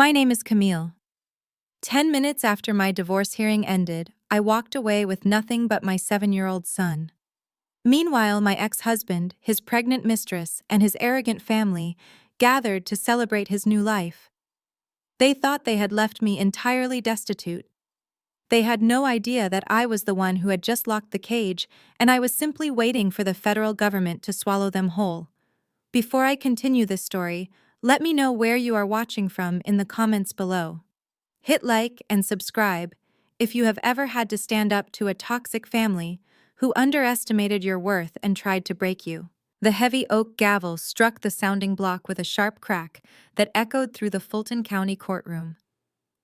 My name is Camille. 10 minutes after my divorce hearing ended, I walked away with nothing but my 7-year-old son. Meanwhile, my ex-husband, his pregnant mistress, and his arrogant family gathered to celebrate his new life. They thought they had left me entirely destitute. They had no idea that I was the one who had just locked the cage, and I was simply waiting for the federal government to swallow them whole. Before I continue this story, let me know where you are watching from in the comments below. Hit like and subscribe if you have ever had to stand up to a toxic family who underestimated your worth and tried to break you. The heavy oak gavel struck the sounding block with a sharp crack that echoed through the Fulton County courtroom.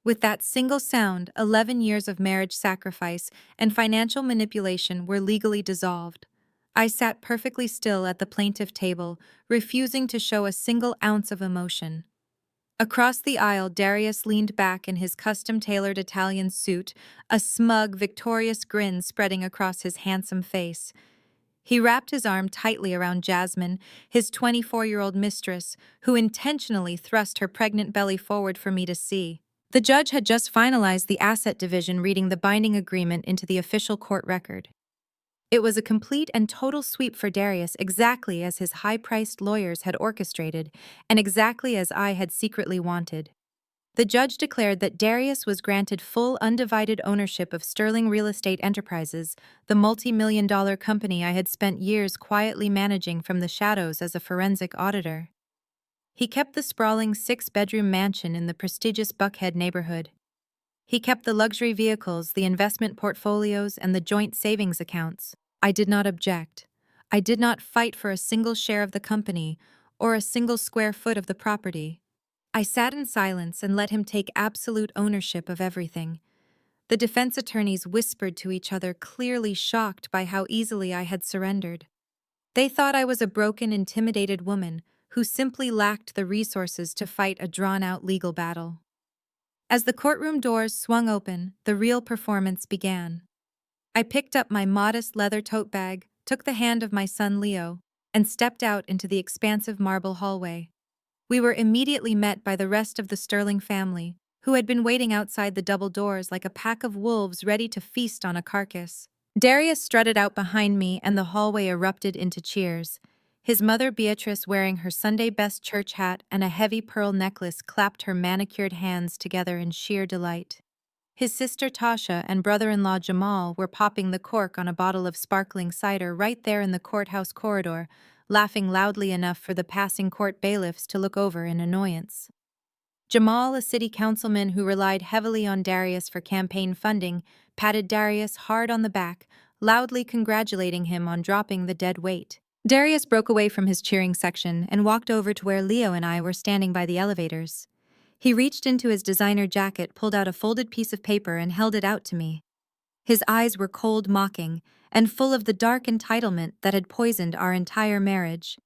With that single sound, 11 years of marriage sacrifice and financial manipulation were legally dissolved. I sat perfectly still at the plaintiff table, refusing to show a single ounce of emotion. Across the aisle, Darius leaned back in his custom-tailored Italian suit, a smug, victorious grin spreading across his handsome face. He wrapped his arm tightly around Jasmine, his 24-year-old mistress, who intentionally thrust her pregnant belly forward for me to see. The judge had just finalized the asset division, reading the binding agreement into the official court record. It was a complete and total sweep for Darius, exactly as his high-priced lawyers had orchestrated, and exactly as I had secretly wanted. The judge declared that Darius was granted full undivided ownership of Sterling Real Estate Enterprises, the multi-million-dollar company I had spent years quietly managing from the shadows as a forensic auditor. He kept the sprawling 6-bedroom mansion in the prestigious Buckhead neighborhood. He kept the luxury vehicles, the investment portfolios, and the joint savings accounts. I did not object. I did not fight for a single share of the company or a single square foot of the property. I sat in silence and let him take absolute ownership of everything. The defense attorneys whispered to each other, clearly shocked by how easily I had surrendered. They thought I was a broken, intimidated woman who simply lacked the resources to fight a drawn-out legal battle. As the courtroom doors swung open, the real performance began. I picked up my modest leather tote bag, took the hand of my son Leo, and stepped out into the expansive marble hallway. We were immediately met by the rest of the Sterling family, who had been waiting outside the double doors like a pack of wolves ready to feast on a carcass. Darius strutted out behind me, and the hallway erupted into cheers. His mother Beatrice, wearing her Sunday-best church hat and a heavy pearl necklace, clapped her manicured hands together in sheer delight. His sister Tasha and brother-in-law Jamal were popping the cork on a bottle of sparkling cider right there in the courthouse corridor, laughing loudly enough for the passing court bailiffs to look over in annoyance. Jamal, a city councilman who relied heavily on Darius for campaign funding, patted Darius hard on the back, loudly congratulating him on dropping the dead weight. Darius broke away from his cheering section and walked over to where Leo and I were standing by the elevators. He reached into his designer jacket, pulled out a folded piece of paper, and held it out to me. His eyes were cold, mocking, and full of the dark entitlement that had poisoned our entire marriage.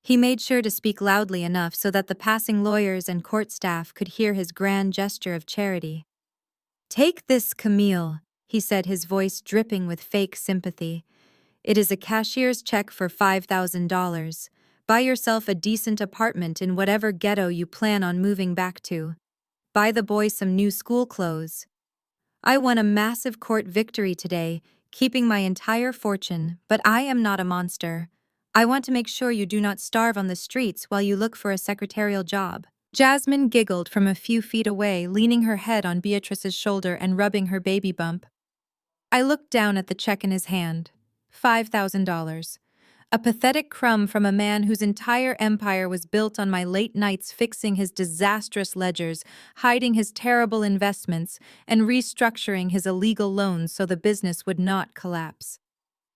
He made sure to speak loudly enough so that the passing lawyers and court staff could hear his grand gesture of charity. "Take this, Camille," he said, his voice dripping with fake sympathy. "It is a cashier's check for $5,000. Buy yourself a decent apartment in whatever ghetto you plan on moving back to. Buy the boy some new school clothes. I won a massive court victory today, keeping my entire fortune, but I am not a monster. I want to make sure you do not starve on the streets while you look for a secretarial job." Jasmine giggled from a few feet away, leaning her head on Beatrice's shoulder and rubbing her baby bump. I looked down at the check in his hand. $5,000. A pathetic crumb from a man whose entire empire was built on my late nights fixing his disastrous ledgers, hiding his terrible investments, and restructuring his illegal loans so the business would not collapse.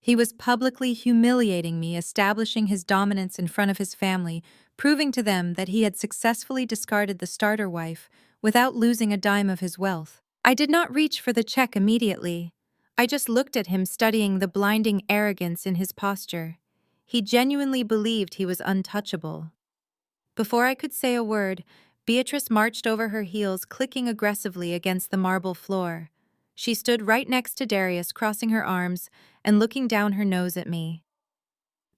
He was publicly humiliating me, establishing his dominance in front of his family, proving to them that he had successfully discarded the starter wife without losing a dime of his wealth. I did not reach for the check immediately. I just looked at him, studying the blinding arrogance in his posture. He genuinely believed he was untouchable. Before I could say a word, Beatrice marched over her heels, clicking aggressively against the marble floor. She stood right next to Darius, crossing her arms and looking down her nose at me.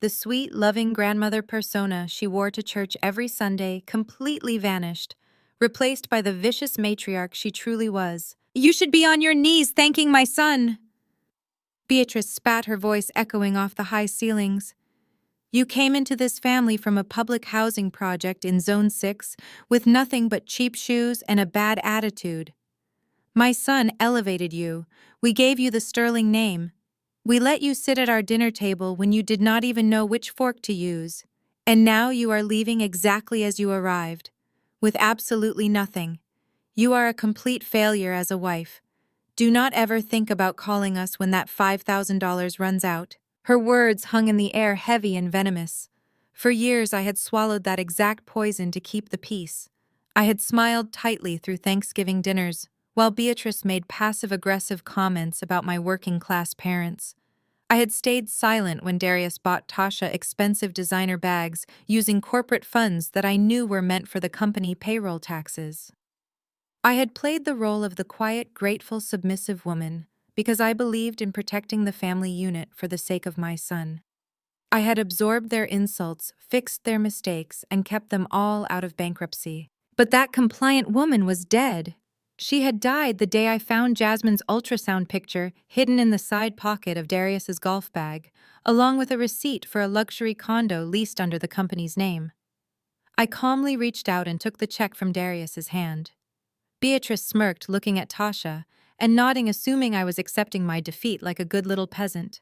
The sweet, loving grandmother persona she wore to church every Sunday completely vanished, replaced by the vicious matriarch she truly was. "You should be on your knees thanking my son!" Beatrice spat, her voice echoing off the high ceilings. "You came into this family from a public housing project in Zone 6 with nothing but cheap shoes and a bad attitude. My son elevated you. We gave you the sterling name. We let you sit at our dinner table when you did not even know which fork to use. And now you are leaving exactly as you arrived, with absolutely nothing. You are a complete failure as a wife. Do not ever think about calling us when that $5,000 runs out." Her words hung in the air, heavy and venomous. For years I had swallowed that exact poison to keep the peace. I had smiled tightly through Thanksgiving dinners, while Beatrice made passive-aggressive comments about my working-class parents. I had stayed silent when Darius bought Tasha expensive designer bags using corporate funds that I knew were meant for the company payroll taxes. I had played the role of the quiet, grateful, submissive woman because I believed in protecting the family unit for the sake of my son. I had absorbed their insults, fixed their mistakes, and kept them all out of bankruptcy. But that compliant woman was dead. She had died the day I found Jasmine's ultrasound picture hidden in the side pocket of Darius's golf bag, along with a receipt for a luxury condo leased under the company's name. I calmly reached out and took the check from Darius's hand. Beatrice smirked, looking at Tasha, and nodding, assuming I was accepting my defeat like a good little peasant.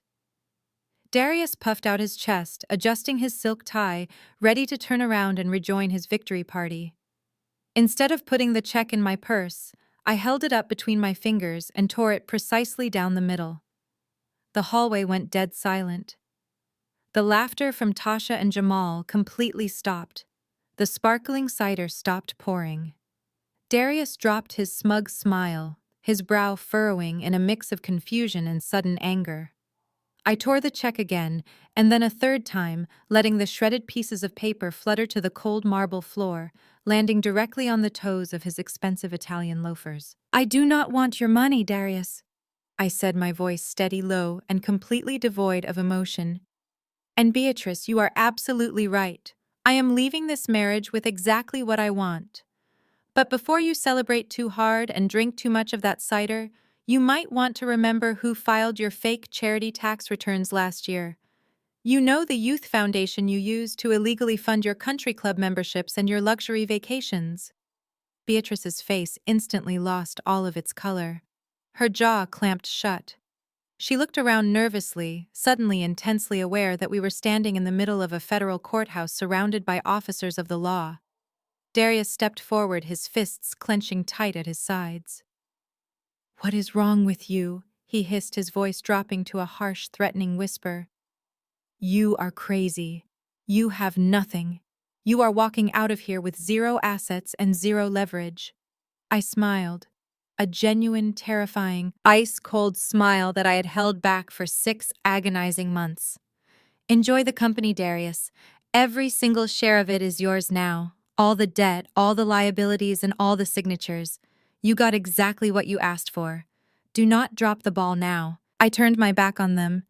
Darius puffed out his chest, adjusting his silk tie, ready to turn around and rejoin his victory party. Instead of putting the check in my purse, I held it up between my fingers and tore it precisely down the middle. The hallway went dead silent. The laughter from Tasha and Jamal completely stopped. The sparkling cider stopped pouring. Darius dropped his smug smile, his brow furrowing in a mix of confusion and sudden anger. I tore the check again, and then a third time, letting the shredded pieces of paper flutter to the cold marble floor, landing directly on the toes of his expensive Italian loafers. "I do not want your money, Darius," I said, my voice steady, low, and completely devoid of emotion. "And Beatrice, you are absolutely right. I am leaving this marriage with exactly what I want. But before you celebrate too hard and drink too much of that cider, you might want to remember who filed your fake charity tax returns last year. You know, the youth foundation you used to illegally fund your country club memberships and your luxury vacations." Beatrice's face instantly lost all of its color. Her jaw clamped shut. She looked around nervously, suddenly intensely aware that we were standing in the middle of a federal courthouse surrounded by officers of the law. Darius stepped forward, his fists clenching tight at his sides. "What is wrong with you?" he hissed, his voice dropping to a harsh, threatening whisper. "You are crazy. You have nothing. You are walking out of here with zero assets and zero leverage." I smiled. A genuine, terrifying, ice-cold smile that I had held back for 6 agonizing months. "Enjoy the company, Darius. Every single share of it is yours now. All the debt, all the liabilities, and all the signatures. You got exactly what you asked for. Do not drop the ball now." I turned my back on them.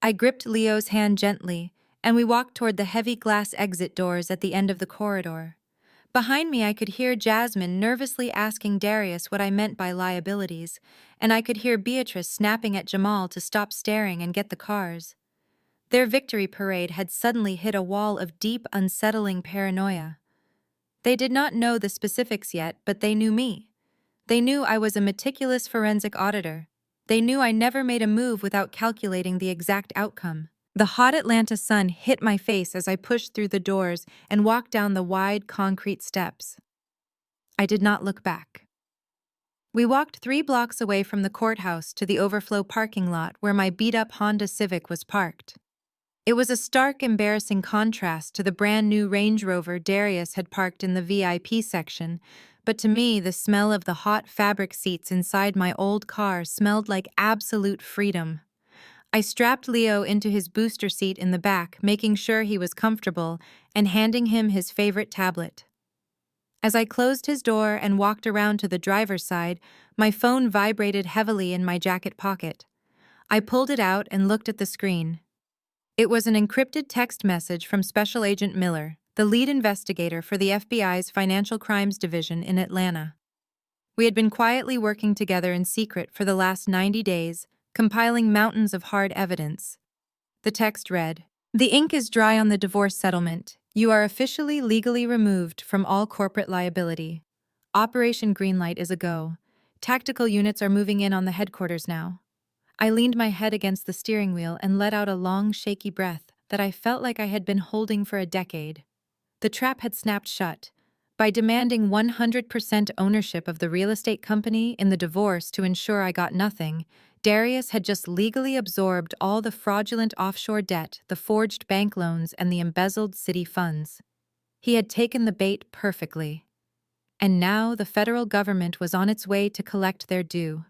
I gripped Leo's hand gently, and we walked toward the heavy glass exit doors at the end of the corridor. Behind me, I could hear Jasmine nervously asking Darius what I meant by liabilities, and I could hear Beatrice snapping at Jamal to stop staring and get the cars. Their victory parade had suddenly hit a wall of deep, unsettling paranoia. They did not know the specifics yet, but they knew me. They knew I was a meticulous forensic auditor. They knew I never made a move without calculating the exact outcome. The hot Atlanta sun hit my face as I pushed through the doors and walked down the wide concrete steps. I did not look back. We walked 3 blocks away from the courthouse to the overflow parking lot where my beat-up Honda Civic was parked. It was a stark, embarrassing contrast to the brand-new Range Rover Darius had parked in the VIP section, but to me, the smell of the hot fabric seats inside my old car smelled like absolute freedom. I strapped Leo into his booster seat in the back, making sure he was comfortable, and handing him his favorite tablet. As I closed his door and walked around to the driver's side, my phone vibrated heavily in my jacket pocket. I pulled it out and looked at the screen. It was an encrypted text message from Special Agent Miller, the lead investigator for the FBI's Financial Crimes Division in Atlanta. We had been quietly working together in secret for the last 90 days, compiling mountains of hard evidence. The text read, "The ink is dry on the divorce settlement. You are officially legally removed from all corporate liability. Operation Greenlight is a go. Tactical units are moving in on the headquarters now." I leaned my head against the steering wheel and let out a long, shaky breath that I felt like I had been holding for a decade. The trap had snapped shut. By demanding 100% ownership of the real estate company in the divorce to ensure I got nothing, Darius had just legally absorbed all the fraudulent offshore debt, the forged bank loans, and the embezzled city funds. He had taken the bait perfectly. And now the federal government was on its way to collect their due.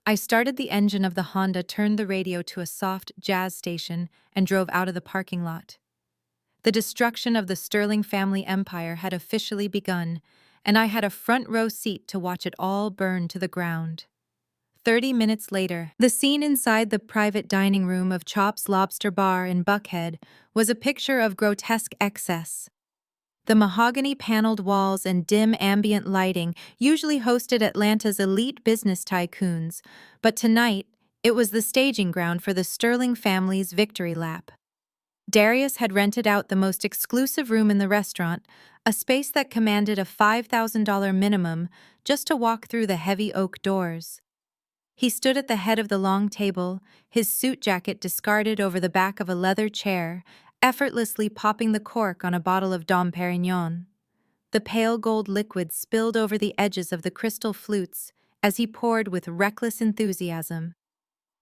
I started the engine of the Honda, turned the radio to a soft jazz station, and drove out of the parking lot. The destruction of the Sterling family empire had officially begun, and I had a front row seat to watch it all burn to the ground. 30 minutes later, the scene inside the private dining room of Chop's Lobster Bar in Buckhead was a picture of grotesque excess. The mahogany-paneled walls and dim ambient lighting usually hosted Atlanta's elite business tycoons, but tonight it was the staging ground for the Sterling family's victory lap. Darius had rented out the most exclusive room in the restaurant, a space that commanded a $5,000 minimum just to walk through the heavy oak doors. He stood at the head of the long table, his suit jacket discarded over the back of a leather chair, effortlessly popping the cork on a bottle of Dom Perignon. The pale gold liquid spilled over the edges of the crystal flutes as he poured with reckless enthusiasm.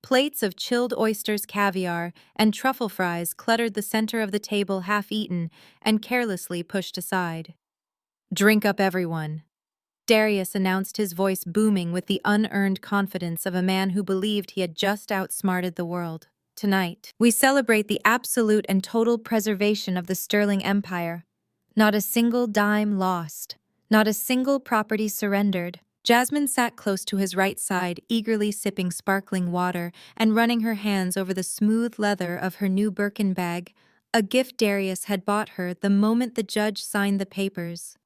Plates of chilled oysters, caviar, and truffle fries cluttered the center of the table, half-eaten and carelessly pushed aside. "Drink up, everyone," Darius announced, his voice booming with the unearned confidence of a man who believed he had just outsmarted the world. "Tonight, we celebrate the absolute and total preservation of the Sterling Empire. Not a single dime lost. Not a single property surrendered." Jasmine sat close to his right side, eagerly sipping sparkling water and running her hands over the smooth leather of her new Birkin bag, a gift Darius had bought her the moment the judge signed the papers.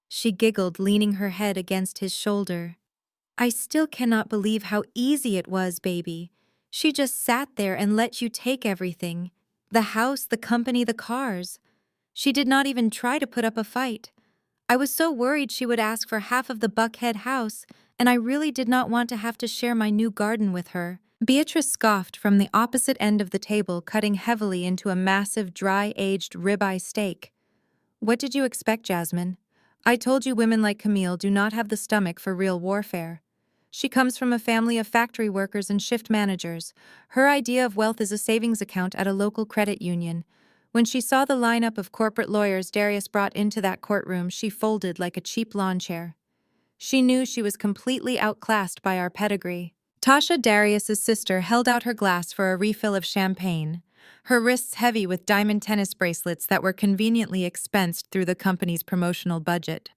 She giggled, leaning her head against his shoulder. "I still cannot believe how easy it was, baby. She just sat there and let you take everything. The house, the company, the cars. She did not even try to put up a fight. I was so worried she would ask for half of the Buckhead house, and I really did not want to have to share my new garden with her." Beatrice scoffed from the opposite end of the table, cutting heavily into a massive, dry-aged ribeye steak. "What did you expect, Jasmine? I told you women like Camille do not have the stomach for real warfare. She comes from a family of factory workers and shift managers. Her idea of wealth is a savings account at a local credit union. When she saw the lineup of corporate lawyers Darius brought into that courtroom, she folded like a cheap lawn chair. She knew she was completely outclassed by our pedigree." Tasha, Darius's sister, held out her glass for a refill of champagne, her wrists heavy with diamond tennis bracelets that were conveniently expensed through the company's promotional budget.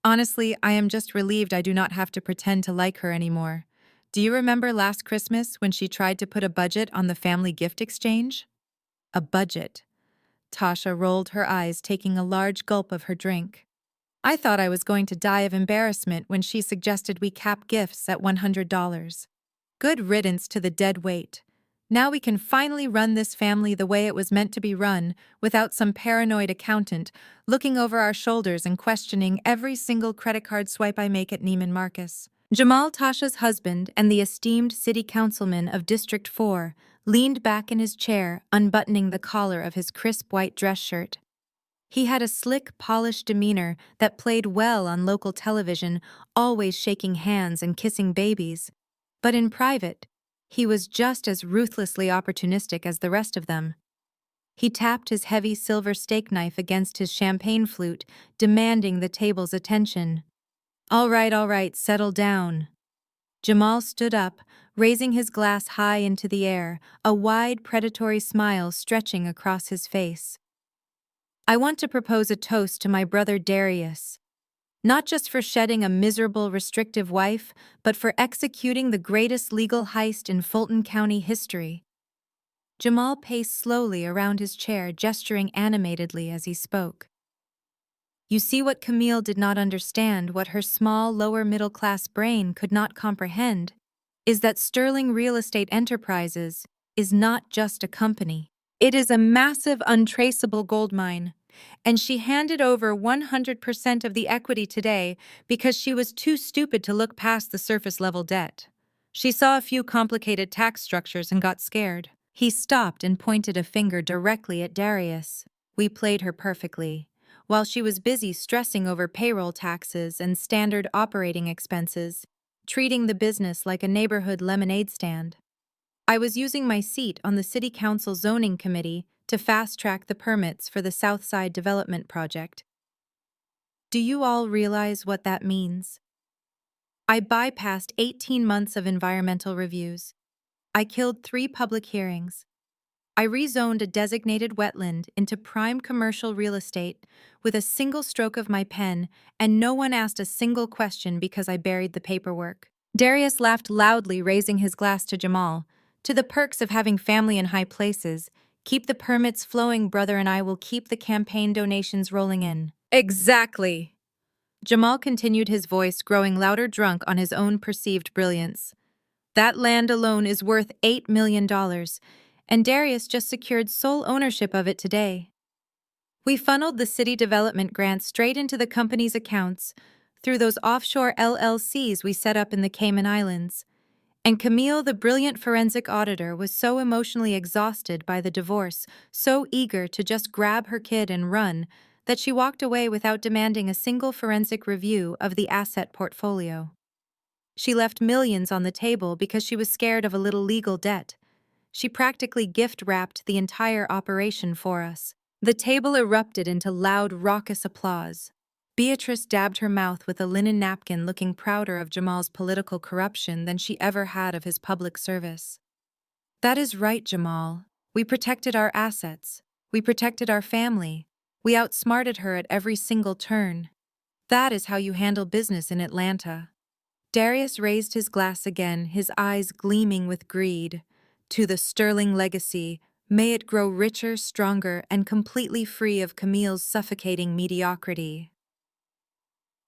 "Honestly, I am just relieved I do not have to pretend to like her anymore. Do you remember last Christmas when she tried to put a budget on the family gift exchange?" "A budget." Tasha rolled her eyes, taking a large gulp of her drink. "I thought I was going to die of embarrassment when she suggested we cap gifts at $100. Good riddance to the dead weight. Now we can finally run this family the way it was meant to be run, without some paranoid accountant looking over our shoulders and questioning every single credit card swipe I make at Neiman Marcus." Jamal, Tasha's husband and the esteemed city councilman of District 4, leaned back in his chair, unbuttoning the collar of his crisp white dress shirt. He had a slick, polished demeanor that played well on local television, always shaking hands and kissing babies. But in private, he was just as ruthlessly opportunistic as the rest of them. He tapped his heavy silver steak knife against his champagne flute, demanding the table's attention. All right, settle down." Jamal stood up, raising his glass high into the air, a wide, predatory smile stretching across his face. "I want to propose a toast to my brother Darius. Not just for shedding a miserable, restrictive wife, but for executing the greatest legal heist in Fulton County history." Jamal paced slowly around his chair, gesturing animatedly as he spoke. You see, what Camille did not understand, what her small, lower-middle-class brain could not comprehend, is that Sterling Real Estate Enterprises is not just a company. It is a massive, untraceable goldmine. And she handed over 100% of the equity today because she was too stupid to look past the surface-level debt. She saw a few complicated tax structures and got scared. He stopped and pointed a finger directly at Darius. We played her perfectly. While she was busy stressing over payroll taxes and standard operating expenses, treating the business like a neighborhood lemonade stand. I was using my seat on the City Council Zoning Committee to fast-track the permits for the Southside Development Project. Do you all realize what that means? I bypassed 18 months of environmental reviews. I killed 3 public hearings. I rezoned a designated wetland into prime commercial real estate with a single stroke of my pen, and no one asked a single question because I buried the paperwork. Darius laughed loudly, raising his glass to Jamal. To the perks of having family in high places. Keep the permits flowing, brother, and I will keep the campaign donations rolling in. Exactly. Jamal continued, his voice growing louder, drunk on his own perceived brilliance. That land alone is worth $8 million, and Darius just secured sole ownership of it today. We funneled the city development grant straight into the company's accounts through those offshore LLCs we set up in the Cayman Islands. And Camille, the brilliant forensic auditor, was so emotionally exhausted by the divorce, so eager to just grab her kid and run, that she walked away without demanding a single forensic review of the asset portfolio. She left millions on the table because she was scared of a little legal debt. She practically gift-wrapped the entire operation for us. The table erupted into loud, raucous applause. Beatrice dabbed her mouth with a linen napkin, looking prouder of Jamal's political corruption than she ever had of his public service. That is right, Jamal. We protected our assets. We protected our family. We outsmarted her at every single turn. That is how you handle business in Atlanta. Darius raised his glass again, his eyes gleaming with greed. To the Sterling legacy, may it grow richer, stronger, and completely free of Camille's suffocating mediocrity.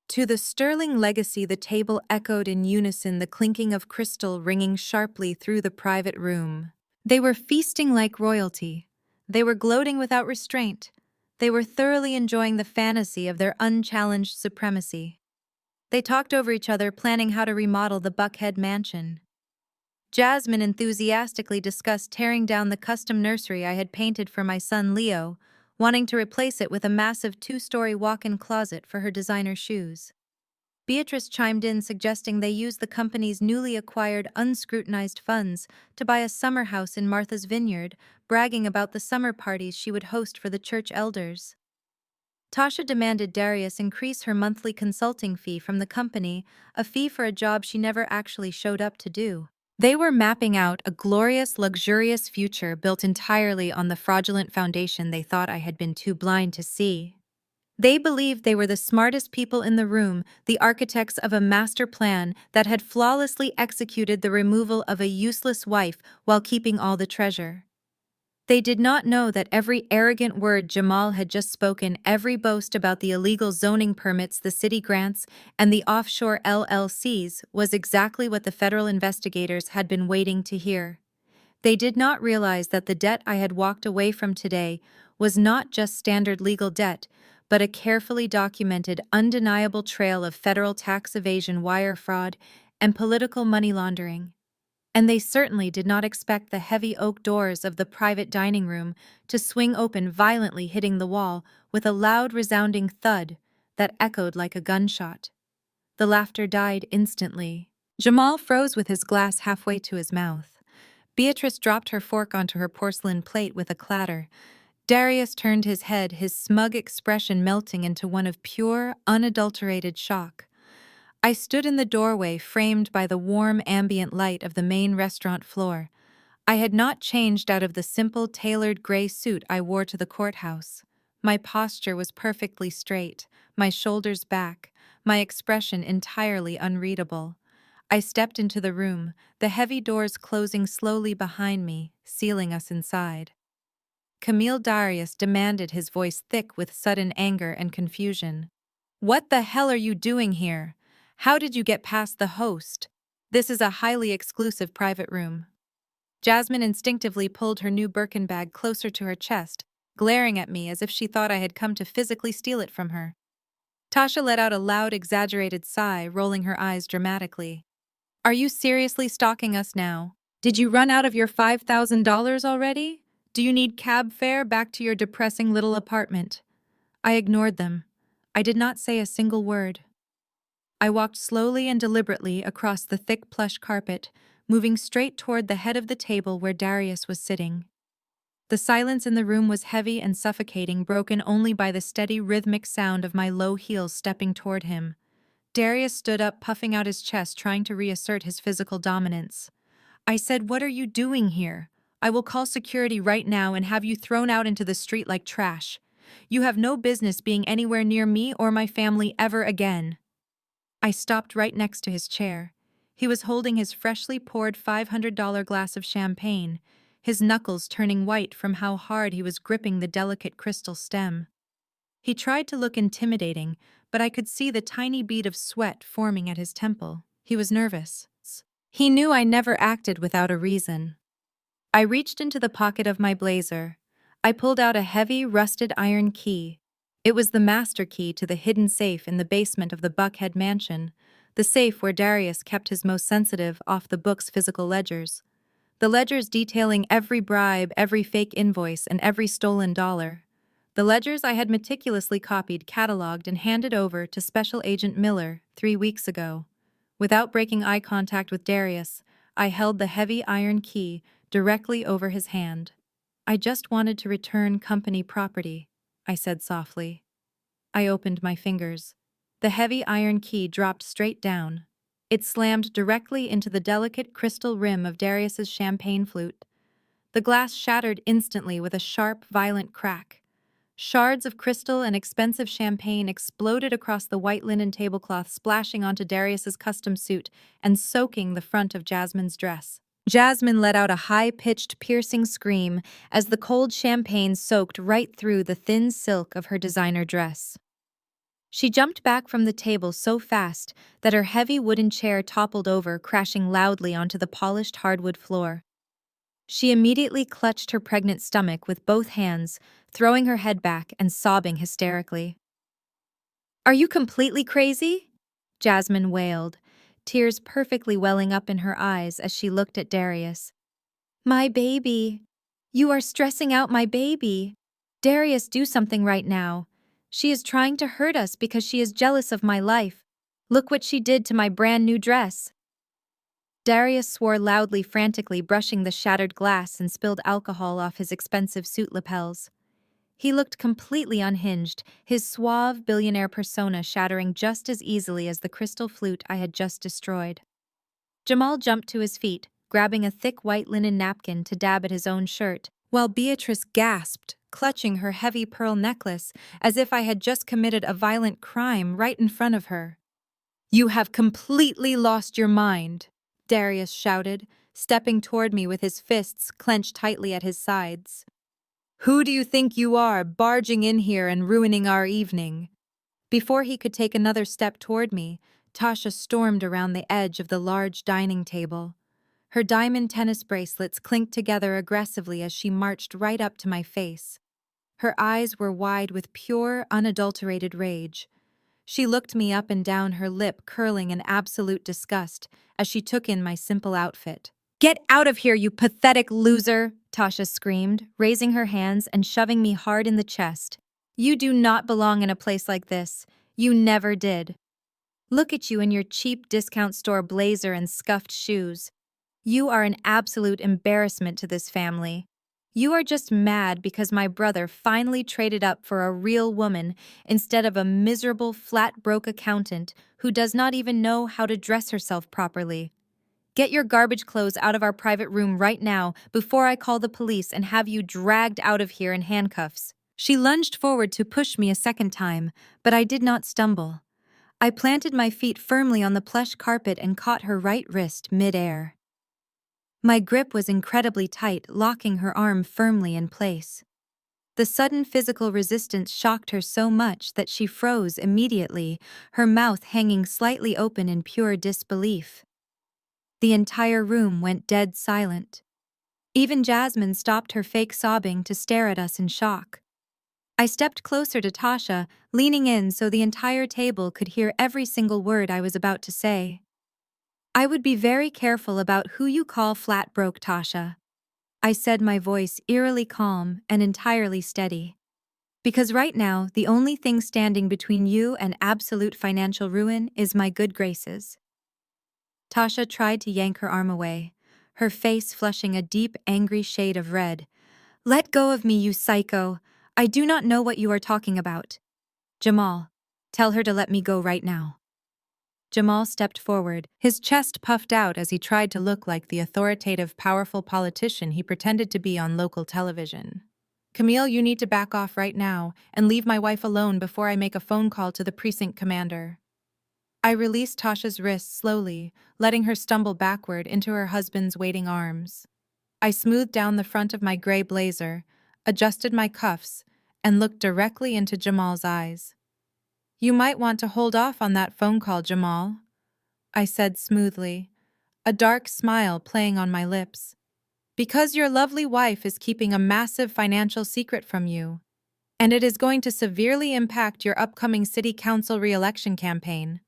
To the Sterling legacy, the table echoed in unison, the clinking of crystal ringing sharply through the private room. They were feasting like royalty. They were gloating without restraint. They were thoroughly enjoying the fantasy of their unchallenged supremacy. They talked over each other, planning how to remodel the Buckhead mansion. Jasmine enthusiastically discussed tearing down the custom nursery I had painted for my son Leo, wanting to replace it with a massive 2-story walk-in closet for her designer shoes. Beatrice chimed in, suggesting they use the company's newly acquired unscrutinized funds to buy a summer house in Martha's Vineyard, bragging about the summer parties she would host for the church elders. Tasha demanded Darius increase her monthly consulting fee from the company, a fee for a job she never actually showed up to do. They were mapping out a glorious, luxurious future built entirely on the fraudulent foundation they thought I had been too blind to see. They believed they were the smartest people in the room, the architects of a master plan that had flawlessly executed the removal of a useless wife while keeping all the treasure. They did not know that every arrogant word Jamal had just spoken, every boast about the illegal zoning permits, the city grants, and the offshore LLCs, was exactly what the federal investigators had been waiting to hear. They did not realize that the debt I had walked away from today was not just standard legal debt, but a carefully documented, undeniable trail of federal tax evasion, wire fraud, and political money laundering. And they certainly did not expect the heavy oak doors of the private dining room to swing open, violently hitting the wall with a loud, resounding thud that echoed like a gunshot. The laughter died instantly. Jamal froze with his glass halfway to his mouth. Beatrice dropped her fork onto her porcelain plate with a clatter. Darius turned his head, his smug expression melting into one of pure, unadulterated shock. I stood in the doorway, framed by the warm ambient light of the main restaurant floor. I had not changed out of the simple, tailored gray suit I wore to the courthouse. My posture was perfectly straight, my shoulders back, my expression entirely unreadable. I stepped into the room, the heavy doors closing slowly behind me, sealing us inside. Camille Darius demanded, his voice thick with sudden anger and confusion. "What the hell are you doing here? How did you get past the host? This is a highly exclusive private room." Jasmine instinctively pulled her new Birkin bag closer to her chest, glaring at me as if she thought I had come to physically steal it from her. Tasha let out a loud, exaggerated sigh, rolling her eyes dramatically. "Are you seriously stalking us now? Did you run out of your $5,000 already? Do you need cab fare back to your depressing little apartment?" I ignored them. I did not say a single word. I walked slowly and deliberately across the thick plush carpet, moving straight toward the head of the table where Darius was sitting. The silence in the room was heavy and suffocating, broken only by the steady rhythmic sound of my low heels stepping toward him. Darius stood up, puffing out his chest, trying to reassert his physical dominance. I said, "What are you doing here? I will call security right now and have you thrown out into the street like trash. You have no business being anywhere near me or my family ever again." I stopped right next to his chair. He was holding his freshly poured $500 glass of champagne, his knuckles turning white from how hard he was gripping the delicate crystal stem. He tried to look intimidating, but I could see the tiny bead of sweat forming at his temple. He was nervous. He knew I never acted without a reason. I reached into the pocket of my blazer. I pulled out a heavy, rusted iron key. It was the master key to the hidden safe in the basement of the Buckhead mansion, the safe where Darius kept his most sensitive, off-the-books physical ledgers. The ledgers detailing every bribe, every fake invoice, and every stolen dollar. The ledgers I had meticulously copied, cataloged, and handed over to Special Agent Miller 3 weeks ago. Without breaking eye contact with Darius, I held the heavy iron key directly over his hand. "I just wanted to return company property," I said softly. I opened my fingers. The heavy iron key dropped straight down. It slammed directly into the delicate crystal rim of Darius's champagne flute. The glass shattered instantly with a sharp, violent crack. Shards of crystal and expensive champagne exploded across the white linen tablecloth, splashing onto Darius's custom suit and soaking the front of Jasmine's dress. Jasmine let out a high-pitched, piercing scream as the cold champagne soaked right through the thin silk of her designer dress. She jumped back from the table so fast that her heavy wooden chair toppled over, crashing loudly onto the polished hardwood floor. She immediately clutched her pregnant stomach with both hands, throwing her head back and sobbing hysterically. "Are you completely crazy?" Jasmine wailed, tears perfectly welling up in her eyes as she looked at Darius. "My baby. You are stressing out my baby. Darius, do something right now. She is trying to hurt us because she is jealous of my life. Look what she did to my brand new dress." Darius swore loudly, frantically brushing the shattered glass and spilled alcohol off his expensive suit lapels. He looked completely unhinged, his suave billionaire persona shattering just as easily as the crystal flute I had just destroyed. Jamal jumped to his feet, grabbing a thick white linen napkin to dab at his own shirt, while Beatrice gasped, clutching her heavy pearl necklace as if I had just committed a violent crime right in front of her. "You have completely lost your mind," Darius shouted, stepping toward me with his fists clenched tightly at his sides. "Who do you think you are, barging in here and ruining our evening?" Before he could take another step toward me, Tasha stormed around the edge of the large dining table. Her diamond tennis bracelets clinked together aggressively as she marched right up to my face. Her eyes were wide with pure, unadulterated rage. She looked me up and down, her lip curling in absolute disgust as she took in my simple outfit. "Get out of here, you pathetic loser!" Tasha screamed, raising her hands and shoving me hard in the chest. "You do not belong in a place like this. You never did. Look at you in your cheap discount store blazer and scuffed shoes. You are an absolute embarrassment to this family. You are just mad because my brother finally traded up for a real woman instead of a miserable, flat-broke accountant who does not even know how to dress herself properly. Get your garbage clothes out of our private room right now before I call the police and have you dragged out of here in handcuffs." She lunged forward to push me a second time, but I did not stumble. I planted my feet firmly on the plush carpet and caught her right wrist mid-air. My grip was incredibly tight, locking her arm firmly in place. The sudden physical resistance shocked her so much that she froze immediately, her mouth hanging slightly open in pure disbelief. The entire room went dead silent. Even Jasmine stopped her fake sobbing to stare at us in shock. I stepped closer to Tasha, leaning in so the entire table could hear every single word I was about to say. I would be very careful about who you call flat broke, Tasha, I said, my voice eerily calm and entirely steady. Because right now, the only thing standing between you and absolute financial ruin is my good graces. Tasha tried to yank her arm away, her face flushing a deep, angry shade of red. Let go of me, you psycho. I do not know what you are talking about. Jamal, tell her to let me go right now. Jamal stepped forward, his chest puffed out as he tried to look like the authoritative, powerful politician he pretended to be on local television. Camille, you need to back off right now and leave my wife alone before I make a phone call to the precinct commander. I released Tasha's wrist slowly, letting her stumble backward into her husband's waiting arms. I smoothed down the front of my gray blazer, adjusted my cuffs, and looked directly into Jamal's eyes. You might want to hold off on that phone call, Jamal, I said smoothly, a dark smile playing on my lips. Because your lovely wife is keeping a massive financial secret from you, and it is going to severely impact your upcoming city council re-election campaign.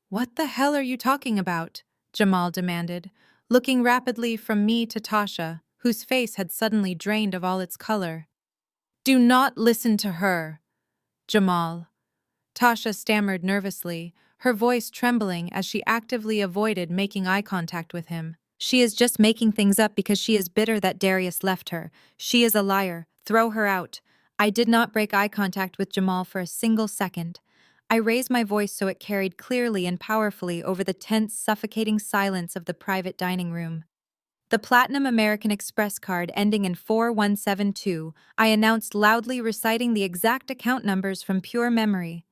What the hell are you talking about? Jamal demanded, looking rapidly from me to Tasha, whose face had suddenly drained of all its color. Do not listen to her, Jamal. Tasha stammered nervously, her voice trembling as she actively avoided making eye contact with him. She is just making things up because she is bitter that Darius left her. She is a liar. Throw her out. I did not break eye contact with Jamal for a single second. I raised my voice so it carried clearly and powerfully over the tense, suffocating silence of the private dining room. The Platinum American Express card ending in 4172, I announced loudly, reciting the exact account numbers from pure memory.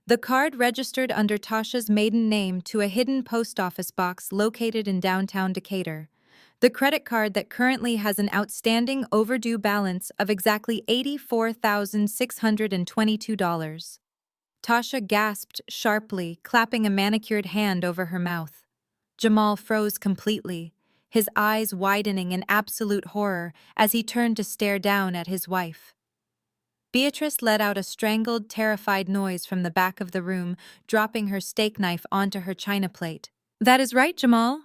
The card registered under Tasha's maiden name to a hidden post office box located in downtown Decatur. The credit card that currently has an outstanding overdue balance of exactly $84,622. Tasha gasped sharply, clapping a manicured hand over her mouth. Jamal froze completely, his eyes widening in absolute horror as he turned to stare down at his wife. Beatrice let out a strangled, terrified noise from the back of the room, dropping her steak knife onto her china plate. That is right, Jamal.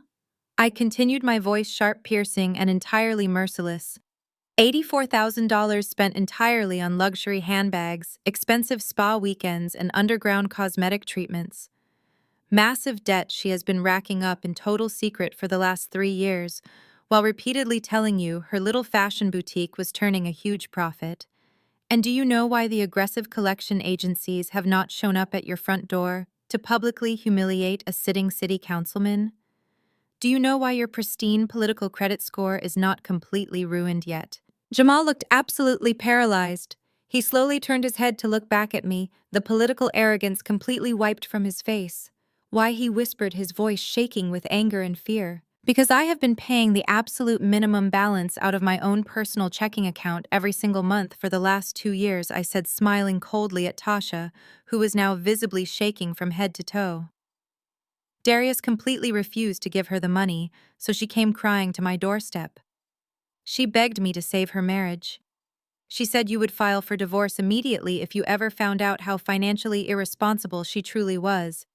I continued, my voice sharp, piercing, and entirely merciless. $84,000 spent entirely on luxury handbags, expensive spa weekends, and underground cosmetic treatments. Massive debt she has been racking up in total secret for the last 3 years, while repeatedly telling you her little fashion boutique was turning a huge profit. And do you know why the aggressive collection agencies have not shown up at your front door to publicly humiliate a sitting city councilman? Do you know why your pristine political credit score is not completely ruined yet? Jamal looked absolutely paralyzed. He slowly turned his head to look back at me, the political arrogance completely wiped from his face. Why, he whispered, his voice shaking with anger and fear. Because I have been paying the absolute minimum balance out of my own personal checking account every single month for the last 2 years, I said, smiling coldly at Tasha, who was now visibly shaking from head to toe. Darius completely refused to give her the money, so she came crying to my doorstep. She begged me to save her marriage. She said you would file for divorce immediately if you ever found out how financially irresponsible she truly was.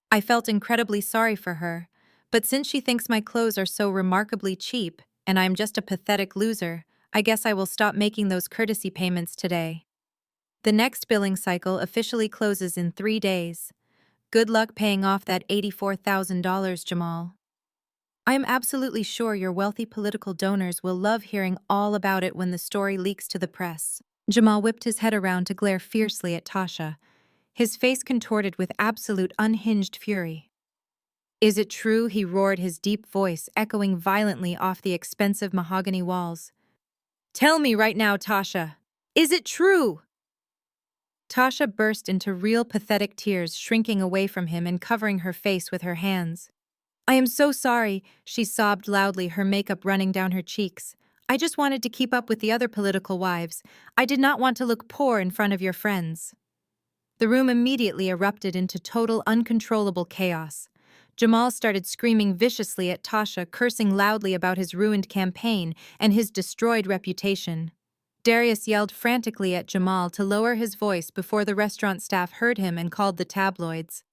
I felt incredibly sorry for her. But since she thinks my clothes are so remarkably cheap, and I'm just a pathetic loser, I guess I will stop making those courtesy payments today. The next billing cycle officially closes in 3 days. Good luck paying off that $84,000, Jamal. I am absolutely sure your wealthy political donors will love hearing all about it when the story leaks to the press. Jamal whipped his head around to glare fiercely at Tasha, his face contorted with absolute unhinged fury. Is it true? He roared, his deep voice echoing violently off the expensive mahogany walls. Tell me right now, Tasha. Is it true? Tasha burst into real pathetic tears, shrinking away from him and covering her face with her hands. "I am so sorry," she sobbed loudly, her makeup running down her cheeks. "I just wanted to keep up with the other political wives. I did not want to look poor in front of your friends." The room immediately erupted into total uncontrollable chaos. Jamal started screaming viciously at Tasha, cursing loudly about his ruined campaign and his destroyed reputation. Darius yelled frantically at Jamal to lower his voice before the restaurant staff heard him and called the tabloids.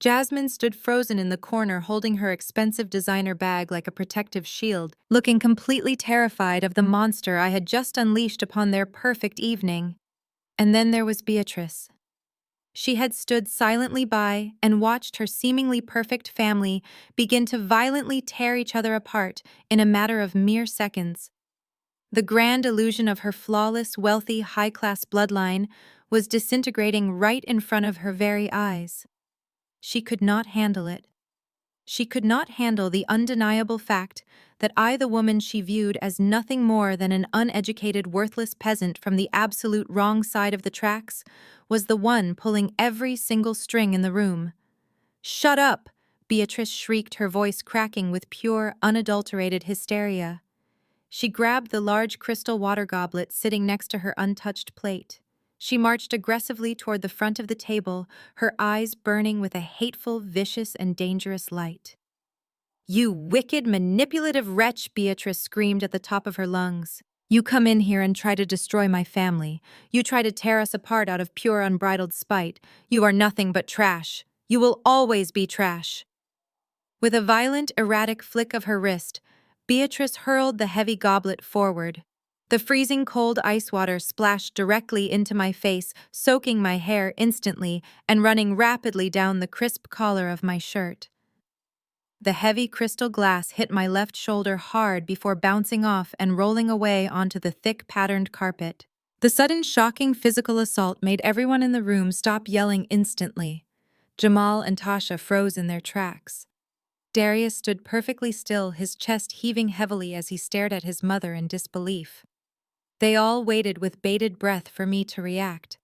Jasmine stood frozen in the corner, holding her expensive designer bag like a protective shield, looking completely terrified of the monster I had just unleashed upon their perfect evening. And then there was Beatrice. She had stood silently by and watched her seemingly perfect family begin to violently tear each other apart in a matter of mere seconds. The grand illusion of her flawless, wealthy, high-class bloodline was disintegrating right in front of her very eyes. She could not handle it. She could not handle the undeniable fact that I, the woman she viewed as nothing more than an uneducated, worthless peasant from the absolute wrong side of the tracks, was the one pulling every single string in the room. "Shut up!" Beatrice shrieked, her voice cracking with pure, unadulterated hysteria. She grabbed the large crystal water goblet sitting next to her untouched plate. She marched aggressively toward the front of the table, her eyes burning with a hateful, vicious, and dangerous light. "You wicked, manipulative wretch!" Beatrice screamed at the top of her lungs. "You come in here and try to destroy my family. You try to tear us apart out of pure, unbridled spite. You are nothing but trash. You will always be trash." With a violent, erratic flick of her wrist, Beatrice hurled the heavy goblet forward. The freezing cold ice water splashed directly into my face, soaking my hair instantly and running rapidly down the crisp collar of my shirt. The heavy crystal glass hit my left shoulder hard before bouncing off and rolling away onto the thick, patterned carpet. The sudden, shocking physical assault made everyone in the room stop yelling instantly. Jamal and Tasha froze in their tracks. Darius stood perfectly still, his chest heaving heavily as he stared at his mother in disbelief. They all waited with bated breath for me to react.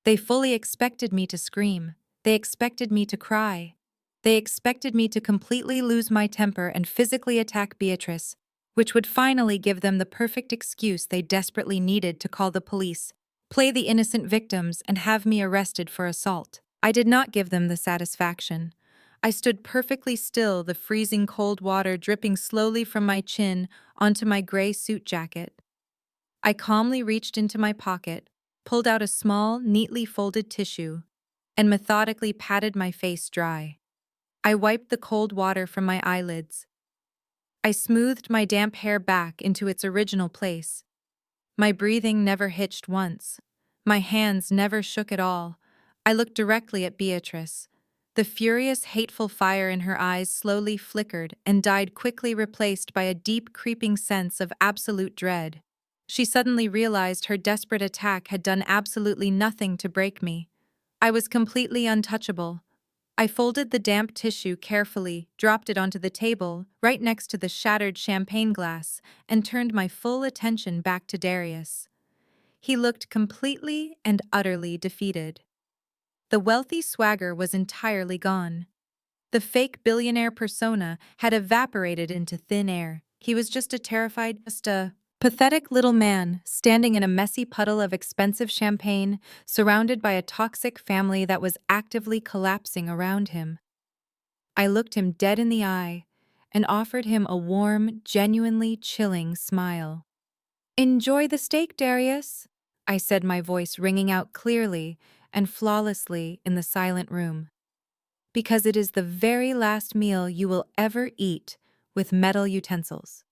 They fully expected me to scream. They expected me to cry. They expected me to completely lose my temper and physically attack Beatrice, which would finally give them the perfect excuse they desperately needed to call the police, play the innocent victims, and have me arrested for assault. I did not give them the satisfaction. I stood perfectly still, the freezing cold water dripping slowly from my chin onto my gray suit jacket. I calmly reached into my pocket, pulled out a small, neatly folded tissue, and methodically patted my face dry. I wiped the cold water from my eyelids. I smoothed my damp hair back into its original place. My breathing never hitched once. My hands never shook at all. I looked directly at Beatrice. The furious, hateful fire in her eyes slowly flickered and died, quickly replaced by a deep, creeping sense of absolute dread. She suddenly realized her desperate attack had done absolutely nothing to break me. I was completely untouchable. I folded the damp tissue carefully, dropped it onto the table, right next to the shattered champagne glass, and turned my full attention back to Darius. He looked completely and utterly defeated. The wealthy swagger was entirely gone. The fake billionaire persona had evaporated into thin air. He was just a pathetic little man standing in a messy puddle of expensive champagne, surrounded by a toxic family that was actively collapsing around him. I looked him dead in the eye and offered him a warm, genuinely chilling smile. "Enjoy the steak, Darius," I said, my voice ringing out clearly and flawlessly in the silent room. "Because it is the very last meal you will ever eat with metal utensils."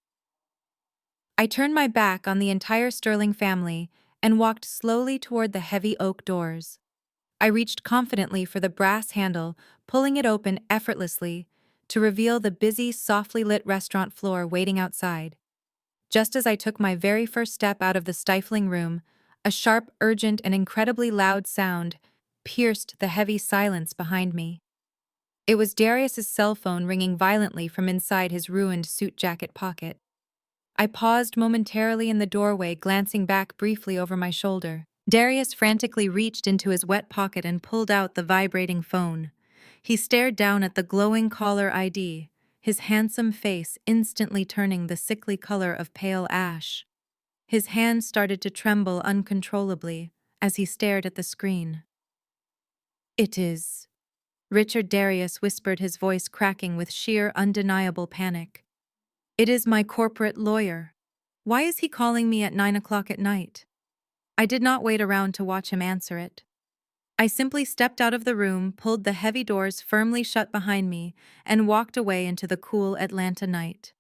I turned my back on the entire Sterling family and walked slowly toward the heavy oak doors. I reached confidently for the brass handle, pulling it open effortlessly to reveal the busy, softly lit restaurant floor waiting outside. Just as I took my very first step out of the stifling room, a sharp, urgent, and incredibly loud sound pierced the heavy silence behind me. It was Darius's cell phone ringing violently from inside his ruined suit jacket pocket. I paused momentarily in the doorway, glancing back briefly over my shoulder. Darius frantically reached into his wet pocket and pulled out the vibrating phone. He stared down at the glowing caller ID, his handsome face instantly turning the sickly color of pale ash. His hand started to tremble uncontrollably as he stared at the screen. "It is," Richard Darius whispered, his voice cracking with sheer undeniable panic. "It is my corporate lawyer. Why is he calling me at 9 o'clock at night?" I did not wait around to watch him answer it. I simply stepped out of the room, pulled the heavy doors firmly shut behind me, and walked away into the cool Atlanta night.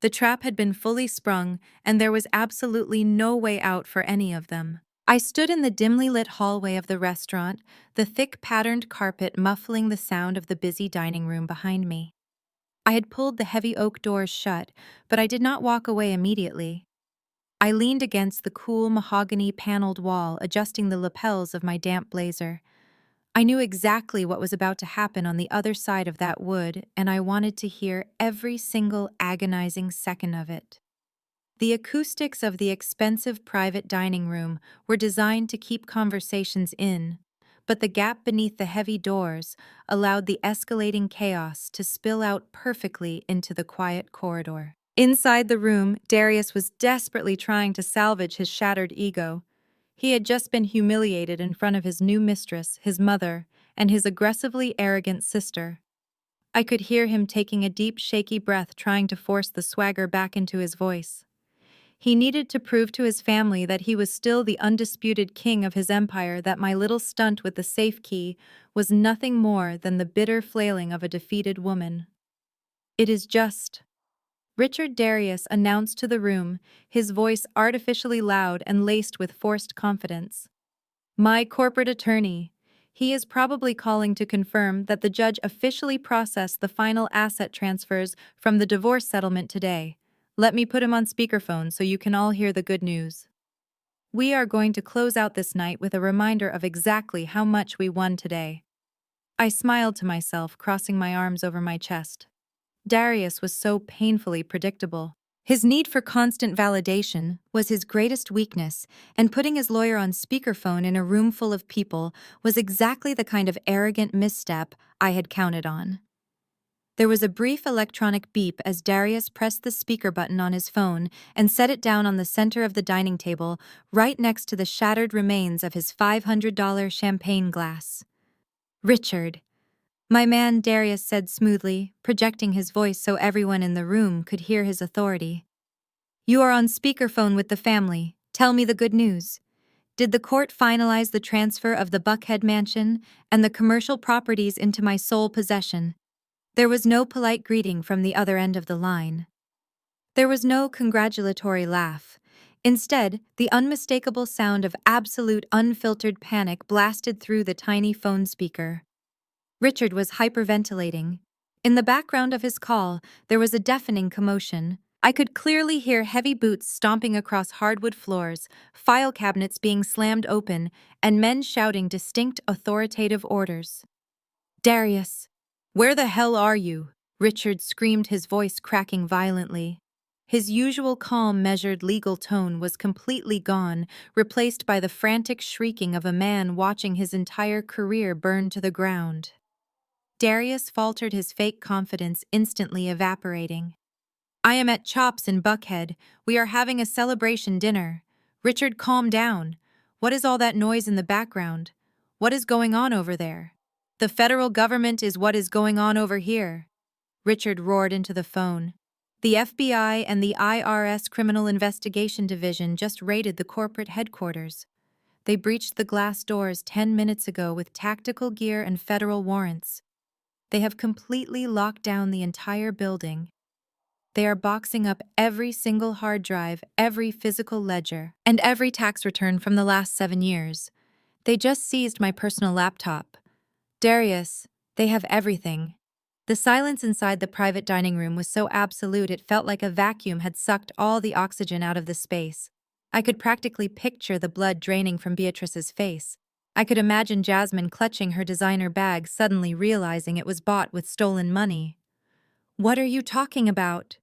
The trap had been fully sprung, and there was absolutely no way out for any of them. I stood in the dimly lit hallway of the restaurant, the thick patterned carpet muffling the sound of the busy dining room behind me. I had pulled the heavy oak doors shut, but I did not walk away immediately. I leaned against the cool mahogany paneled wall, adjusting the lapels of my damp blazer. I knew exactly what was about to happen on the other side of that wood, and I wanted to hear every single agonizing second of it. The acoustics of the expensive private dining room were designed to keep conversations in, but the gap beneath the heavy doors allowed the escalating chaos to spill out perfectly into the quiet corridor. Inside the room, Darius was desperately trying to salvage his shattered ego. He had just been humiliated in front of his new mistress, his mother, and his aggressively arrogant sister. I could hear him taking a deep, shaky breath, trying to force the swagger back into his voice. He needed to prove to his family that he was still the undisputed king of his empire, that my little stunt with the safe key was nothing more than the bitter flailing of a defeated woman. "It is just," Richard Darius announced to the room, his voice artificially loud and laced with forced confidence. "My corporate attorney. He is probably calling to confirm that the judge officially processed the final asset transfers from the divorce settlement today. Let me put him on speakerphone so you can all hear the good news. We are going to close out this night with a reminder of exactly how much we won today." I smiled to myself, crossing my arms over my chest. Darius was so painfully predictable. His need for constant validation was his greatest weakness, and putting his lawyer on speakerphone in a room full of people was exactly the kind of arrogant misstep I had counted on. There was a brief electronic beep as Darius pressed the speaker button on his phone and set it down on the center of the dining table, right next to the shattered remains of his $500 champagne glass. "Richard," my man, Darius said smoothly, projecting his voice so everyone in the room could hear his authority. "You are on speakerphone with the family. Tell me the good news. Did the court finalize the transfer of the Buckhead mansion and the commercial properties into my sole possession?" There was no polite greeting from the other end of the line. There was no congratulatory laugh. Instead, the unmistakable sound of absolute unfiltered panic blasted through the tiny phone speaker. Richard was hyperventilating. In the background of his call, there was a deafening commotion. I could clearly hear heavy boots stomping across hardwood floors, file cabinets being slammed open, and men shouting distinct authoritative orders. "Darius, where the hell are you?" Richard screamed, his voice cracking violently. His usual calm, measured legal tone was completely gone, replaced by the frantic shrieking of a man watching his entire career burn to the ground. Darius faltered, his fake confidence instantly evaporating. "I am at Chops in Buckhead. We are having a celebration dinner." "Richard, calm down. What is all that noise in the background? What is going on over there?" "The federal government is what is going on over here," Richard roared into the phone. "The FBI and the IRS Criminal Investigation Division just raided the corporate headquarters. They breached the glass doors 10 minutes ago with tactical gear and federal warrants. They have completely locked down the entire building. They are boxing up every single hard drive, every physical ledger, and every tax return from the last 7 years. They just seized my personal laptop. Darius, they have everything." The silence inside the private dining room was so absolute it felt like a vacuum had sucked all the oxygen out of the space. I could practically picture the blood draining from Beatrice's face. I could imagine Jasmine clutching her designer bag, suddenly realizing it was bought with stolen money. "What are you talking about?"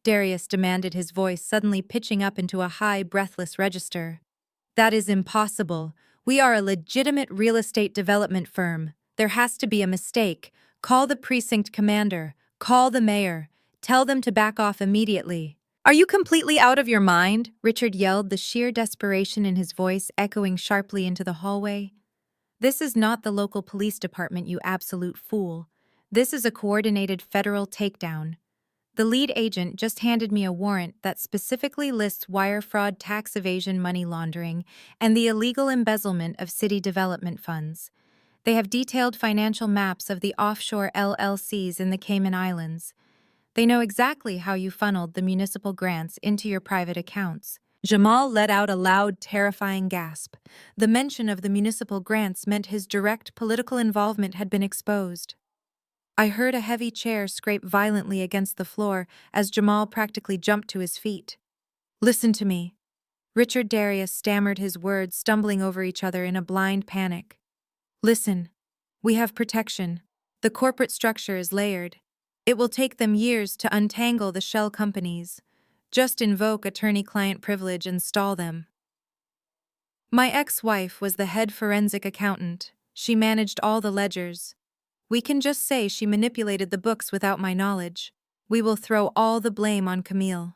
Darius demanded, his voice suddenly pitching up into a high, breathless register. That is impossible. We are a legitimate real estate development firm. There has to be a mistake. Call the precinct commander. Call the mayor. Tell them to back off immediately. Are you completely out of your mind? Richard yelled, the sheer desperation in his voice echoing sharply into the hallway. This is not the local police department, you absolute fool. This is a coordinated federal takedown. The lead agent just handed me a warrant that specifically lists wire fraud, tax evasion, money laundering, and the illegal embezzlement of city development funds. They have detailed financial maps of the offshore LLCs in the Cayman Islands. They know exactly how you funneled the municipal grants into your private accounts. Jamal let out a loud, terrifying gasp. The mention of the municipal grants meant his direct political involvement had been exposed. I heard a heavy chair scrape violently against the floor as Jamal practically jumped to his feet. Listen to me. Richard Darius stammered his words, stumbling over each other in a blind panic. Listen. We have protection. The corporate structure is layered. It will take them years to untangle the shell companies. Just invoke attorney-client privilege and stall them. My ex-wife was the head forensic accountant. She managed all the ledgers. We can just say she manipulated the books without my knowledge. We will throw all the blame on Camille.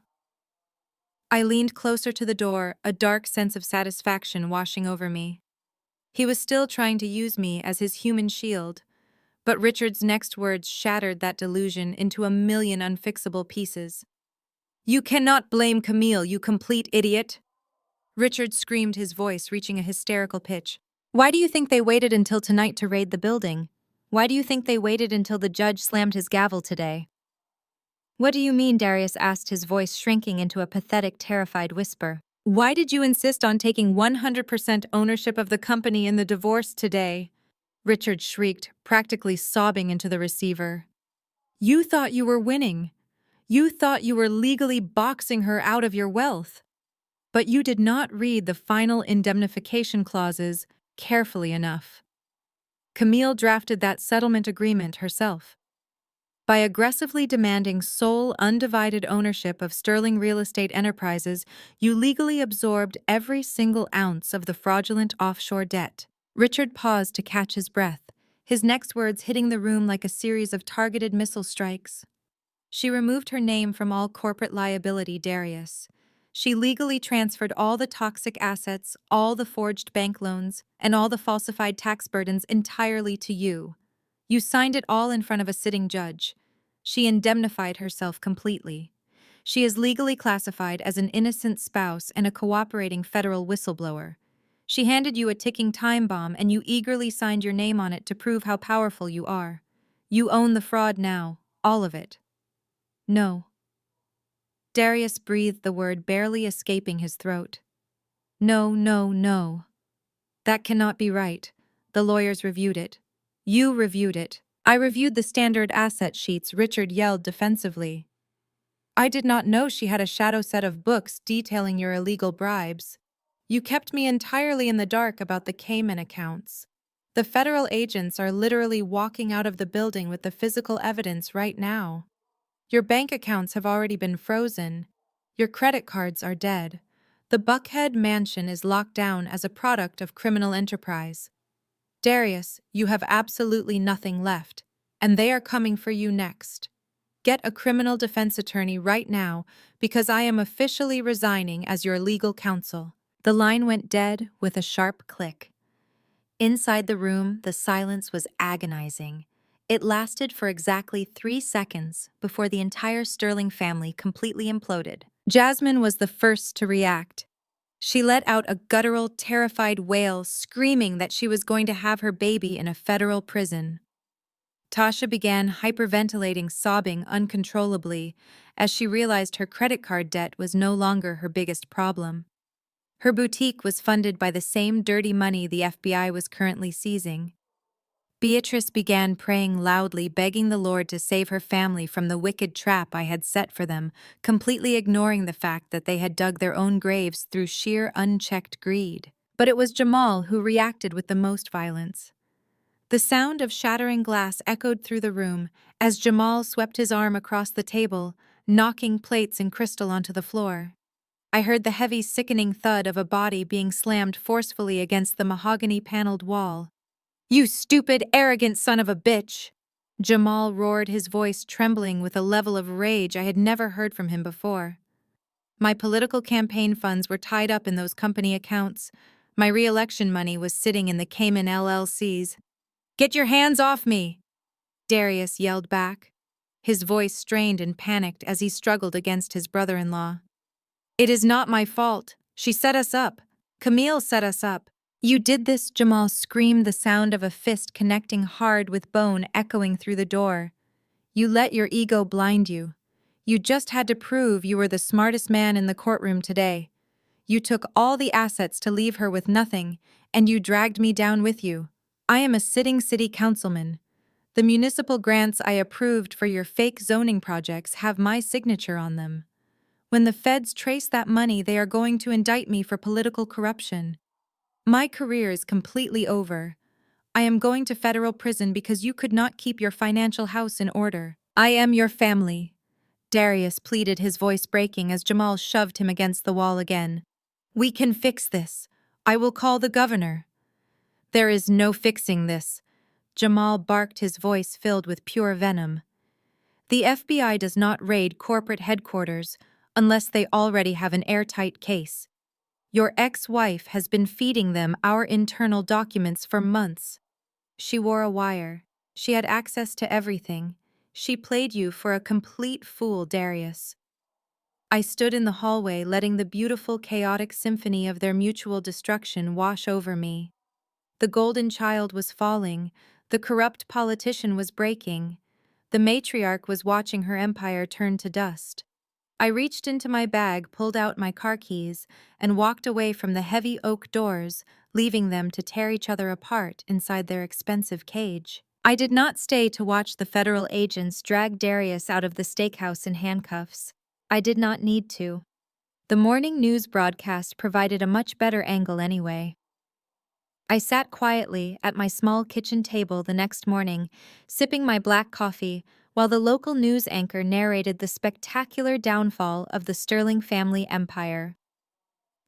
I leaned closer to the door, a dark sense of satisfaction washing over me. He was still trying to use me as his human shield, but Richard's next words shattered that delusion into a million unfixable pieces. You cannot blame Camille, you complete idiot! Richard screamed, his voice reaching a hysterical pitch. Why do you think they waited until tonight to raid the building? Why do you think they waited until the judge slammed his gavel today? What do you mean? Darius asked, his voice shrinking into a pathetic, terrified whisper. Why did you insist on taking 100% ownership of the company in the divorce today? Richard shrieked, practically sobbing into the receiver. You thought you were winning. You thought you were legally boxing her out of your wealth. But you did not read the final indemnification clauses carefully enough. Camille drafted that settlement agreement herself. By aggressively demanding sole, undivided ownership of Sterling Real Estate Enterprises, you legally absorbed every single ounce of the fraudulent offshore debt. Richard paused to catch his breath, his next words hitting the room like a series of targeted missile strikes. She removed her name from all corporate liability, Darius. She legally transferred all the toxic assets, all the forged bank loans, and all the falsified tax burdens entirely to you. You signed it all in front of a sitting judge. She indemnified herself completely. She is legally classified as an innocent spouse and a cooperating federal whistleblower. She handed you a ticking time bomb and you eagerly signed your name on it to prove how powerful you are. You own the fraud now, all of it. No. Darius breathed the word barely escaping his throat. No, no, no. That cannot be right. The lawyers reviewed it. You reviewed it. I reviewed the standard asset sheets, Richard yelled defensively. I did not know she had a shadow set of books detailing your illegal bribes. You kept me entirely in the dark about the Cayman accounts. The federal agents are literally walking out of the building with the physical evidence right now. Your bank accounts have already been frozen. Your credit cards are dead. The Buckhead mansion is locked down as a product of criminal enterprise. Darius, you have absolutely nothing left, and they are coming for you next. Get a criminal defense attorney right now because I am officially resigning as your legal counsel. The line went dead with a sharp click. Inside the room, the silence was agonizing. It lasted for exactly 3 seconds before the entire Sterling family completely imploded. Jasmine was the first to react. She let out a guttural, terrified wail, screaming that she was going to have her baby in a federal prison. Tasha began hyperventilating, sobbing uncontrollably, as she realized her credit card debt was no longer her biggest problem. Her boutique was funded by the same dirty money the FBI was currently seizing. Beatrice began praying loudly, begging the Lord to save her family from the wicked trap I had set for them, completely ignoring the fact that they had dug their own graves through sheer unchecked greed. But it was Jamal who reacted with the most violence. The sound of shattering glass echoed through the room as Jamal swept his arm across the table, knocking plates and crystal onto the floor. I heard the heavy, sickening thud of a body being slammed forcefully against the mahogany-paneled wall. "You stupid, arrogant son of a bitch!" Jamal roared, his voice trembling with a level of rage I had never heard from him before. My political campaign funds were tied up in those company accounts. My re-election money was sitting in the Cayman LLCs. "Get your hands off me!" Darius yelled back, his voice strained and panicked as he struggled against his brother-in-law. "It is not my fault. She set us up. Camille set us up." "You did this," Jamal screamed, the sound of a fist connecting hard with bone echoing through the door. "You let your ego blind you. You just had to prove you were the smartest man in the courtroom today. You took all the assets to leave her with nothing, and you dragged me down with you. I am a sitting city councilman. The municipal grants I approved for your fake zoning projects have my signature on them. When the feds trace that money, they are going to indict me for political corruption. My career is completely over. I am going to federal prison because you could not keep your financial house in order. I am your family," Darius pleaded, his voice breaking as Jamal shoved him against the wall again. "We can fix this. I will call the governor." "There is no fixing this," Jamal barked, his voice filled with pure venom. "The FBI does not raid corporate headquarters unless they already have an airtight case. Your ex-wife has been feeding them our internal documents for months. She wore a wire. She had access to everything. She played you for a complete fool, Darius." I stood in the hallway, letting the beautiful, chaotic symphony of their mutual destruction wash over me. The golden child was falling. The corrupt politician was breaking. The matriarch was watching her empire turn to dust. I reached into my bag, pulled out my car keys, and walked away from the heavy oak doors, leaving them to tear each other apart inside their expensive cage. I did not stay to watch the federal agents drag Darius out of the steakhouse in handcuffs. I did not need to. The morning news broadcast provided a much better angle anyway. I sat quietly at my small kitchen table the next morning, sipping my black coffee, while the local news anchor narrated the spectacular downfall of the Sterling family empire.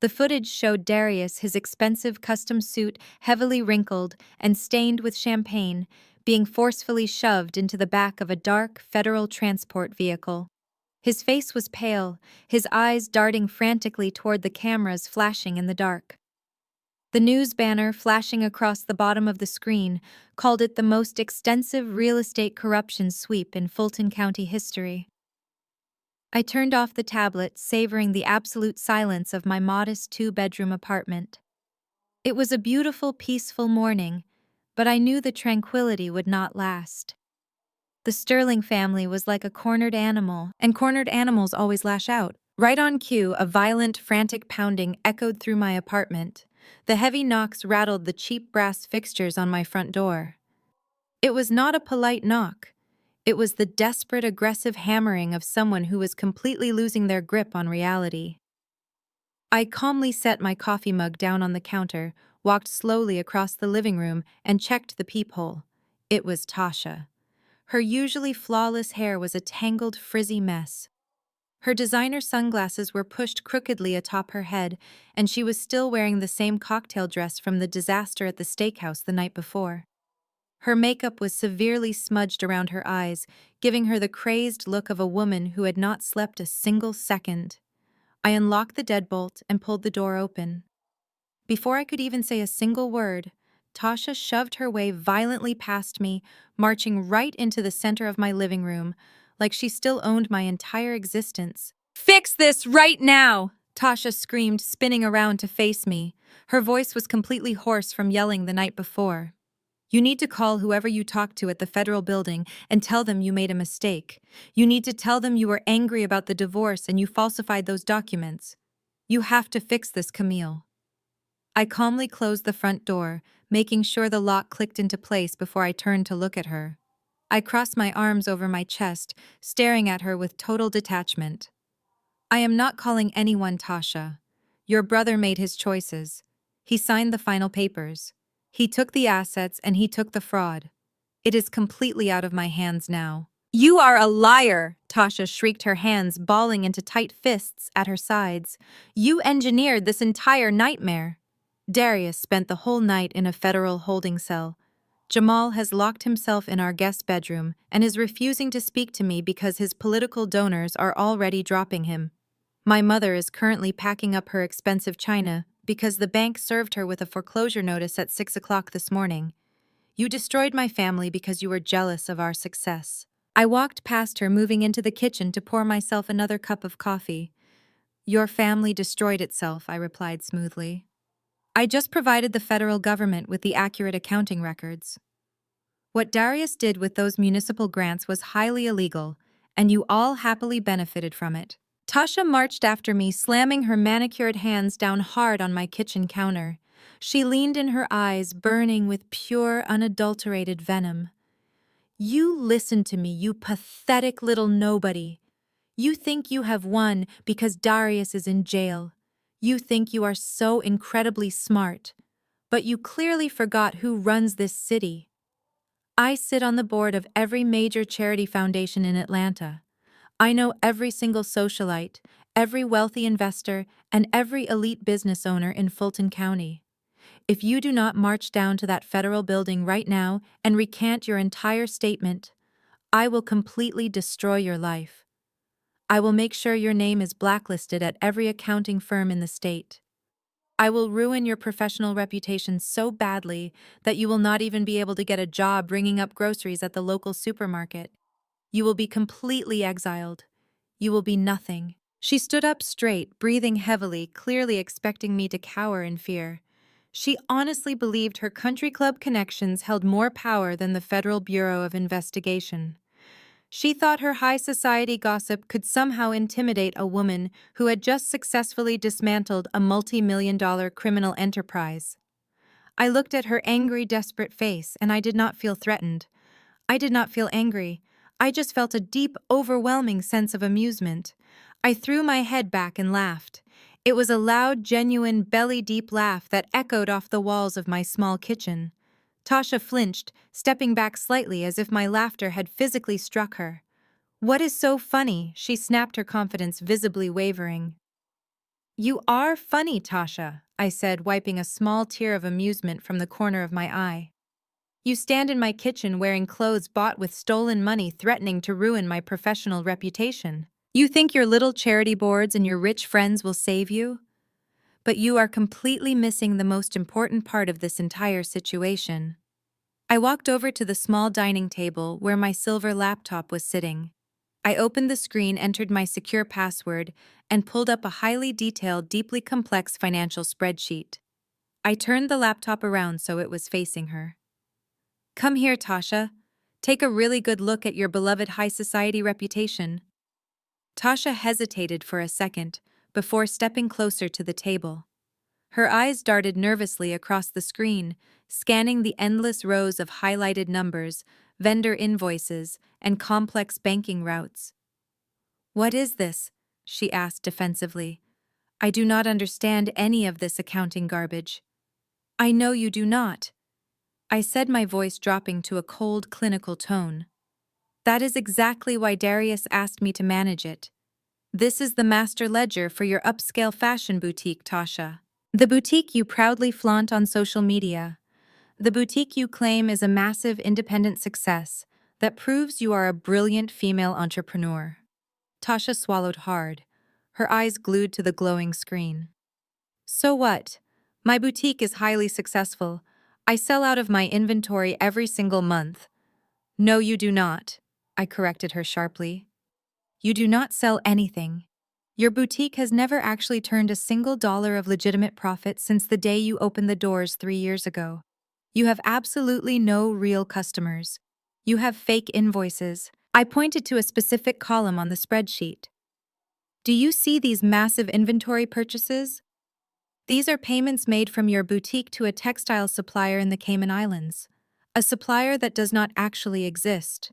The footage showed Darius, his expensive custom suit heavily wrinkled and stained with champagne, being forcefully shoved into the back of a dark federal transport vehicle. His face was pale, his eyes darting frantically toward the cameras flashing in the dark. The news banner flashing across the bottom of the screen called it the most extensive real estate corruption sweep in Fulton County history. I turned off the tablet, savoring the absolute silence of my modest two-bedroom apartment. It was a beautiful, peaceful morning, but I knew the tranquility would not last. The Sterling family was like a cornered animal, and cornered animals always lash out. Right on cue, a violent, frantic pounding echoed through my apartment. The heavy knocks rattled the cheap brass fixtures on my front door. It was not a polite knock. It was the desperate, aggressive hammering of someone who was completely losing their grip on reality. I calmly set my coffee mug down on the counter, walked slowly across the living room, and checked the peephole. It was Tasha. Her usually flawless hair was a tangled, frizzy mess. Her designer sunglasses were pushed crookedly atop her head, and she was still wearing the same cocktail dress from the disaster at the steakhouse the night before. Her makeup was severely smudged around her eyes, giving her the crazed look of a woman who had not slept a single second. I unlocked the deadbolt and pulled the door open. Before I could even say a single word, Tasha shoved her way violently past me, marching right into the center of my living room, like she still owned my entire existence. "Fix this right now!" Tasha screamed, spinning around to face me. Her voice was completely hoarse from yelling the night before. "You need to call whoever you talked to at the federal building and tell them you made a mistake. You need to tell them you were angry about the divorce and you falsified those documents. You have to fix this, Camille." I calmly closed the front door, making sure the lock clicked into place before I turned to look at her. I crossed my arms over my chest, staring at her with total detachment. "I am not calling anyone, Tasha. Your brother made his choices. He signed the final papers. He took the assets and he took the fraud. It is completely out of my hands now. You are a liar, Tasha shrieked, her hands balling into tight fists at her sides. You engineered this entire nightmare. Darius spent the whole night in a federal holding cell. Jamal has locked himself in our guest bedroom and is refusing to speak to me because his political donors are already dropping him. My mother is currently packing up her expensive china because the bank served her with a foreclosure notice at 6 o'clock this morning. You destroyed my family because you were jealous of our success. I walked past her, moving into the kitchen to pour myself another cup of coffee. Your family destroyed itself, I replied smoothly. I just provided the federal government with the accurate accounting records. What Darius did with those municipal grants was highly illegal, and you all happily benefited from it. Tasha marched after me, slamming her manicured hands down hard on my kitchen counter. She leaned in, her eyes burning with pure, unadulterated venom. You listen to me, you pathetic little nobody. You think you have won because Darius is in jail. You think you are so incredibly smart. But you clearly forgot who runs this city. I sit on the board of every major charity foundation in Atlanta. I know every single socialite, every wealthy investor, and every elite business owner in Fulton County. If you do not march down to that federal building right now and recant your entire statement, I will completely destroy your life. I will make sure your name is blacklisted at every accounting firm in the state. I will ruin your professional reputation so badly that you will not even be able to get a job ringing up groceries at the local supermarket. You will be completely exiled. You will be nothing. She stood up straight, breathing heavily, clearly expecting me to cower in fear. She honestly believed her country club connections held more power than the Federal Bureau of Investigation. She thought her high society gossip could somehow intimidate a woman who had just successfully dismantled a multi-million-dollar criminal enterprise. I looked at her angry, desperate face, and I did not feel threatened. I did not feel angry. I just felt a deep, overwhelming sense of amusement. I threw my head back and laughed. It was a loud, genuine, belly-deep laugh that echoed off the walls of my small kitchen. Tasha flinched, stepping back slightly as if my laughter had physically struck her. What is so funny? She snapped, her confidence visibly wavering. You are funny, Tasha, I said, wiping a small tear of amusement from the corner of my eye. You stand in my kitchen wearing clothes bought with stolen money, threatening to ruin my professional reputation. You think your little charity boards and your rich friends will save you? But you are completely missing the most important part of this entire situation. I walked over to the small dining table where my silver laptop was sitting. I opened the screen, entered my secure password, and pulled up a highly detailed, deeply complex financial spreadsheet. I turned the laptop around so it was facing her. Come here, Tasha. Take a really good look at your beloved high society reputation. Tasha hesitated for a second before stepping closer to the table. Her eyes darted nervously across the screen, scanning the endless rows of highlighted numbers, vendor invoices, and complex banking routes. What is this? She asked defensively. I do not understand any of this accounting garbage. I know you do not, I said, my voice dropping to a cold, clinical tone. That is exactly why Darius asked me to manage it. This is the master ledger for your upscale fashion boutique, Tasha. The boutique you proudly flaunt on social media. The boutique you claim is a massive independent success that proves you are a brilliant female entrepreneur. Tasha swallowed hard, her eyes glued to the glowing screen. So what? My boutique is highly successful. I sell out of my inventory every single month. No, you do not, I corrected her sharply. You do not sell anything. Your boutique has never actually turned a single dollar of legitimate profit since the day you opened the doors 3 years ago. You have absolutely no real customers. You have fake invoices. I pointed to a specific column on the spreadsheet. Do you see these massive inventory purchases? These are payments made from your boutique to a textile supplier in the Cayman Islands, a supplier that does not actually exist.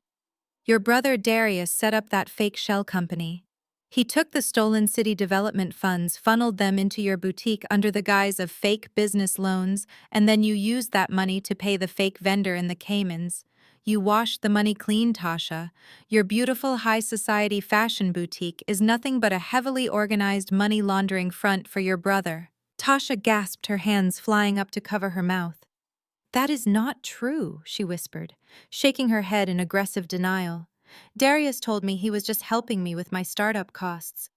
Your brother Darius set up that fake shell company. He took the stolen city development funds, funneled them into your boutique under the guise of fake business loans, and then you used that money to pay the fake vendor in the Caymans. You wash the money clean, Tasha. Your beautiful high society fashion boutique is nothing but a heavily organized money laundering front for your brother. Tasha gasped, her hands flying up to cover her mouth. That is not true, she whispered, shaking her head in aggressive denial. Darius told me he was just helping me with my startup costs.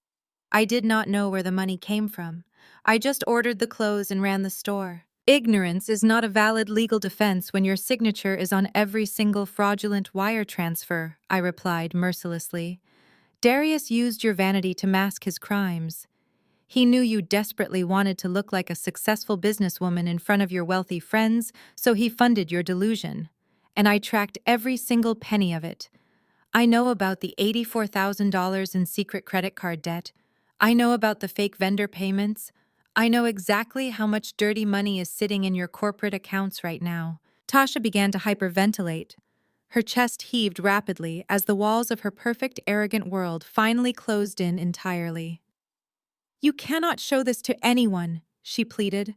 I did not know where the money came from. I just ordered the clothes and ran the store. Ignorance is not a valid legal defense when your signature is on every single fraudulent wire transfer, I replied mercilessly. Darius used your vanity to mask his crimes. He knew you desperately wanted to look like a successful businesswoman in front of your wealthy friends, so he funded your delusion. And I tracked every single penny of it. I know about the $84,000 in secret credit card debt. I know about the fake vendor payments. I know exactly how much dirty money is sitting in your corporate accounts right now. Tasha began to hyperventilate. Her chest heaved rapidly as the walls of her perfect, arrogant world finally closed in entirely. You cannot show this to anyone, she pleaded,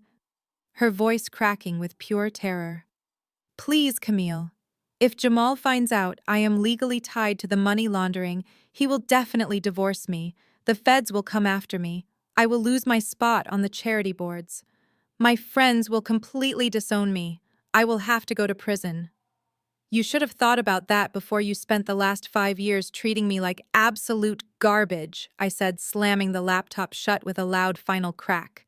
her voice cracking with pure terror. Please, Camille. If Jamal finds out I am legally tied to the money laundering, he will definitely divorce me. The feds will come after me. I will lose my spot on the charity boards. My friends will completely disown me. I will have to go to prison. You should have thought about that before you spent the last 5 years treating me like absolute garbage, I said, slamming the laptop shut with a loud final crack.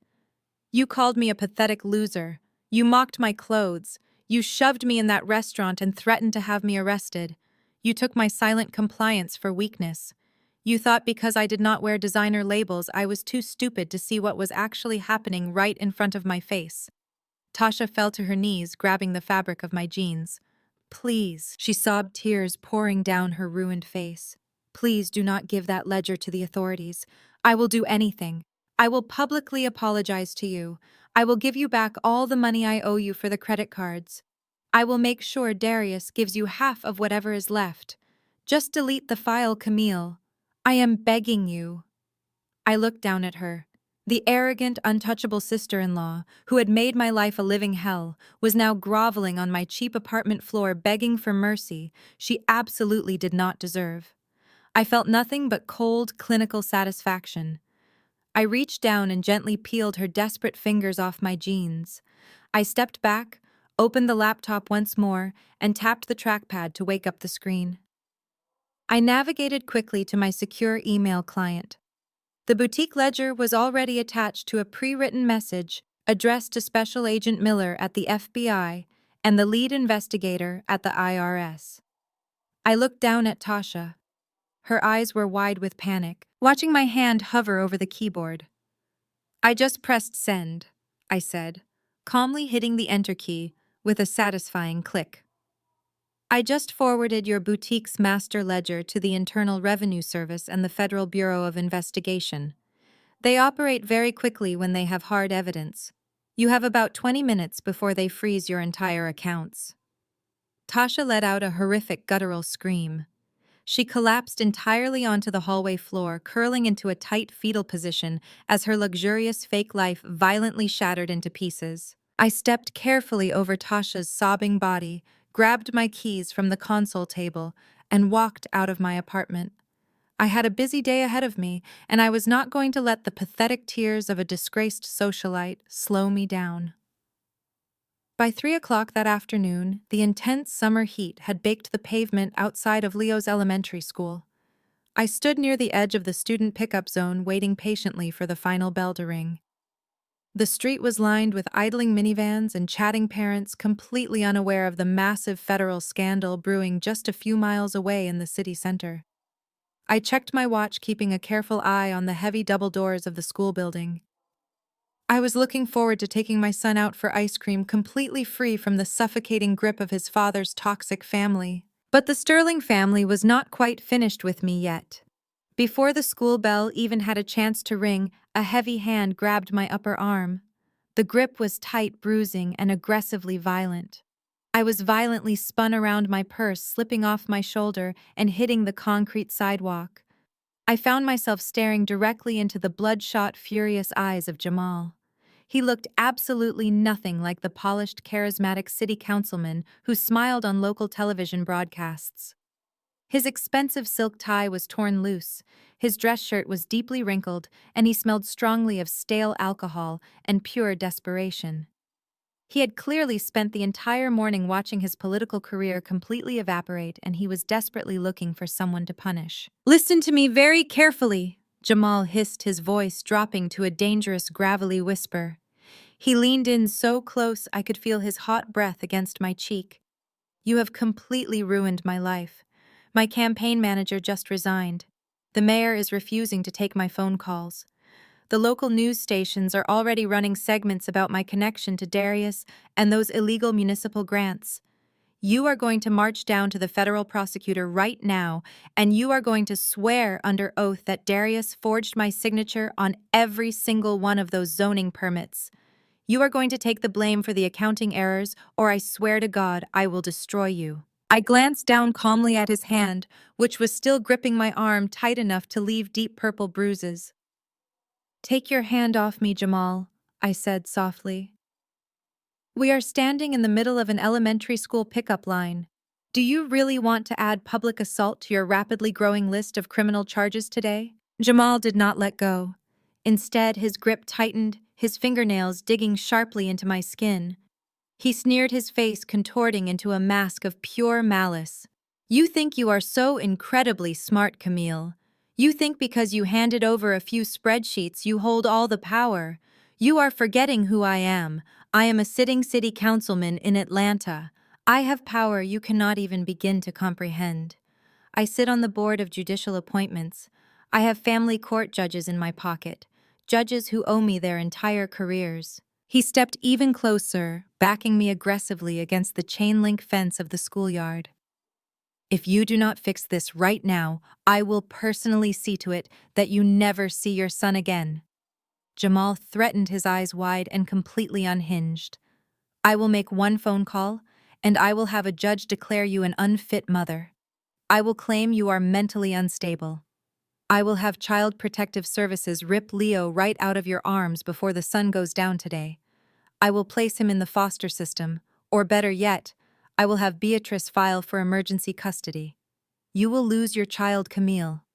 You called me a pathetic loser. You mocked my clothes. You shoved me in that restaurant and threatened to have me arrested. You took my silent compliance for weakness. You thought because I did not wear designer labels, I was too stupid to see what was actually happening right in front of my face. Tasha fell to her knees, grabbing the fabric of my jeans. Please, she sobbed, tears pouring down her ruined face. Please do not give that ledger to the authorities. I will do anything. I will publicly apologize to you. I will give you back all the money I owe you for the credit cards. I will make sure Darius gives you half of whatever is left. Just delete the file, Camille. I am begging you. I looked down at her. The arrogant, untouchable sister-in-law, who had made my life a living hell, was now groveling on my cheap apartment floor begging for mercy she absolutely did not deserve. I felt nothing but cold, clinical satisfaction. I reached down and gently peeled her desperate fingers off my jeans. I stepped back, opened the laptop once more, and tapped the trackpad to wake up the screen. I navigated quickly to my secure email client. The boutique ledger was already attached to a pre-written message addressed to Special Agent Miller at the FBI and the lead investigator at the IRS. I looked down at Tasha. Her eyes were wide with panic, watching my hand hover over the keyboard. I just pressed send, I said, calmly hitting the enter key with a satisfying click. I just forwarded your boutique's master ledger to the Internal Revenue Service and the Federal Bureau of Investigation. They operate very quickly when they have hard evidence. You have about 20 minutes before they freeze your entire accounts. Tasha let out a horrific guttural scream. She collapsed entirely onto the hallway floor, curling into a tight fetal position as her luxurious fake life violently shattered into pieces. I stepped carefully over Tasha's sobbing body, grabbed my keys from the console table, and walked out of my apartment. I had a busy day ahead of me, and I was not going to let the pathetic tears of a disgraced socialite slow me down. By 3 o'clock that afternoon, the intense summer heat had baked the pavement outside of Leo's elementary school. I stood near the edge of the student pickup zone, waiting patiently for the final bell to ring. The street was lined with idling minivans and chatting parents, completely unaware of the massive federal scandal brewing just a few miles away in the city center. I checked my watch, keeping a careful eye on the heavy double doors of the school building. I was looking forward to taking my son out for ice cream, completely free from the suffocating grip of his father's toxic family. But the Sterling family was not quite finished with me yet. Before the school bell even had a chance to ring, a heavy hand grabbed my upper arm. The grip was tight, bruising, and aggressively violent. I was violently spun around, my purse slipping off my shoulder and hitting the concrete sidewalk. I found myself staring directly into the bloodshot, furious eyes of Jamal. He looked absolutely nothing like the polished, charismatic city councilman who smiled on local television broadcasts. His expensive silk tie was torn loose, his dress shirt was deeply wrinkled, and he smelled strongly of stale alcohol and pure desperation. He had clearly spent the entire morning watching his political career completely evaporate, and he was desperately looking for someone to punish. "Listen to me very carefully," Jamal hissed, his voice dropping to a dangerous, gravelly whisper. He leaned in so close I could feel his hot breath against my cheek. "You have completely ruined my life. My campaign manager just resigned. The mayor is refusing to take my phone calls. The local news stations are already running segments about my connection to Darius and those illegal municipal grants. You are going to march down to the federal prosecutor right now, and you are going to swear under oath that Darius forged my signature on every single one of those zoning permits. You are going to take the blame for the accounting errors, or I swear to God I will destroy you." I glanced down calmly at his hand, which was still gripping my arm tight enough to leave deep purple bruises. "Take your hand off me, Jamal," I said softly. "We are standing in the middle of an elementary school pickup line. Do you really want to add public assault to your rapidly growing list of criminal charges today?" Jamal did not let go. Instead, his grip tightened, his fingernails digging sharply into my skin. He sneered, his face contorting into a mask of pure malice. "You think you are so incredibly smart, Camille. You think because you handed over a few spreadsheets you hold all the power. You are forgetting who I am. I am a sitting city councilman in Atlanta. I have power you cannot even begin to comprehend. I sit on the board of judicial appointments. I have family court judges in my pocket, judges who owe me their entire careers." He stepped even closer, backing me aggressively against the chain-link fence of the schoolyard. "If you do not fix this right now, I will personally see to it that you never see your son again." Jamal threatened, his eyes wide and completely unhinged. "I will make one phone call, and I will have a judge declare you an unfit mother. I will claim you are mentally unstable. I will have Child Protective Services rip Leo right out of your arms before the sun goes down today. I will place him in the foster system, or better yet, I will have Beatrice file for emergency custody. You will lose your child, Camille.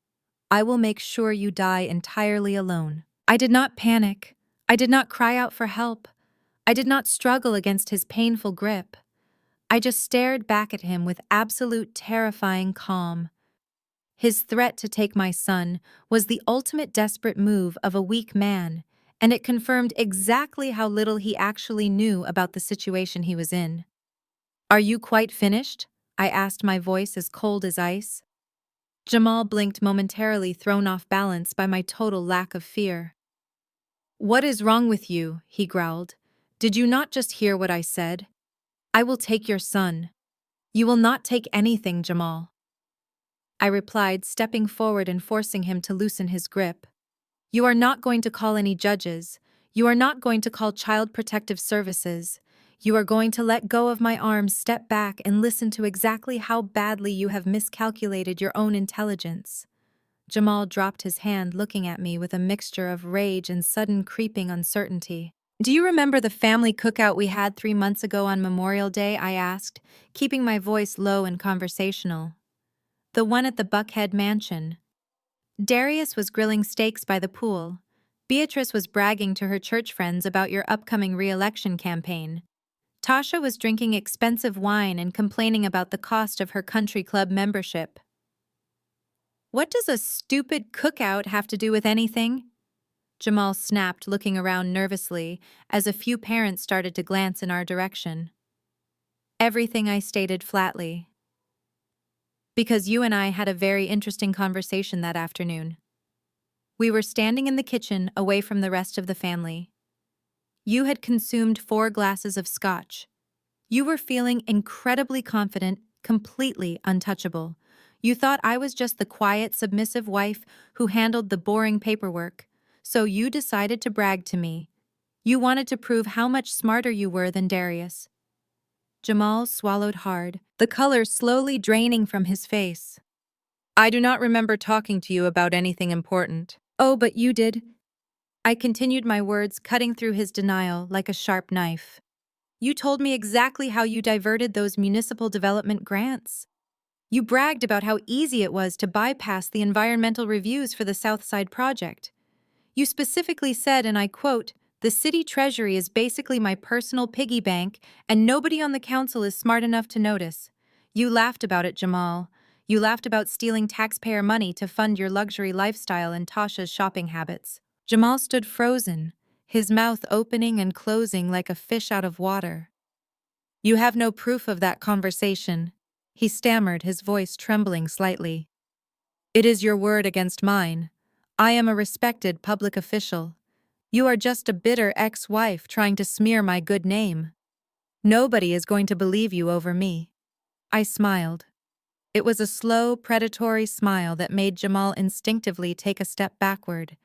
I will make sure you die entirely alone." I did not panic. I did not cry out for help. I did not struggle against his painful grip. I just stared back at him with absolute terrifying calm. His threat to take my son was the ultimate desperate move of a weak man, and it confirmed exactly how little he actually knew about the situation he was in. "Are you quite finished?" I asked, my voice as cold as ice. Jamal blinked, momentarily thrown off balance by my total lack of fear. "What is wrong with you?" he growled. "Did you not just hear what I said? I will take your son." "You will not take anything, Jamal," I replied, stepping forward and forcing him to loosen his grip. "You are not going to call any judges. You are not going to call Child Protective Services. You are going to let go of my arms, step back, and listen to exactly how badly you have miscalculated your own intelligence." Jamal dropped his hand, looking at me with a mixture of rage and sudden creeping uncertainty. "Do you remember the family cookout we had 3 months ago on Memorial Day?" I asked, keeping my voice low and conversational. "The one at the Buckhead mansion. Darius was grilling steaks by the pool. Beatrice was bragging to her church friends about your upcoming re-election campaign. Tasha was drinking expensive wine and complaining about the cost of her country club membership." "What does a stupid cookout have to do with anything?" Jamal snapped, looking around nervously as a few parents started to glance in our direction. "Everything," I stated flatly. "Because you and I had a very interesting conversation that afternoon. We were standing in the kitchen, away from the rest of the family. You had consumed 4 glasses of scotch. You were feeling incredibly confident, completely untouchable. You thought I was just the quiet, submissive wife who handled the boring paperwork. So you decided to brag to me. You wanted to prove how much smarter you were than Darius." Jamal swallowed hard, the color slowly draining from his face. "I do not remember talking to you about anything important." "Oh, but you did." I continued my words, cutting through his denial like a sharp knife. You told me exactly how you diverted those municipal development grants. You bragged about how easy it was to bypass the environmental reviews for the Southside project. You specifically said, and I quote, "The city treasury is basically my personal piggy bank, and nobody on the council is smart enough to notice." You laughed about it, Jamal. You laughed about stealing taxpayer money to fund your luxury lifestyle and Tasha's shopping habits. Jamal stood frozen, his mouth opening and closing like a fish out of water. "You have no proof of that conversation," he stammered, his voice trembling slightly. "It is your word against mine. I am a respected public official. You are just a bitter ex-wife trying to smear my good name. Nobody is going to believe you over me." I smiled. It was a slow, predatory smile that made Jamal instinctively take a step backward.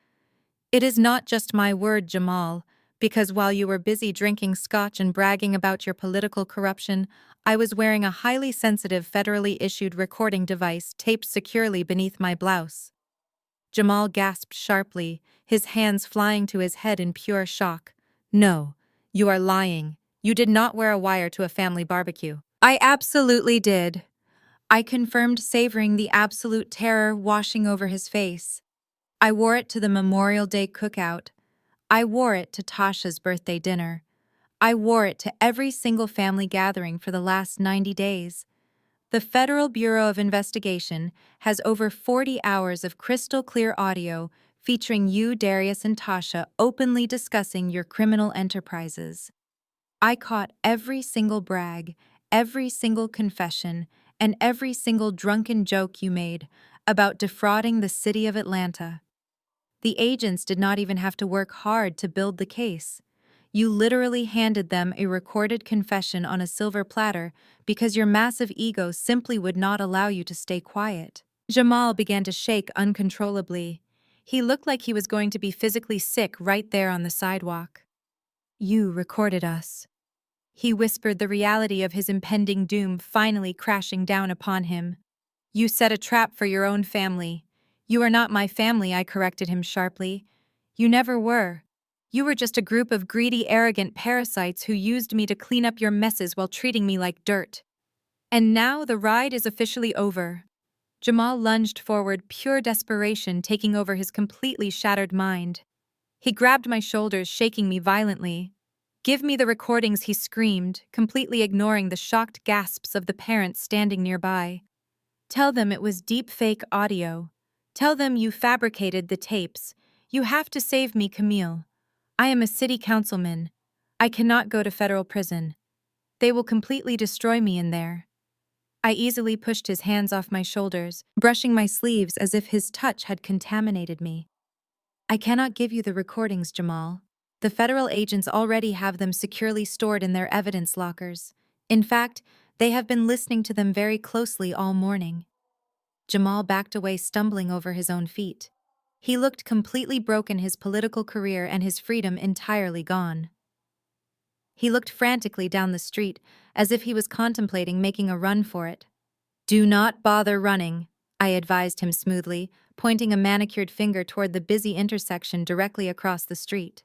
"It is not just my word, Jamal, because while you were busy drinking scotch and bragging about your political corruption, I was wearing a highly sensitive federally issued recording device taped securely beneath my blouse." Jamal gasped sharply, his hands flying to his head in pure shock. "No, you are lying. You did not wear a wire to a family barbecue." "I absolutely did," I confirmed, savoring the absolute terror washing over his face. "I wore it to the Memorial Day cookout. I wore it to Tasha's birthday dinner. I wore it to every single family gathering for the last 90 days. The Federal Bureau of Investigation has over 40 hours of crystal-clear audio featuring you, Darius, and Tasha openly discussing your criminal enterprises. I caught every single brag, every single confession, and every single drunken joke you made about defrauding the city of Atlanta. The agents did not even have to work hard to build the case. You literally handed them a recorded confession on a silver platter because your massive ego simply would not allow you to stay quiet." Jamal began to shake uncontrollably. He looked like he was going to be physically sick right there on the sidewalk. "You recorded us," he whispered, the reality of his impending doom finally crashing down upon him. "You set a trap for your own family." "You are not my family," I corrected him sharply. "You never were. You were just a group of greedy, arrogant parasites who used me to clean up your messes while treating me like dirt. And now the ride is officially over." Jamal lunged forward, pure desperation taking over his completely shattered mind. He grabbed my shoulders, shaking me violently. "Give me the recordings," he screamed, completely ignoring the shocked gasps of the parents standing nearby. "Tell them it was deep-fake audio. Tell them you fabricated the tapes. You have to save me, Camille. I am a city councilman. I cannot go to federal prison. They will completely destroy me in there." I easily pushed his hands off my shoulders, brushing my sleeves as if his touch had contaminated me. "I cannot give you the recordings, Jamal. The federal agents already have them securely stored in their evidence lockers. In fact, they have been listening to them very closely all morning." Jamal backed away, stumbling over his own feet. He looked completely broken, his political career and his freedom entirely gone. He looked frantically down the street, as if he was contemplating making a run for it. "Do not bother running," I advised him smoothly, pointing a manicured finger toward the busy intersection directly across the street.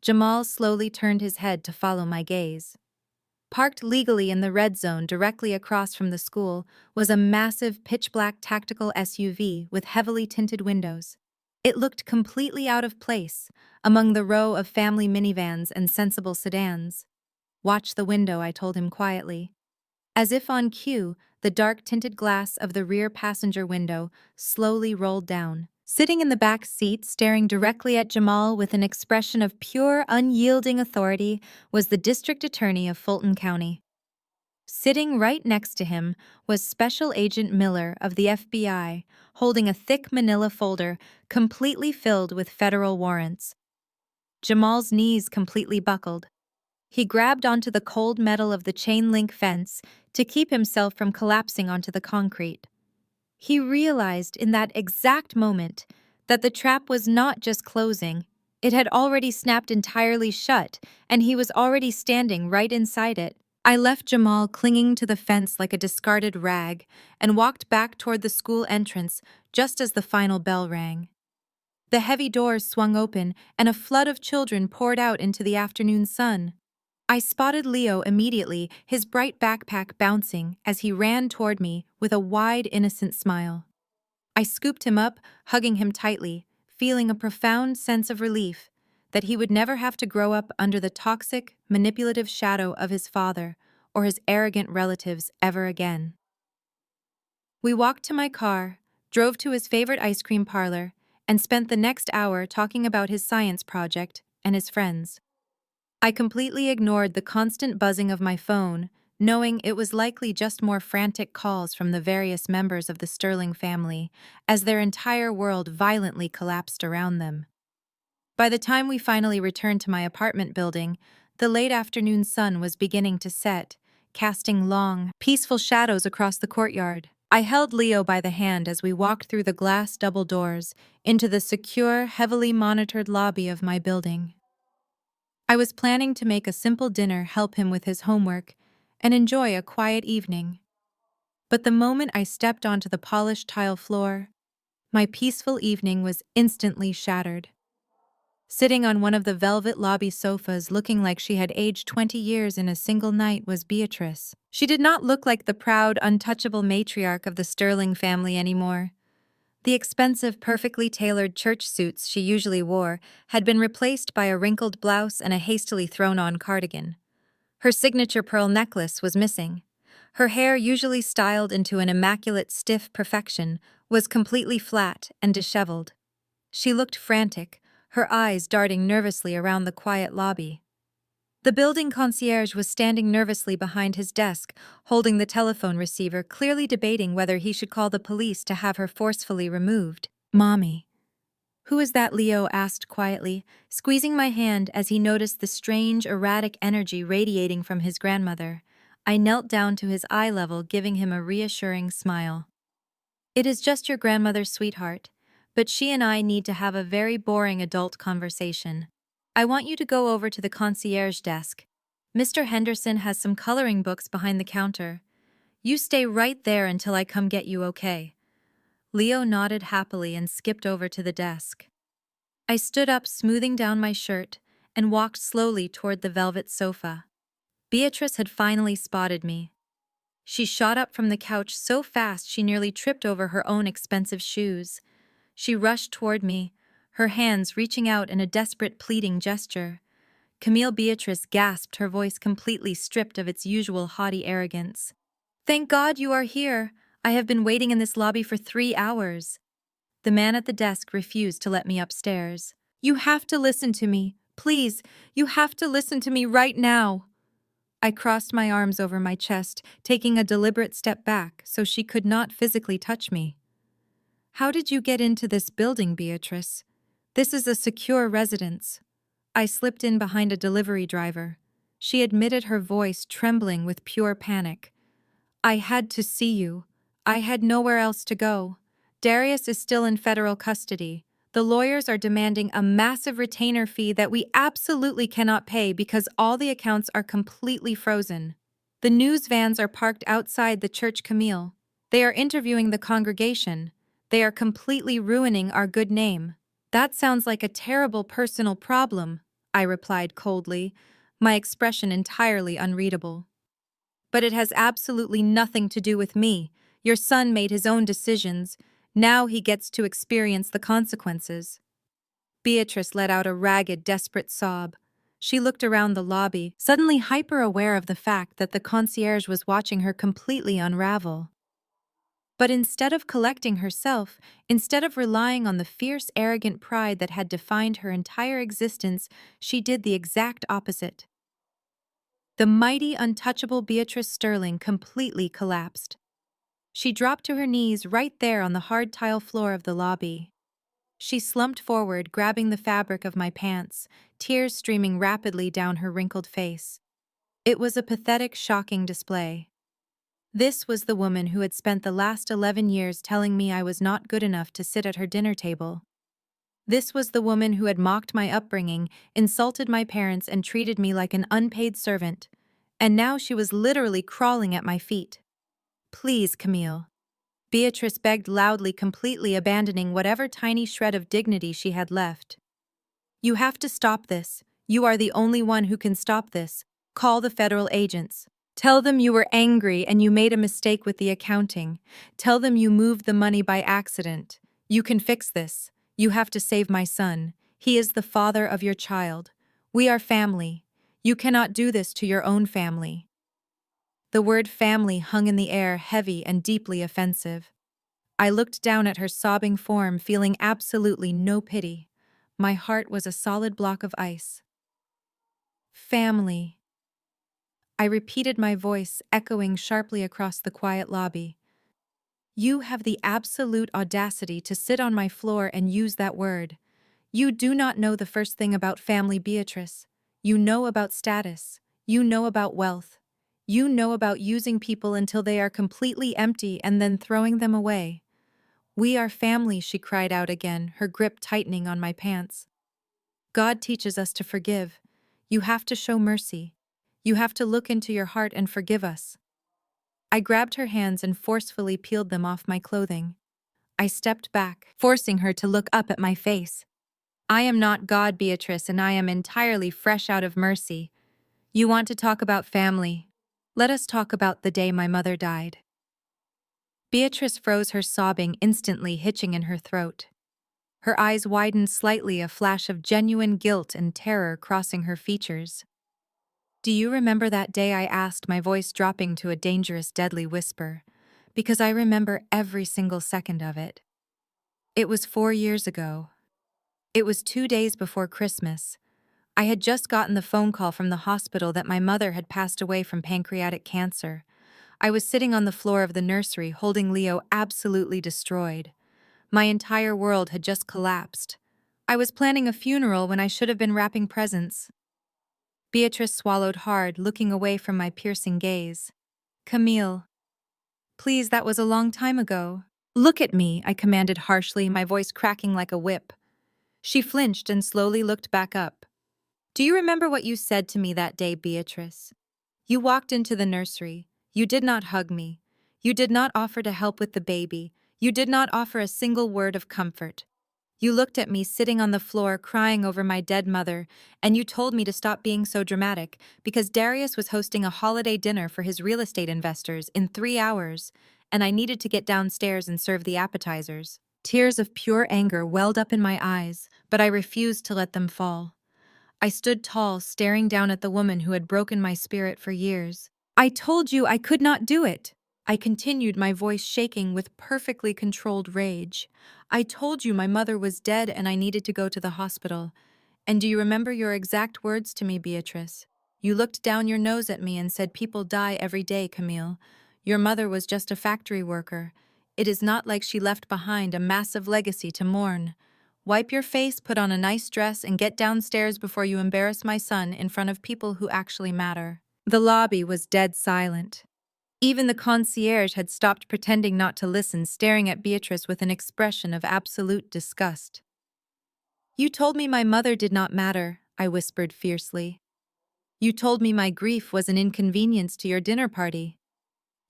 Jamal slowly turned his head to follow my gaze. Parked legally in the red zone directly across from the school was a massive pitch-black tactical SUV with heavily tinted windows. It looked completely out of place among the row of family minivans and sensible sedans. "Watch the window," I told him quietly. As if on cue, the dark tinted glass of the rear passenger window slowly rolled down. Sitting in the back seat, staring directly at Jamal with an expression of pure, unyielding authority, was the district attorney of Fulton County. Sitting right next to him was Special Agent Miller of the FBI, holding a thick manila folder completely filled with federal warrants. Jamal's knees completely buckled. He grabbed onto the cold metal of the chain-link fence to keep himself from collapsing onto the concrete. He realized in that exact moment that the trap was not just closing, it had already snapped entirely shut, and he was already standing right inside it. I left Jamal clinging to the fence like a discarded rag and walked back toward the school entrance just as the final bell rang. The heavy doors swung open, and a flood of children poured out into the afternoon sun. I spotted Leo immediately, his bright backpack bouncing as he ran toward me with a wide, innocent smile. I scooped him up, hugging him tightly, feeling a profound sense of relief that he would never have to grow up under the toxic, manipulative shadow of his father or his arrogant relatives ever again. We walked to my car, drove to his favorite ice cream parlor, and spent the next hour talking about his science project and his friends. I completely ignored the constant buzzing of my phone, knowing it was likely just more frantic calls from the various members of the Sterling family, as their entire world violently collapsed around them. By the time we finally returned to my apartment building, the late afternoon sun was beginning to set, casting long, peaceful shadows across the courtyard. I held Leo by the hand as we walked through the glass double doors into the secure, heavily monitored lobby of my building. I was planning to make a simple dinner help him with his homework and enjoy a quiet evening. But the moment I stepped onto the polished tile floor, my peaceful evening was instantly shattered. Sitting on one of the velvet lobby sofas looking like she had aged 20 years in a single night was Beatrice. She did not look like the proud, untouchable matriarch of the Sterling family anymore. The expensive, perfectly tailored church suits she usually wore had been replaced by a wrinkled blouse and a hastily thrown-on cardigan. Her signature pearl necklace was missing. Her hair, usually styled into an immaculate stiff perfection, was completely flat and disheveled. She looked frantic, her eyes darting nervously around the quiet lobby. The building concierge was standing nervously behind his desk, holding the telephone receiver, clearly debating whether he should call the police to have her forcefully removed. "Mommy." "Who is that?" Leo asked quietly, squeezing my hand as he noticed the strange, erratic energy radiating from his grandmother. I knelt down to his eye level, giving him a reassuring smile. "It is just your grandmother's sweetheart, but she and I need to have a very boring adult conversation. I want you to go over to the concierge desk. Mr. Henderson has some coloring books behind the counter. You stay right there until I come get you, okay?" Leo nodded happily and skipped over to the desk. I stood up, smoothing down my shirt, and walked slowly toward the velvet sofa. Beatrice had finally spotted me. She shot up from the couch so fast she nearly tripped over her own expensive shoes. She rushed toward me, her hands reaching out in a desperate, pleading gesture. Camille Beatrice gasped, her voice completely stripped of its usual haughty arrogance. "Thank God you are here. I have been waiting in this lobby for 3 hours." The man at the desk refused to let me upstairs. "You have to listen to me. Please, you have to listen to me right now." I crossed my arms over my chest, taking a deliberate step back so she could not physically touch me. "How did you get into this building, Beatrice? This is a secure residence." I slipped in behind a delivery driver. She admitted, her voice trembling with pure panic. "I had to see you. I had nowhere else to go. Darius is still in federal custody. The lawyers are demanding a massive retainer fee that we absolutely cannot pay because all the accounts are completely frozen. The news vans are parked outside the church, Camille. They are interviewing the congregation. They are completely ruining our good name." "That sounds like a terrible personal problem," I replied coldly, my expression entirely unreadable. "But it has absolutely nothing to do with me. Your son made his own decisions. Now he gets to experience the consequences." Beatrice let out a ragged, desperate sob. She looked around the lobby, suddenly hyper-aware of the fact that the concierge was watching her completely unravel. But instead of collecting herself, instead of relying on the fierce, arrogant pride that had defined her entire existence, she did the exact opposite. The mighty, untouchable Beatrice Sterling completely collapsed. She dropped to her knees right there on the hard tile floor of the lobby. She slumped forward, grabbing the fabric of my pants, tears streaming rapidly down her wrinkled face. It was a pathetic, shocking display. This was the woman who had spent the last 11 years telling me I was not good enough to sit at her dinner table. This was the woman who had mocked my upbringing, insulted my parents, and treated me like an unpaid servant. And now she was literally crawling at my feet. "Please, Camille." Beatrice begged loudly, completely abandoning whatever tiny shred of dignity she had left. You have to stop this. You are the only one who can stop this. Call the federal agents. Tell them you were angry and you made a mistake with the accounting. Tell them you moved the money by accident. You can fix this. You have to save my son. He is the father of your child. We are family. You cannot do this to your own family. The word family hung in the air, heavy and deeply offensive. I looked down at her sobbing form, feeling absolutely no pity. My heart was a solid block of ice. Family. I repeated, my voice echoing sharply across the quiet lobby. You have the absolute audacity to sit on my floor and use that word. You do not know the first thing about family, Beatrice. You know about status. You know about wealth. You know about using people until they are completely empty and then throwing them away. We are family, she cried out again, her grip tightening on my pants. God teaches us to forgive. You have to show mercy. You have to look into your heart and forgive us. I grabbed her hands and forcefully peeled them off my clothing. I stepped back, forcing her to look up at my face. I am not God, Beatrice, and I am entirely fresh out of mercy. You want to talk about family? Let us talk about the day my mother died. Beatrice froze, her sobbing instantly hitching in her throat. Her eyes widened slightly, a flash of genuine guilt and terror crossing her features. Do you remember that day? I asked, my voice dropping to a dangerous, deadly whisper, because I remember every single second of it. It was 4 years ago. It was 2 days before Christmas. I had just gotten the phone call from the hospital that my mother had passed away from pancreatic cancer. I was sitting on the floor of the nursery holding Leo, absolutely destroyed. My entire world had just collapsed. I was planning a funeral when I should have been wrapping presents. Beatrice swallowed hard, looking away from my piercing gaze. Camille. Please, that was a long time ago. Look at me, I commanded harshly, my voice cracking like a whip. She flinched and slowly looked back up. Do you remember what you said to me that day, Beatrice? You walked into the nursery. You did not hug me. You did not offer to help with the baby. You did not offer a single word of comfort. You looked at me sitting on the floor crying over my dead mother, and you told me to stop being so dramatic because Darius was hosting a holiday dinner for his real estate investors in 3 hours, and I needed to get downstairs and serve the appetizers. Tears of pure anger welled up in my eyes, but I refused to let them fall. I stood tall, staring down at the woman who had broken my spirit for years. I told you I could not do it. I continued, my voice shaking with perfectly controlled rage. I told you my mother was dead and I needed to go to the hospital. And do you remember your exact words to me, Beatrice? You looked down your nose at me and said, people die every day, Camille. Your mother was just a factory worker. It is not like she left behind a massive legacy to mourn. Wipe your face, put on a nice dress, and get downstairs before you embarrass my son in front of people who actually matter. The lobby was dead silent. Even the concierge had stopped pretending not to listen, staring at Beatrice with an expression of absolute disgust. You told me my mother did not matter, I whispered fiercely. You told me my grief was an inconvenience to your dinner party.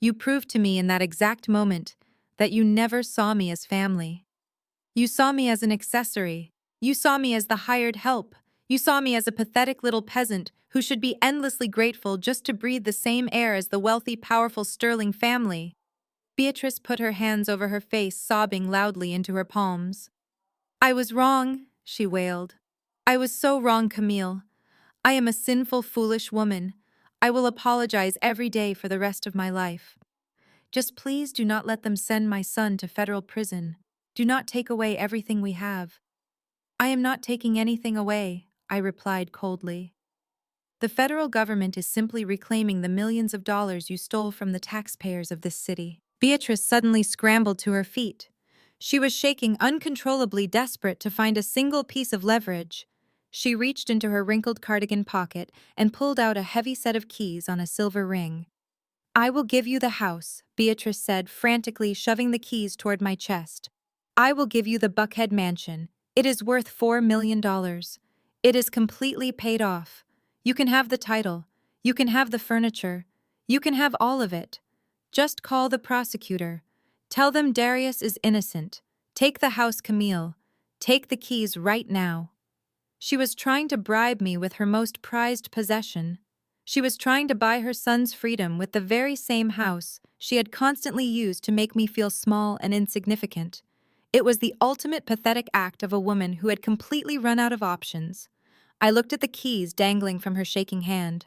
You proved to me in that exact moment that you never saw me as family. You saw me as an accessory. You saw me as the hired help. You saw me as a pathetic little peasant who should be endlessly grateful just to breathe the same air as the wealthy, powerful Sterling family. Beatrice put her hands over her face, sobbing loudly into her palms. I was wrong, she wailed. I was so wrong, Camille. I am a sinful, foolish woman. I will apologize every day for the rest of my life. Just please do not let them send my son to federal prison. Do not take away everything we have. I am not taking anything away, I replied coldly. The federal government is simply reclaiming the millions of dollars you stole from the taxpayers of this city. Beatrice suddenly scrambled to her feet. She was shaking uncontrollably, desperate to find a single piece of leverage. She reached into her wrinkled cardigan pocket and pulled out a heavy set of keys on a silver ring. I will give you the house, Beatrice said, frantically shoving the keys toward my chest. I will give you the Buckhead mansion. It is worth $4 million. It is completely paid off. You can have the title. You can have the furniture. You can have all of it. Just call the prosecutor. Tell them Darius is innocent. Take the house, Camille. Take the keys right now. She was trying to bribe me with her most prized possession. She was trying to buy her son's freedom with the very same house she had constantly used to make me feel small and insignificant. It was the ultimate pathetic act of a woman who had completely run out of options. I looked at the keys dangling from her shaking hand.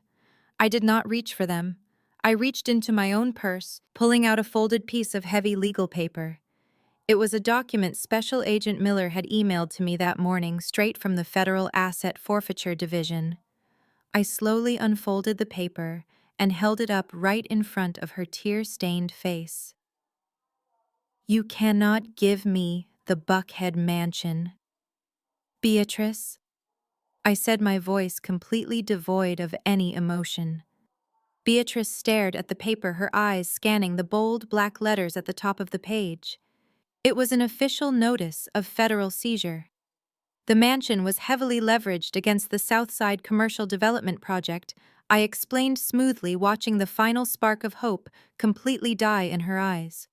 I did not reach for them. I reached into my own purse, pulling out a folded piece of heavy legal paper. It was a document Special Agent Miller had emailed to me that morning straight from the Federal Asset Forfeiture Division. I slowly unfolded the paper and held it up right in front of her tear-stained face. You cannot give me the Buckhead Mansion. Beatrice, I said, my voice completely devoid of any emotion. Beatrice stared at the paper, her eyes scanning the bold black letters at the top of the page. It was an official notice of federal seizure. The mansion was heavily leveraged against the Southside Commercial Development Project, I explained smoothly, watching the final spark of hope completely die in her eyes.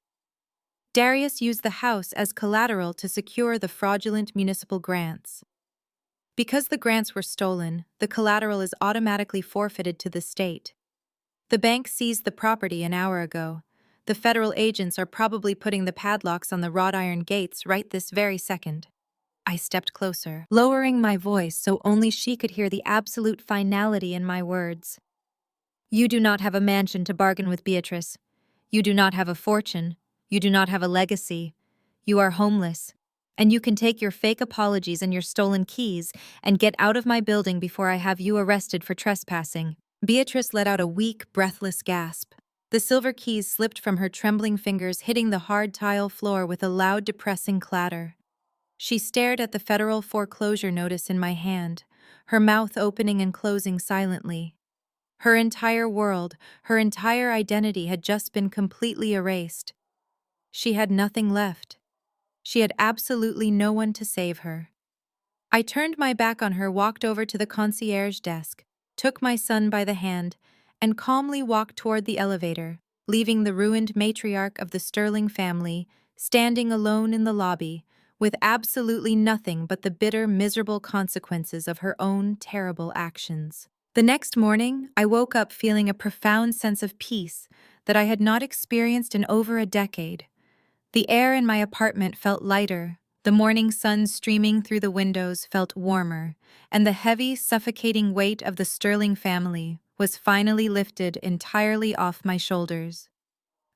Darius used the house as collateral to secure the fraudulent municipal grants. Because the grants were stolen, the collateral is automatically forfeited to the state. The bank seized the property an hour ago. The federal agents are probably putting the padlocks on the wrought iron gates right this very second. I stepped closer, lowering my voice so only she could hear the absolute finality in my words. You do not have a mansion to bargain with, Beatrice. You do not have a fortune. You do not have a legacy. You are homeless. And you can take your fake apologies and your stolen keys and get out of my building before I have you arrested for trespassing. Beatrice let out a weak, breathless gasp. The silver keys slipped from her trembling fingers, hitting the hard tile floor with a loud, depressing clatter. She stared at the federal foreclosure notice in my hand, her mouth opening and closing silently. Her entire world, her entire identity had just been completely erased. She had nothing left. She had absolutely no one to save her. I turned my back on her, walked over to the concierge desk, took my son by the hand, and calmly walked toward the elevator, leaving the ruined matriarch of the Sterling family standing alone in the lobby, with absolutely nothing but the bitter, miserable consequences of her own terrible actions. The next morning, I woke up feeling a profound sense of peace that I had not experienced in over a decade. The air in my apartment felt lighter, the morning sun streaming through the windows felt warmer, and the heavy, suffocating weight of the Sterling family was finally lifted entirely off my shoulders.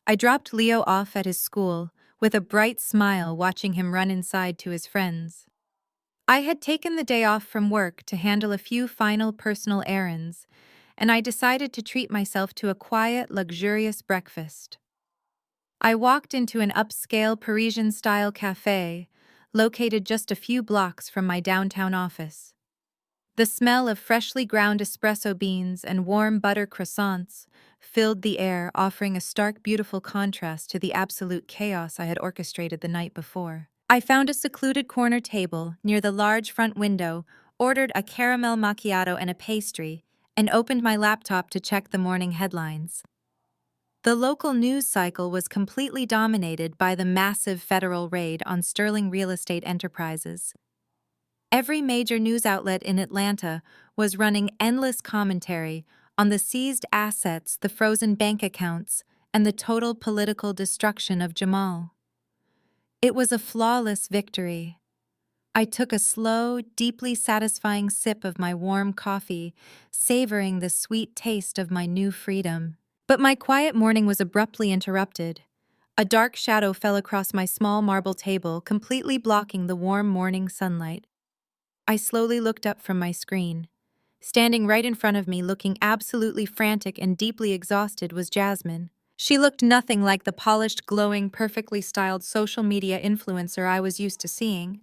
I dropped Leo off at his school, with a bright smile watching him run inside to his friends. I had taken the day off from work to handle a few final personal errands, and I decided to treat myself to a quiet, luxurious breakfast. I walked into an upscale Parisian-style cafe, located just a few blocks from my downtown office. The smell of freshly ground espresso beans and warm butter croissants filled the air, offering a stark, beautiful contrast to the absolute chaos I had orchestrated the night before. I found a secluded corner table near the large front window, ordered a caramel macchiato and a pastry, and opened my laptop to check the morning headlines. The local news cycle was completely dominated by the massive federal raid on Sterling real estate enterprises. Every major news outlet in Atlanta was running endless commentary on the seized assets, the frozen bank accounts, and the total political destruction of Jamal. It was a flawless victory. I took a slow, deeply satisfying sip of my warm coffee, savoring the sweet taste of my new freedom. But my quiet morning was abruptly interrupted. A dark shadow fell across my small marble table, completely blocking the warm morning sunlight. I slowly looked up from my screen. Standing right in front of me, looking absolutely frantic and deeply exhausted, was Jasmine. She looked nothing like the polished, glowing, perfectly styled social media influencer I was used to seeing.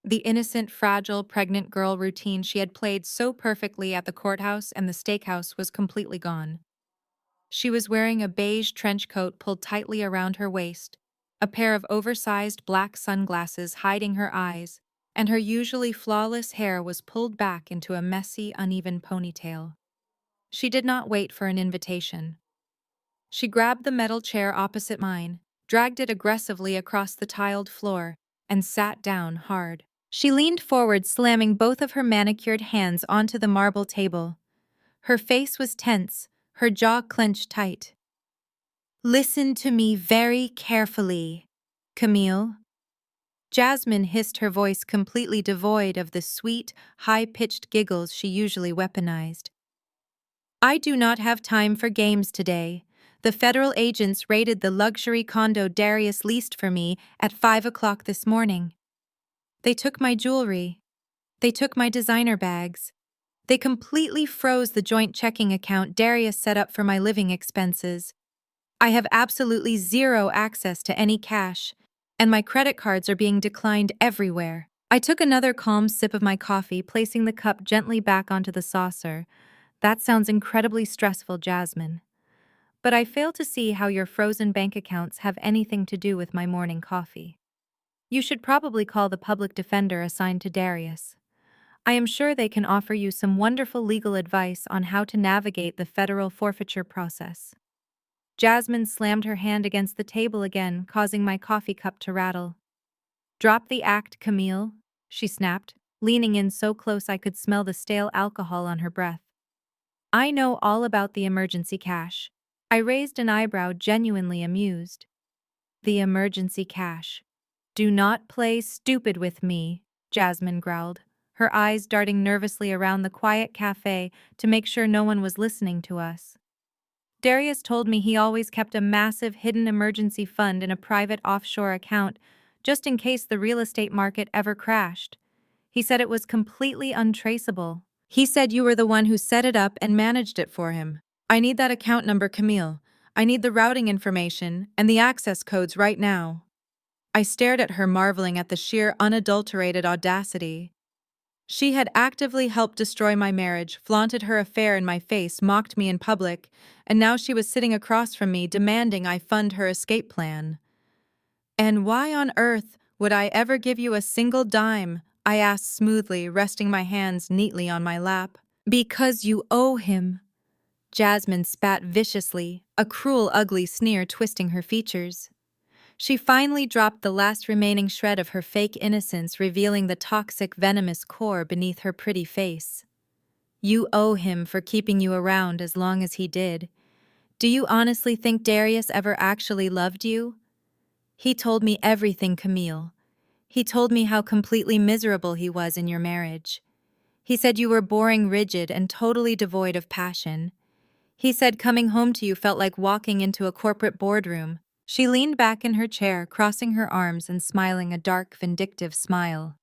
The innocent, fragile, pregnant girl routine she had played so perfectly at the courthouse and the steakhouse was completely gone. She was wearing a beige trench coat pulled tightly around her waist, a pair of oversized black sunglasses hiding her eyes, and her usually flawless hair was pulled back into a messy, uneven ponytail. She did not wait for an invitation. She grabbed the metal chair opposite mine, dragged it aggressively across the tiled floor, and sat down hard. She leaned forward, slamming both of her manicured hands onto the marble table. Her face was tense, her jaw clenched tight. "Listen to me very carefully, Camille." Jasmine hissed, her voice completely devoid of the sweet, high-pitched giggles she usually weaponized. "I do not have time for games today. The federal agents raided the luxury condo Darius leased for me at 5 o'clock this morning. They took my jewelry. They took my designer bags. They completely froze the joint checking account Darius set up for my living expenses. I have absolutely zero access to any cash, and my credit cards are being declined everywhere." I took another calm sip of my coffee, placing the cup gently back onto the saucer. "That sounds incredibly stressful, Jasmine. But I fail to see how your frozen bank accounts have anything to do with my morning coffee. You should probably call the public defender assigned to Darius. I am sure they can offer you some wonderful legal advice on how to navigate the federal forfeiture process." Jasmine slammed her hand against the table again, causing my coffee cup to rattle. "Drop the act, Camille," she snapped, leaning in so close I could smell the stale alcohol on her breath. "I know all about the emergency cash." I raised an eyebrow, genuinely amused. "The emergency cash. Do not play stupid with me," Jasmine growled, her eyes darting nervously around the quiet cafe to make sure no one was listening to us. "Darius told me he always kept a massive hidden emergency fund in a private offshore account, just in case the real estate market ever crashed. He said it was completely untraceable. He said you were the one who set it up and managed it for him. I need that account number, Camille. I need the routing information and the access codes right now." I stared at her, marveling at the sheer unadulterated audacity. She had actively helped destroy my marriage, flaunted her affair in my face, mocked me in public, and now she was sitting across from me demanding I fund her escape plan. "And why on earth would I ever give you a single dime?" I asked smoothly, resting my hands neatly on my lap. "Because you owe him." Jasmine spat viciously, a cruel, ugly sneer twisting her features. She finally dropped the last remaining shred of her fake innocence, revealing the toxic, venomous core beneath her pretty face. "You owe him for keeping you around as long as he did. Do you honestly think Darius ever actually loved you? He told me everything, Camille. He told me how completely miserable he was in your marriage. He said you were boring, rigid, and totally devoid of passion. He said coming home to you felt like walking into a corporate boardroom." She leaned back in her chair, crossing her arms and smiling a dark, vindictive smile.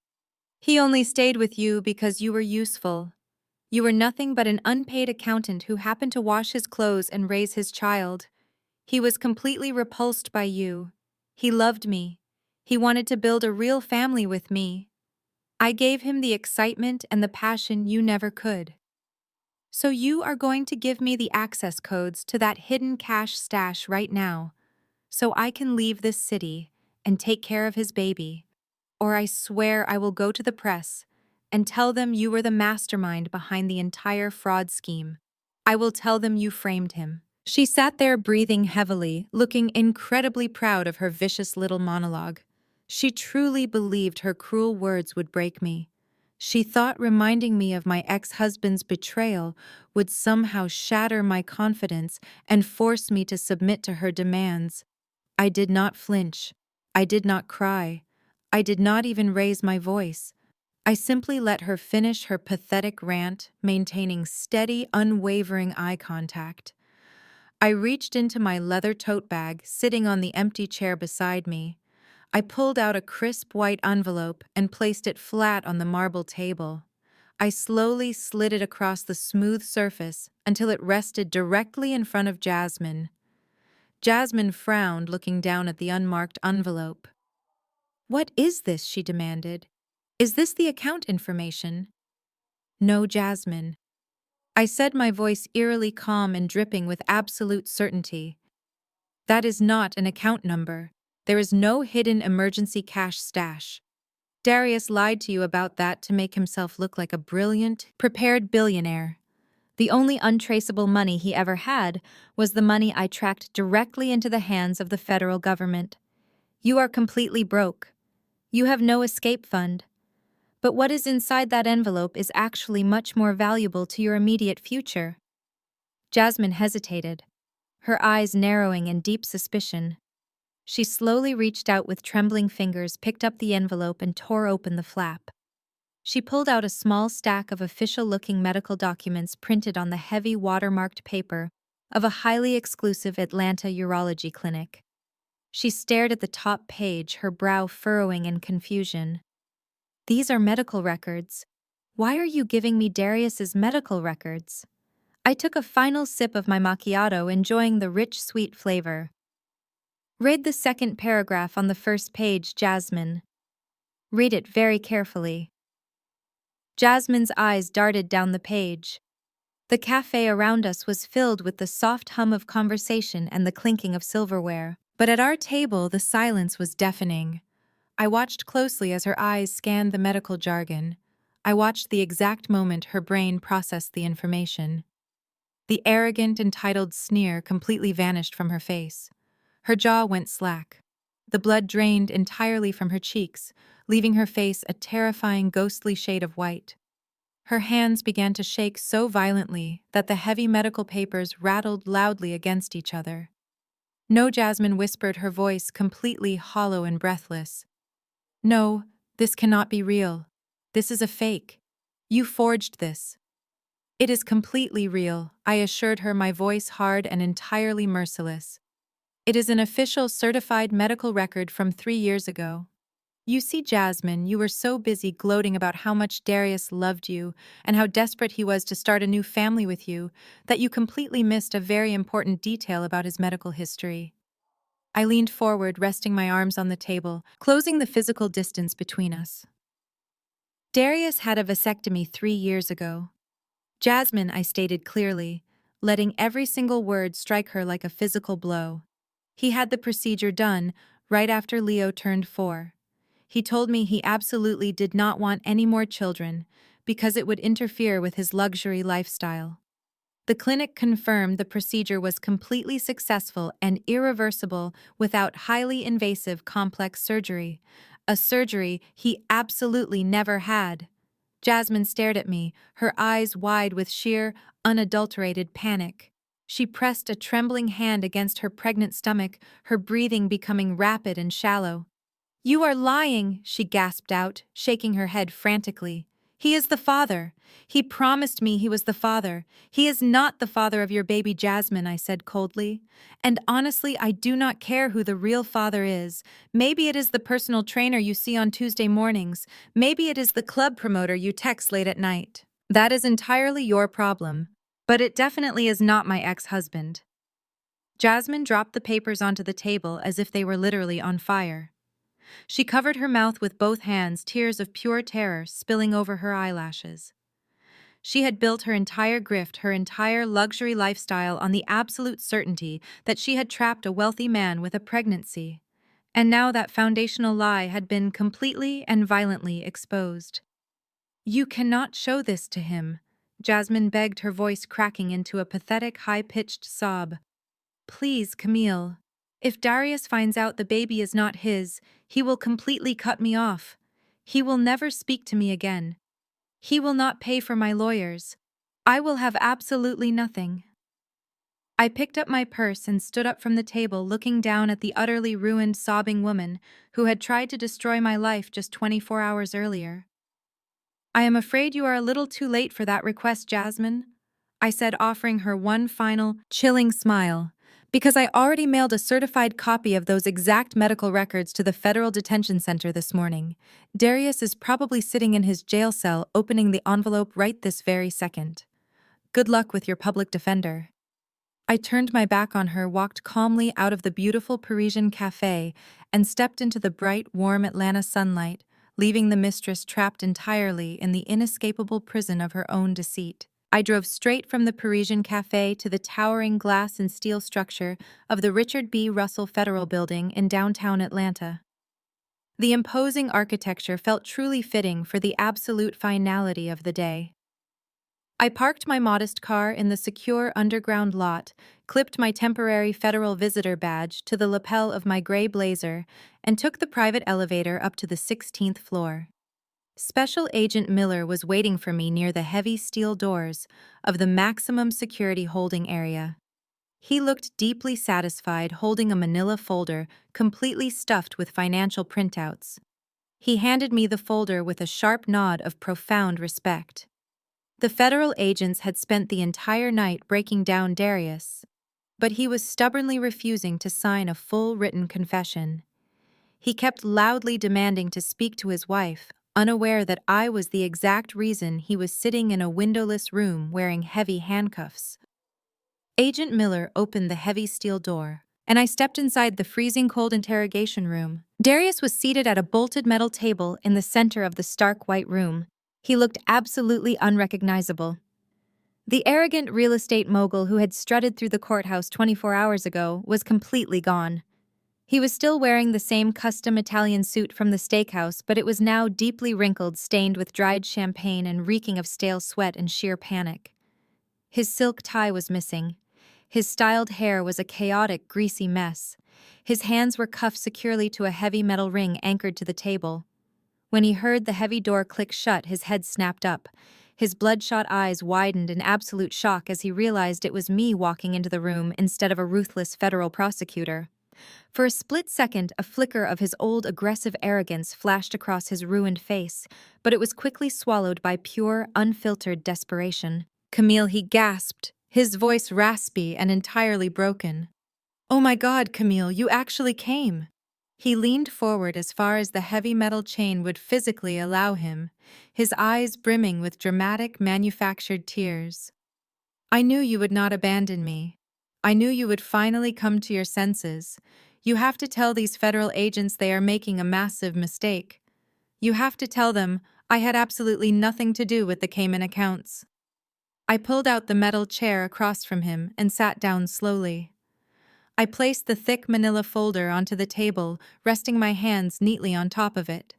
"He only stayed with you because you were useful. You were nothing but an unpaid accountant who happened to wash his clothes and raise his child. He was completely repulsed by you. He loved me. He wanted to build a real family with me. I gave him the excitement and the passion you never could. So you are going to give me the access codes to that hidden cash stash right now, so I can leave this city and take care of his baby, or I swear I will go to the press and tell them you were the mastermind behind the entire fraud scheme. I will tell them you framed him." She sat there breathing heavily, looking incredibly proud of her vicious little monologue. She truly believed her cruel words would break me. She thought reminding me of my ex-husband's betrayal would somehow shatter my confidence and force me to submit to her demands. I did not flinch. I did not cry. I did not even raise my voice. I simply let her finish her pathetic rant, maintaining steady, unwavering eye contact. I reached into my leather tote bag sitting on the empty chair beside me. I pulled out a crisp white envelope and placed it flat on the marble table. I slowly slid it across the smooth surface until it rested directly in front of Jasmine. Jasmine frowned, looking down at the unmarked envelope. "What is this?" she demanded. "Is this the account information?" "No, Jasmine." I said, my voice eerily calm and dripping with absolute certainty. "That is not an account number. There is no hidden emergency cash stash. Darius lied to you about that to make himself look like a brilliant, prepared billionaire. The only untraceable money he ever had was the money I tracked directly into the hands of the federal government. You are completely broke. You have no escape fund. But what is inside that envelope is actually much more valuable to your immediate future. Jasmine hesitated, her eyes narrowing in deep suspicion. She slowly reached out with trembling fingers, picked up the envelope, and tore open the flap. She pulled out a small stack of official-looking medical documents printed on the heavy watermarked paper of a highly exclusive Atlanta urology clinic. She stared at the top page, her brow furrowing in confusion. These are medical records. Why are you giving me Darius's medical records? I took a final sip of my macchiato, enjoying the rich, sweet flavor. Read the second paragraph on the first page, Jasmine. Read it very carefully. Jasmine's eyes darted down the page. The cafe around us was filled with the soft hum of conversation and the clinking of silverware. But at our table, the silence was deafening. I watched closely as her eyes scanned the medical jargon. I watched the exact moment her brain processed the information. The arrogant, entitled sneer completely vanished from her face. Her jaw went slack. The blood drained entirely from her cheeks, leaving her face a terrifying, ghostly shade of white. Her hands began to shake so violently that the heavy medical papers rattled loudly against each other. "No," Jasmine whispered, her voice completely hollow and breathless. "No, this cannot be real. This is a fake. You forged this." "It is completely real," I assured her, my voice hard and entirely merciless. "It is an official certified medical record from 3 years ago. You see, Jasmine, you were so busy gloating about how much Darius loved you and how desperate he was to start a new family with you that you completely missed a very important detail about his medical history." I leaned forward, resting my arms on the table, closing the physical distance between us. "Darius had a vasectomy 3 years ago. Jasmine," I stated clearly, letting every single word strike her like a physical blow. "He had the procedure done right after Leo turned 4. He told me he absolutely did not want any more children because it would interfere with his luxury lifestyle. The clinic confirmed the procedure was completely successful and irreversible without highly invasive complex surgery, a surgery he absolutely never had." Jasmine stared at me, her eyes wide with sheer, unadulterated panic. She pressed a trembling hand against her pregnant stomach, her breathing becoming rapid and shallow. "You are lying," she gasped out, shaking her head frantically. "He is the father. He promised me he was the father. He is not the father of your baby, Jasmine," I said coldly. "And honestly, I do not care who the real father is. Maybe it is the personal trainer you see on Tuesday mornings. Maybe it is the club promoter you text late at night. That is entirely your problem. But it definitely is not my ex-husband." Jasmine dropped the papers onto the table as if they were literally on fire. She covered her mouth with both hands, tears of pure terror spilling over her eyelashes. She had built her entire grift, her entire luxury lifestyle on the absolute certainty that she had trapped a wealthy man with a pregnancy. And now that foundational lie had been completely and violently exposed. "You cannot show this to him," Jasmine begged, her voice cracking into a pathetic, high-pitched sob. "Please, Camille. If Darius finds out the baby is not his, he will completely cut me off. He will never speak to me again. He will not pay for my lawyers. I will have absolutely nothing." I picked up my purse and stood up from the table, looking down at the utterly ruined, sobbing woman who had tried to destroy my life just 24 hours earlier. "I am afraid you are a little too late for that request, Jasmine," I said, offering her one final, chilling smile, "because I already mailed a certified copy of those exact medical records to the Federal Detention Center this morning. Darius is probably sitting in his jail cell opening the envelope right this very second. Good luck with your public defender." I turned my back on her, walked calmly out of the beautiful Parisian cafe, and stepped into the bright, warm Atlanta sunlight, leaving the mistress trapped entirely in the inescapable prison of her own deceit. I drove straight from the Parisian cafe to the towering glass and steel structure of the Richard B. Russell Federal Building in downtown Atlanta. The imposing architecture felt truly fitting for the absolute finality of the day. I parked my modest car in the secure underground lot, clipped my temporary federal visitor badge to the lapel of my gray blazer, and took the private elevator up to the 16th floor. Special Agent Miller was waiting for me near the heavy steel doors of the maximum security holding area. He looked deeply satisfied holding a manila folder completely stuffed with financial printouts. He handed me the folder with a sharp nod of profound respect. The federal agents had spent the entire night breaking down Darius, but he was stubbornly refusing to sign a full written confession. He kept loudly demanding to speak to his wife, unaware that I was the exact reason he was sitting in a windowless room wearing heavy handcuffs. Agent Miller opened the heavy steel door, and I stepped inside the freezing cold interrogation room. Darius was seated at a bolted metal table in the center of the stark white room. He looked absolutely unrecognizable. The arrogant real estate mogul who had strutted through the courthouse 24 hours ago was completely gone. He was still wearing the same custom Italian suit from the steakhouse, but it was now deeply wrinkled, stained with dried champagne and reeking of stale sweat and sheer panic. His silk tie was missing. His styled hair was a chaotic, greasy mess. His hands were cuffed securely to a heavy metal ring anchored to the table. When he heard the heavy door click shut, his head snapped up. His bloodshot eyes widened in absolute shock as he realized it was me walking into the room instead of a ruthless federal prosecutor. For a split second, a flicker of his old aggressive arrogance flashed across his ruined face, but it was quickly swallowed by pure, unfiltered desperation. "Camille," he gasped, his voice raspy and entirely broken. "Oh my God, Camille, you actually came!" He leaned forward as far as the heavy metal chain would physically allow him, his eyes brimming with dramatic, manufactured tears. "I knew you would not abandon me. I knew you would finally come to your senses. You have to tell these federal agents they are making a massive mistake. You have to tell them I had absolutely nothing to do with the Cayman accounts." I pulled out the metal chair across from him and sat down slowly. I placed the thick manila folder onto the table, resting my hands neatly on top of it.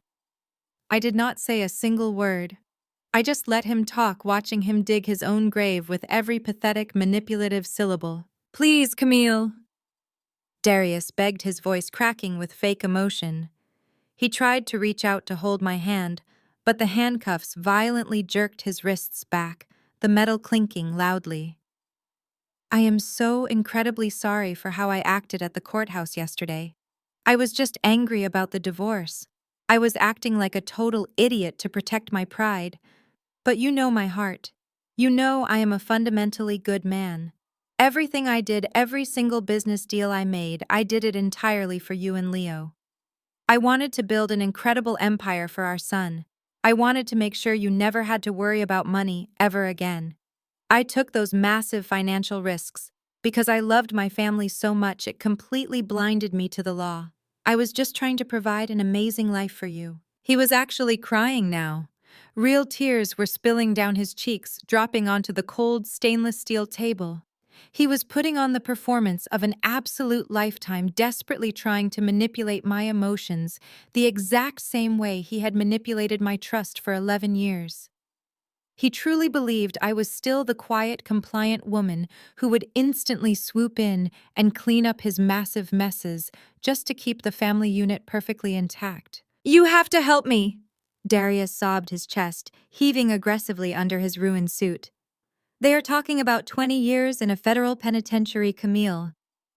I did not say a single word. I just let him talk, watching him dig his own grave with every pathetic, manipulative syllable. "Please, Camille," Darius begged, his voice cracking with fake emotion. He tried to reach out to hold my hand, but the handcuffs violently jerked his wrists back, the metal clinking loudly. "I am so incredibly sorry for how I acted at the courthouse yesterday. I was just angry about the divorce. I was acting like a total idiot to protect my pride. But you know my heart. You know I am a fundamentally good man. Everything I did, every single business deal I made, I did it entirely for you and Leo. I wanted to build an incredible empire for our son. I wanted to make sure you never had to worry about money ever again. I took those massive financial risks because I loved my family so much it completely blinded me to the law. I was just trying to provide an amazing life for you." He was actually crying now. Real tears were spilling down his cheeks, dropping onto the cold stainless steel table. He was putting on the performance of an absolute lifetime, desperately trying to manipulate my emotions the exact same way he had manipulated my trust for 11 years. He truly believed I was still the quiet, compliant woman who would instantly swoop in and clean up his massive messes just to keep the family unit perfectly intact. "You have to help me!" Darius sobbed, his chest heaving aggressively under his ruined suit. "They are talking about 20 years in a federal penitentiary, Camille.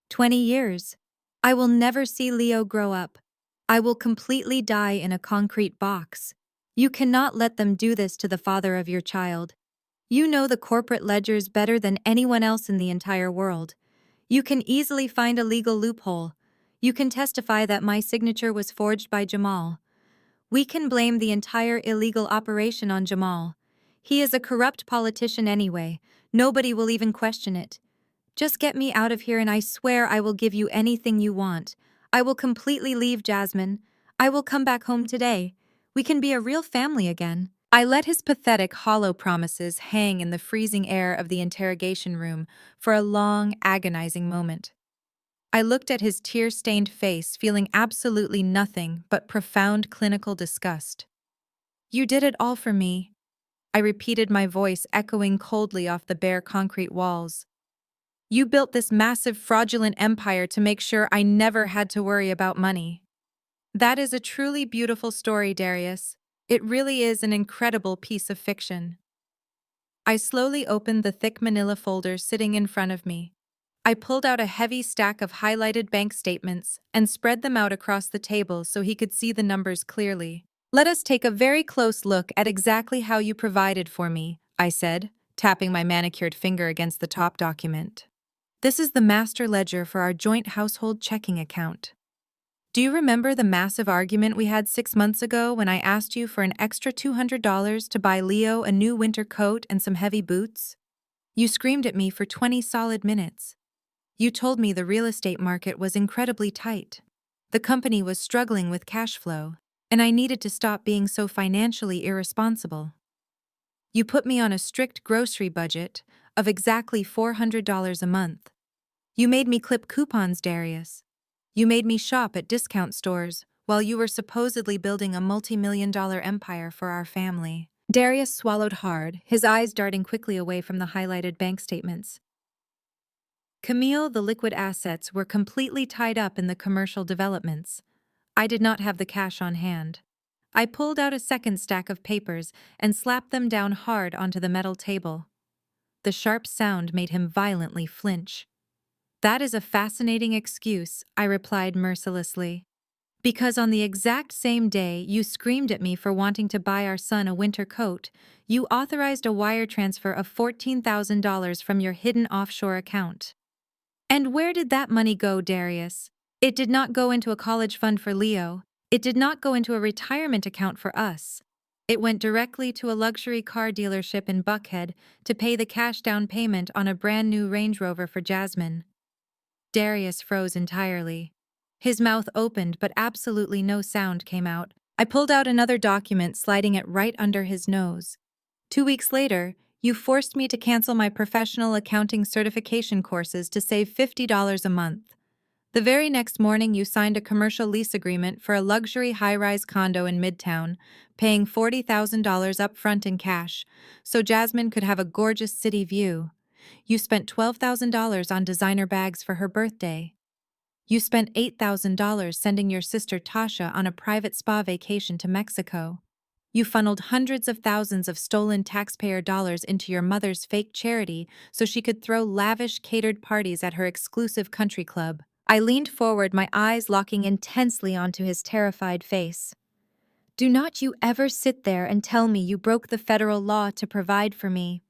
20 years. I will never see Leo grow up. I will completely die in a concrete box. You cannot let them do this to the father of your child. You know the corporate ledgers better than anyone else in the entire world. You can easily find a legal loophole. You can testify that my signature was forged by Jamal. We can blame the entire illegal operation on Jamal. He is a corrupt politician anyway. Nobody will even question it. Just get me out of here and I swear I will give you anything you want. I will completely leave Jasmine. I will come back home today. We can be a real family again." I let his pathetic, hollow promises hang in the freezing air of the interrogation room for a long, agonizing moment. I looked at his tear-stained face, feeling absolutely nothing but profound clinical disgust. "You did it all for me. I repeated, my voice echoing coldly off the bare concrete walls. You built this massive fraudulent empire to make sure I never had to worry about money. That is a truly beautiful story, Darius. It really is an incredible piece of fiction. I slowly opened the thick manila folder sitting in front of me. I pulled out a heavy stack of highlighted bank statements and spread them out across the table so he could see the numbers clearly. Let us take a very close look at exactly how you provided for me, I said, tapping my manicured finger against the top document. This is the master ledger for our joint household checking account. Do you remember the massive argument we had 6 months ago when I asked you for an extra $200 to buy Leo a new winter coat and some heavy boots? You screamed at me for 20 solid minutes. You told me the real estate market was incredibly tight. The company was struggling with cash flow, and I needed to stop being so financially irresponsible. You put me on a strict grocery budget of exactly $400 a month. You made me clip coupons, Darius. You made me shop at discount stores while you were supposedly building a multi-million-dollar empire for our family. Darius swallowed hard, his eyes darting quickly away from the highlighted bank statements. Camille, the liquid assets were completely tied up in the commercial developments. I did not have the cash on hand. I pulled out a second stack of papers and slapped them down hard onto the metal table. The sharp sound made him violently flinch. That is a fascinating excuse, I replied mercilessly. Because on the exact same day you screamed at me for wanting to buy our son a winter coat, you authorized a wire transfer of $14,000 from your hidden offshore account. And where did that money go, Darius? It did not go into a college fund for Leo. It did not go into a retirement account for us. It went directly to a luxury car dealership in Buckhead to pay the cash down payment on a brand new Range Rover for Jasmine. Darius froze entirely. His mouth opened, but absolutely no sound came out. I pulled out another document, sliding it right under his nose. 2 weeks later, you forced me to cancel my professional accounting certification courses to save $50 a month. The very next morning, you signed a commercial lease agreement for a luxury high-rise condo in Midtown, paying $40,000 upfront in cash, so Jasmine could have a gorgeous city view. You spent $12,000 on designer bags for her birthday. You spent $8,000 sending your sister Tasha on a private spa vacation to Mexico. You funneled hundreds of thousands of stolen taxpayer dollars into your mother's fake charity so she could throw lavish catered parties at her exclusive country club. I leaned forward, my eyes locking intensely onto his terrified face. Do not you ever sit there and tell me you broke the federal law to provide for me.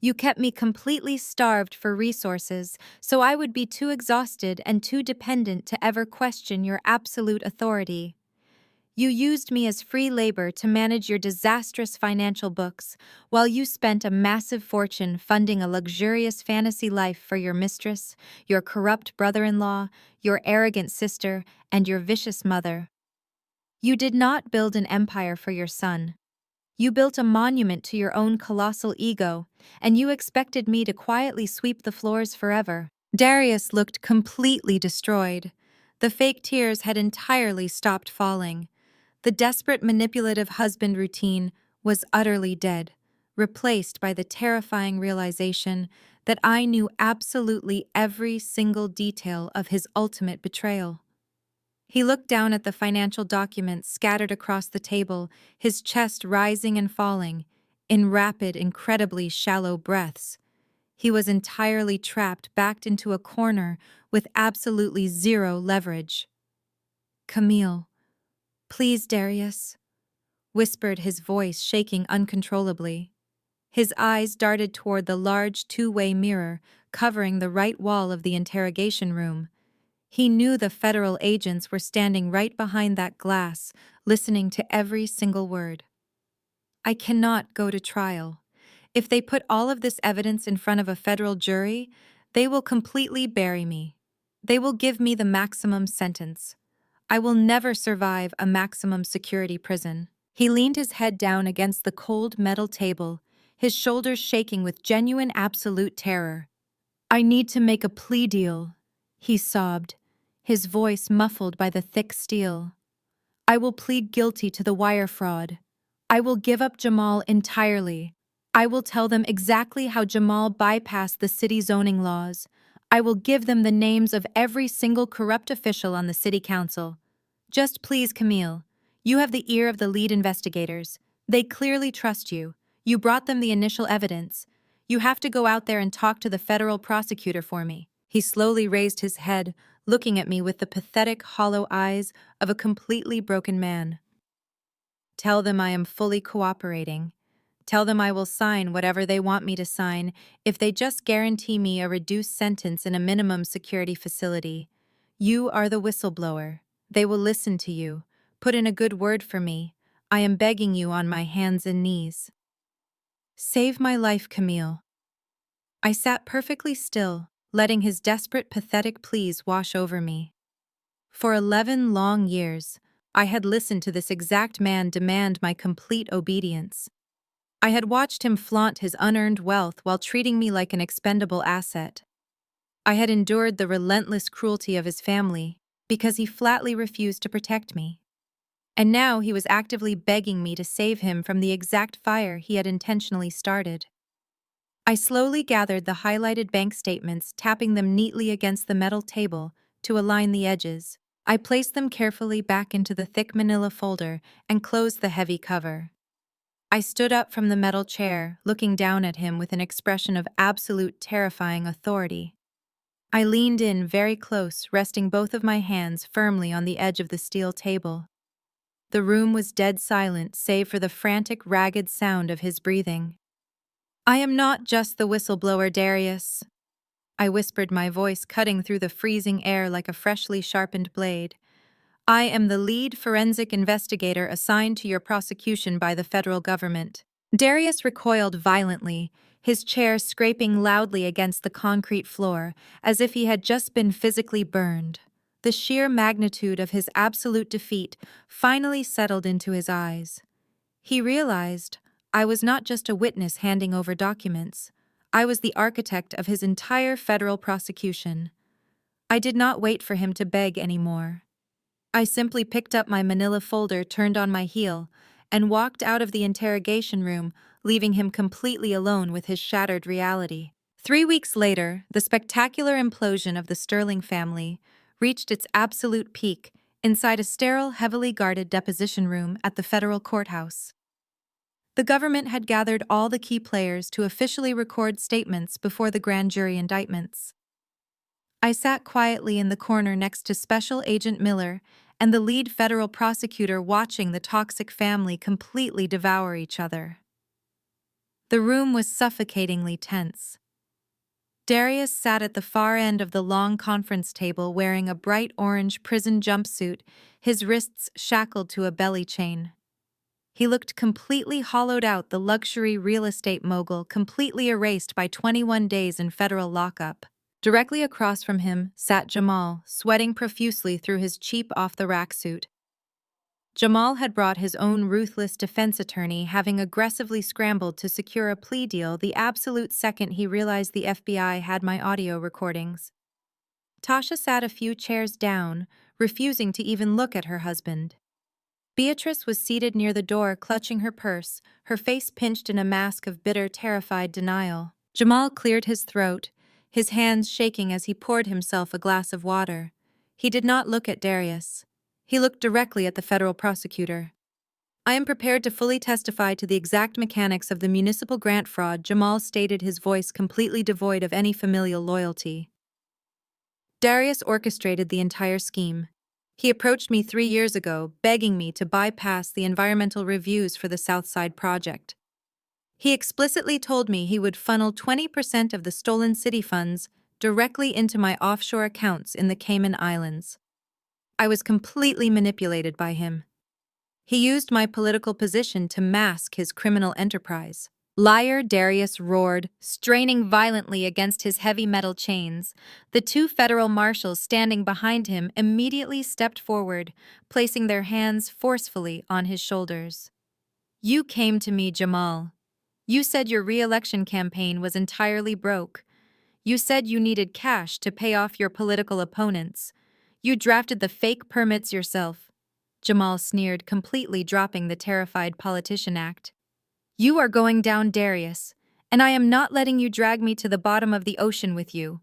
You kept me completely starved for resources, so I would be too exhausted and too dependent to ever question your absolute authority. You used me as free labor to manage your disastrous financial books, while you spent a massive fortune funding a luxurious fantasy life for your mistress, your corrupt brother-in-law, your arrogant sister, and your vicious mother. You did not build an empire for your son. You built a monument to your own colossal ego, and you expected me to quietly sweep the floors forever. Darius looked completely destroyed. The fake tears had entirely stopped falling. The desperate manipulative husband routine was utterly dead, replaced by the terrifying realization that I knew absolutely every single detail of his ultimate betrayal. He looked down at the financial documents scattered across the table, his chest rising and falling, in rapid, incredibly shallow breaths. He was entirely trapped, backed into a corner with absolutely zero leverage. "Camille, please, Darius," whispered his voice, shaking uncontrollably. His eyes darted toward the large two-way mirror covering the right wall of the interrogation room. He knew the federal agents were standing right behind that glass, listening to every single word. I cannot go to trial. If they put all of this evidence in front of a federal jury, they will completely bury me. They will give me the maximum sentence. I will never survive a maximum security prison. He leaned his head down against the cold metal table, his shoulders shaking with genuine absolute terror. I need to make a plea deal, he sobbed, his voice muffled by the thick steel. I will plead guilty to the wire fraud. I will give up Jamal entirely. I will tell them exactly how Jamal bypassed the city zoning laws. I will give them the names of every single corrupt official on the city council. Just please, Camille. You have the ear of the lead investigators. They clearly trust you. You brought them the initial evidence. You have to go out there and talk to the federal prosecutor for me. He slowly raised his head, looking at me with the pathetic, hollow eyes of a completely broken man. Tell them I am fully cooperating. Tell them I will sign whatever they want me to sign if they just guarantee me a reduced sentence in a minimum security facility. You are the whistleblower. They will listen to you. Put in a good word for me. I am begging you on my hands and knees. Save my life, Camille. I sat perfectly still, letting his desperate, pathetic pleas wash over me. For 11 long years, I had listened to this exact man demand my complete obedience. I had watched him flaunt his unearned wealth while treating me like an expendable asset. I had endured the relentless cruelty of his family because he flatly refused to protect me. And now he was actively begging me to save him from the exact fire he had intentionally started. I slowly gathered the highlighted bank statements, tapping them neatly against the metal table to align the edges. I placed them carefully back into the thick manila folder and closed the heavy cover. I stood up from the metal chair, looking down at him with an expression of absolute terrifying authority. I leaned in very close, resting both of my hands firmly on the edge of the steel table. The room was dead silent, save for the frantic, ragged sound of his breathing. I am not just the whistleblower, Darius. I whispered, my voice cutting through the freezing air like a freshly sharpened blade. I am the lead forensic investigator assigned to your prosecution by the federal government. Darius recoiled violently, his chair scraping loudly against the concrete floor, as if he had just been physically burned. The sheer magnitude of his absolute defeat finally settled into his eyes. He realized I was not just a witness handing over documents. I was the architect of his entire federal prosecution. I did not wait for him to beg anymore. I simply picked up my manila folder, turned on my heel, and walked out of the interrogation room, leaving him completely alone with his shattered reality. 3 weeks later, the spectacular implosion of the Sterling family reached its absolute peak inside a sterile, heavily guarded deposition room at the federal courthouse. The government had gathered all the key players to officially record statements before the grand jury indictments. I sat quietly in the corner next to Special Agent Miller and the lead federal prosecutor, watching the toxic family completely devour each other. The room was suffocatingly tense. Darius sat at the far end of the long conference table wearing a bright orange prison jumpsuit, his wrists shackled to a belly chain. He looked completely hollowed out, the luxury real estate mogul completely erased by 21 days in federal lockup. Directly across from him sat Jamal, sweating profusely through his cheap off-the-rack suit. Jamal had brought his own ruthless defense attorney, having aggressively scrambled to secure a plea deal the absolute second he realized the FBI had my audio recordings. Tasha sat a few chairs down, refusing to even look at her husband. Beatrice was seated near the door, clutching her purse, her face pinched in a mask of bitter, terrified denial. Jamal cleared his throat, his hands shaking as he poured himself a glass of water. He did not look at Darius. He looked directly at the federal prosecutor. I am prepared to fully testify to the exact mechanics of the municipal grant fraud, Jamal stated, his voice completely devoid of any familial loyalty. Darius orchestrated the entire scheme. He approached me 3 years ago, begging me to bypass the environmental reviews for the Southside project. He explicitly told me he would funnel 20% of the stolen city funds directly into my offshore accounts in the Cayman Islands. I was completely manipulated by him. He used my political position to mask his criminal enterprise. Liar, Darius roared, straining violently against his heavy metal chains. The 2 federal marshals standing behind him immediately stepped forward, placing their hands forcefully on his shoulders. You came to me, Jamal. You said your re-election campaign was entirely broke. You said you needed cash to pay off your political opponents. You drafted the fake permits yourself. Jamal sneered, completely dropping the terrified politician act. You are going down, Darius, and I am not letting you drag me to the bottom of the ocean with you.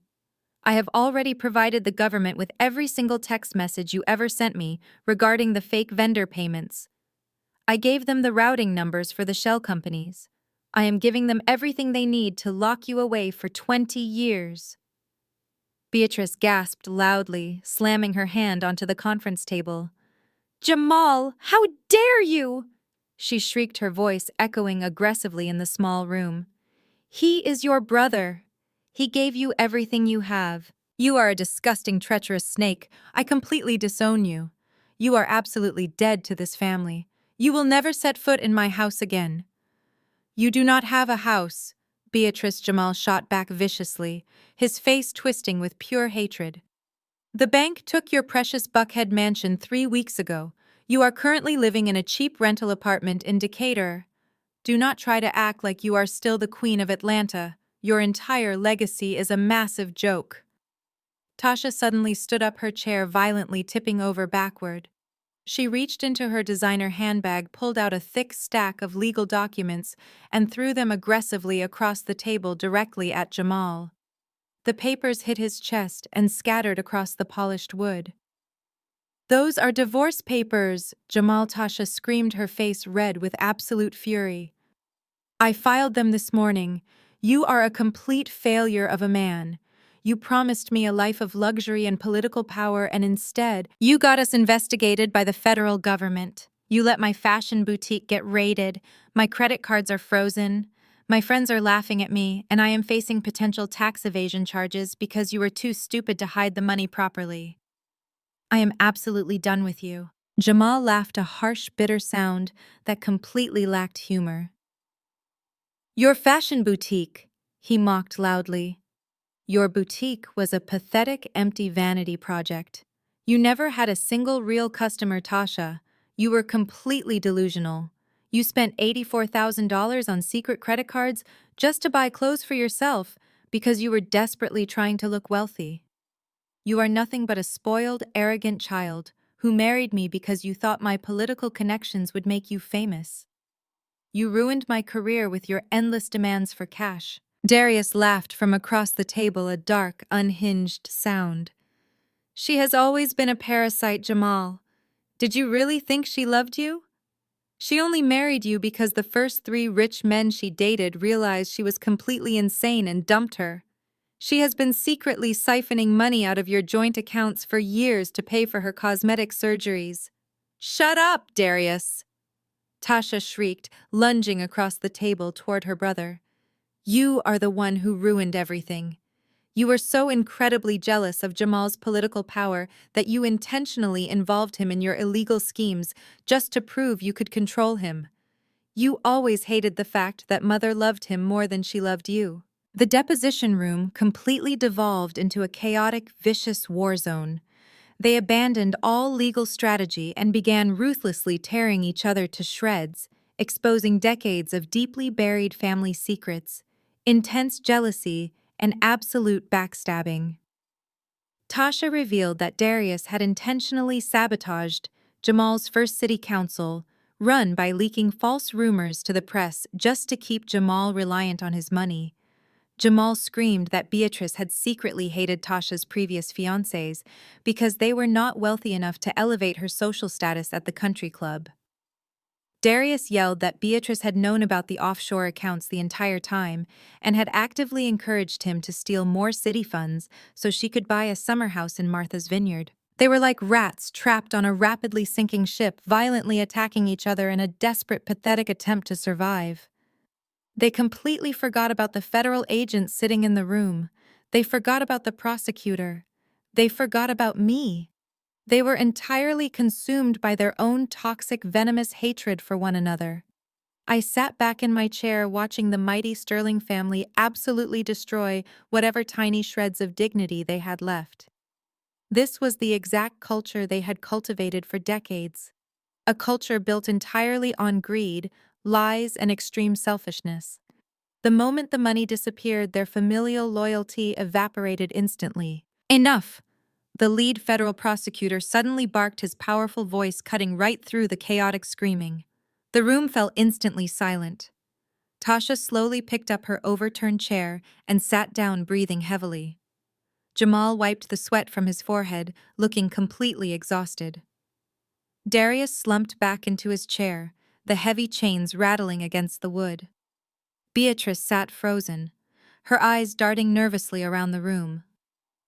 I have already provided the government with every single text message you ever sent me regarding the fake vendor payments. I gave them the routing numbers for the shell companies. I am giving them everything they need to lock you away for 20 years. Beatrice gasped loudly, slamming her hand onto the conference table. Jamal, how dare you! She shrieked, her voice echoing aggressively in the small room. He is your brother. He gave you everything you have. You are a disgusting, treacherous snake. I completely disown you. You are absolutely dead to this family. You will never set foot in my house again. You do not have a house, Beatrice. Jamal shot back viciously, his face twisting with pure hatred. The bank took your precious Buckhead mansion 3 weeks ago. You are currently living in a cheap rental apartment in Decatur. Do not try to act like you are still the Queen of Atlanta. Your entire legacy is a massive joke. Tasha suddenly stood up, her chair violently tipping over backward. She reached into her designer handbag, pulled out a thick stack of legal documents, and threw them aggressively across the table directly at Jamal. The papers hit his chest and scattered across the polished wood. Those are divorce papers, Jamal. Tasha screamed, her face red with absolute fury. I filed them this morning. You are a complete failure of a man. You promised me a life of luxury and political power, and instead, you got us investigated by the federal government. You let my fashion boutique get raided. My credit cards are frozen. My friends are laughing at me, and I am facing potential tax evasion charges because you were too stupid to hide the money properly. I am absolutely done with you. Jamal laughed, a harsh, bitter sound that completely lacked humor. Your fashion boutique, he mocked loudly. Your boutique was a pathetic, empty vanity project. You never had a single real customer, Tasha. You were completely delusional. You spent $84,000 on secret credit cards just to buy clothes for yourself because you were desperately trying to look wealthy. You are nothing but a spoiled, arrogant child who married me because you thought my political connections would make you famous. You ruined my career with your endless demands for cash. Darius laughed from across the table, a dark, unhinged sound. She has always been a parasite, Jamal. Did you really think she loved you? She only married you because the first 3 rich men she dated realized she was completely insane and dumped her. She has been secretly siphoning money out of your joint accounts for years to pay for her cosmetic surgeries. Shut up, Darius! Tasha shrieked, lunging across the table toward her brother. You are the one who ruined everything. You were so incredibly jealous of Jamal's political power that you intentionally involved him in your illegal schemes just to prove you could control him. You always hated the fact that Mother loved him more than she loved you. The deposition room completely devolved into a chaotic, vicious war zone. They abandoned all legal strategy and began ruthlessly tearing each other to shreds, exposing decades of deeply buried family secrets, intense jealousy, and absolute backstabbing. Tasha revealed that Darius had intentionally sabotaged Jamal's first city council, run by leaking false rumors to the press just to keep Jamal reliant on his money. Jamal screamed that Beatrice had secretly hated Tasha's previous fiancés because they were not wealthy enough to elevate her social status at the country club. Darius yelled that Beatrice had known about the offshore accounts the entire time and had actively encouraged him to steal more city funds so she could buy a summer house in Martha's Vineyard. They were like rats trapped on a rapidly sinking ship, violently attacking each other in a desperate, pathetic attempt to survive. They completely forgot about the federal agent sitting in the room. They forgot about the prosecutor. They forgot about me. They were entirely consumed by their own toxic, venomous hatred for one another. I sat back in my chair watching the mighty Sterling family absolutely destroy whatever tiny shreds of dignity they had left. This was the exact culture they had cultivated for decades. A culture built entirely on greed, lies, and extreme selfishness. The moment the money disappeared, their familial loyalty evaporated instantly. Enough! The lead federal prosecutor suddenly barked, his powerful voice cutting right through the chaotic screaming. The room fell instantly silent. Tasha slowly picked up her overturned chair and sat down, breathing heavily. Jamal wiped the sweat from his forehead, looking completely exhausted. Darius slumped back into his chair, the heavy chains rattling against the wood. Beatrice sat frozen, her eyes darting nervously around the room.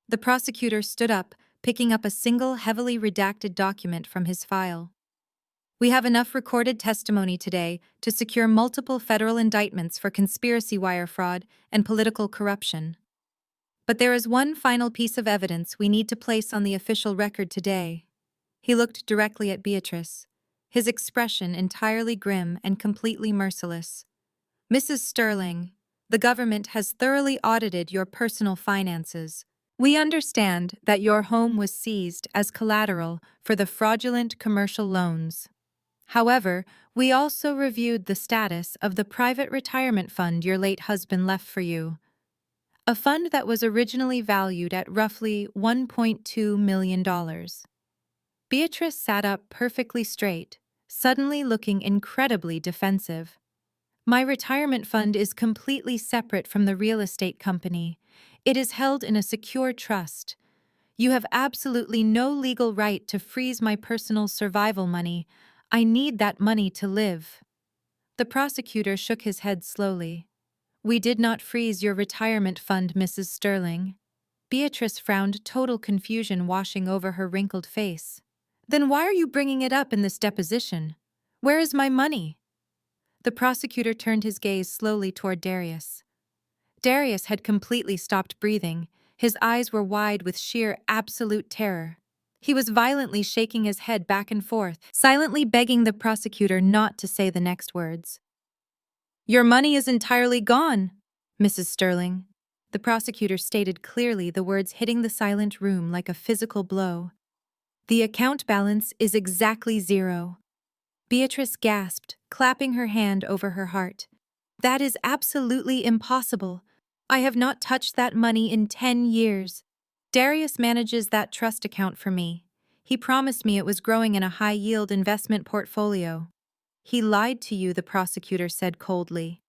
The prosecutor stood up, picking up a single heavily redacted document from his file. We have enough recorded testimony today to secure multiple federal indictments for conspiracy wire fraud and political corruption. But there is one final piece of evidence we need to place on the official record today. He looked directly at Beatrice, his expression entirely grim and completely merciless. Mrs. Sterling, the government has thoroughly audited your personal finances. We understand that your home was seized as collateral for the fraudulent commercial loans. However, we also reviewed the status of the private retirement fund your late husband left for you, a fund that was originally valued at roughly $1.2 million. Beatrice sat up perfectly straight, suddenly looking incredibly defensive. My retirement fund is completely separate from the real estate company. It is held in a secure trust. You have absolutely no legal right to freeze my personal survival money. I need that money to live. The prosecutor shook his head slowly. We did not freeze your retirement fund, Mrs. Sterling. Beatrice frowned, total confusion washing over her wrinkled face. Then why are you bringing it up in this deposition? Where is my money? The prosecutor turned his gaze slowly toward Darius. Darius had completely stopped breathing. His eyes were wide with sheer, absolute terror. He was violently shaking his head back and forth, silently begging the prosecutor not to say the next words. Your money is entirely gone, Mrs. Sterling. The prosecutor stated clearly, the words hitting the silent room like a physical blow. The account balance is exactly zero. Beatrice gasped, clapping her hand over her heart. That is absolutely impossible. I have not touched that money in 10 years. Darius manages that trust account for me. He promised me it was growing in a high-yield investment portfolio. He lied to you, the prosecutor said coldly.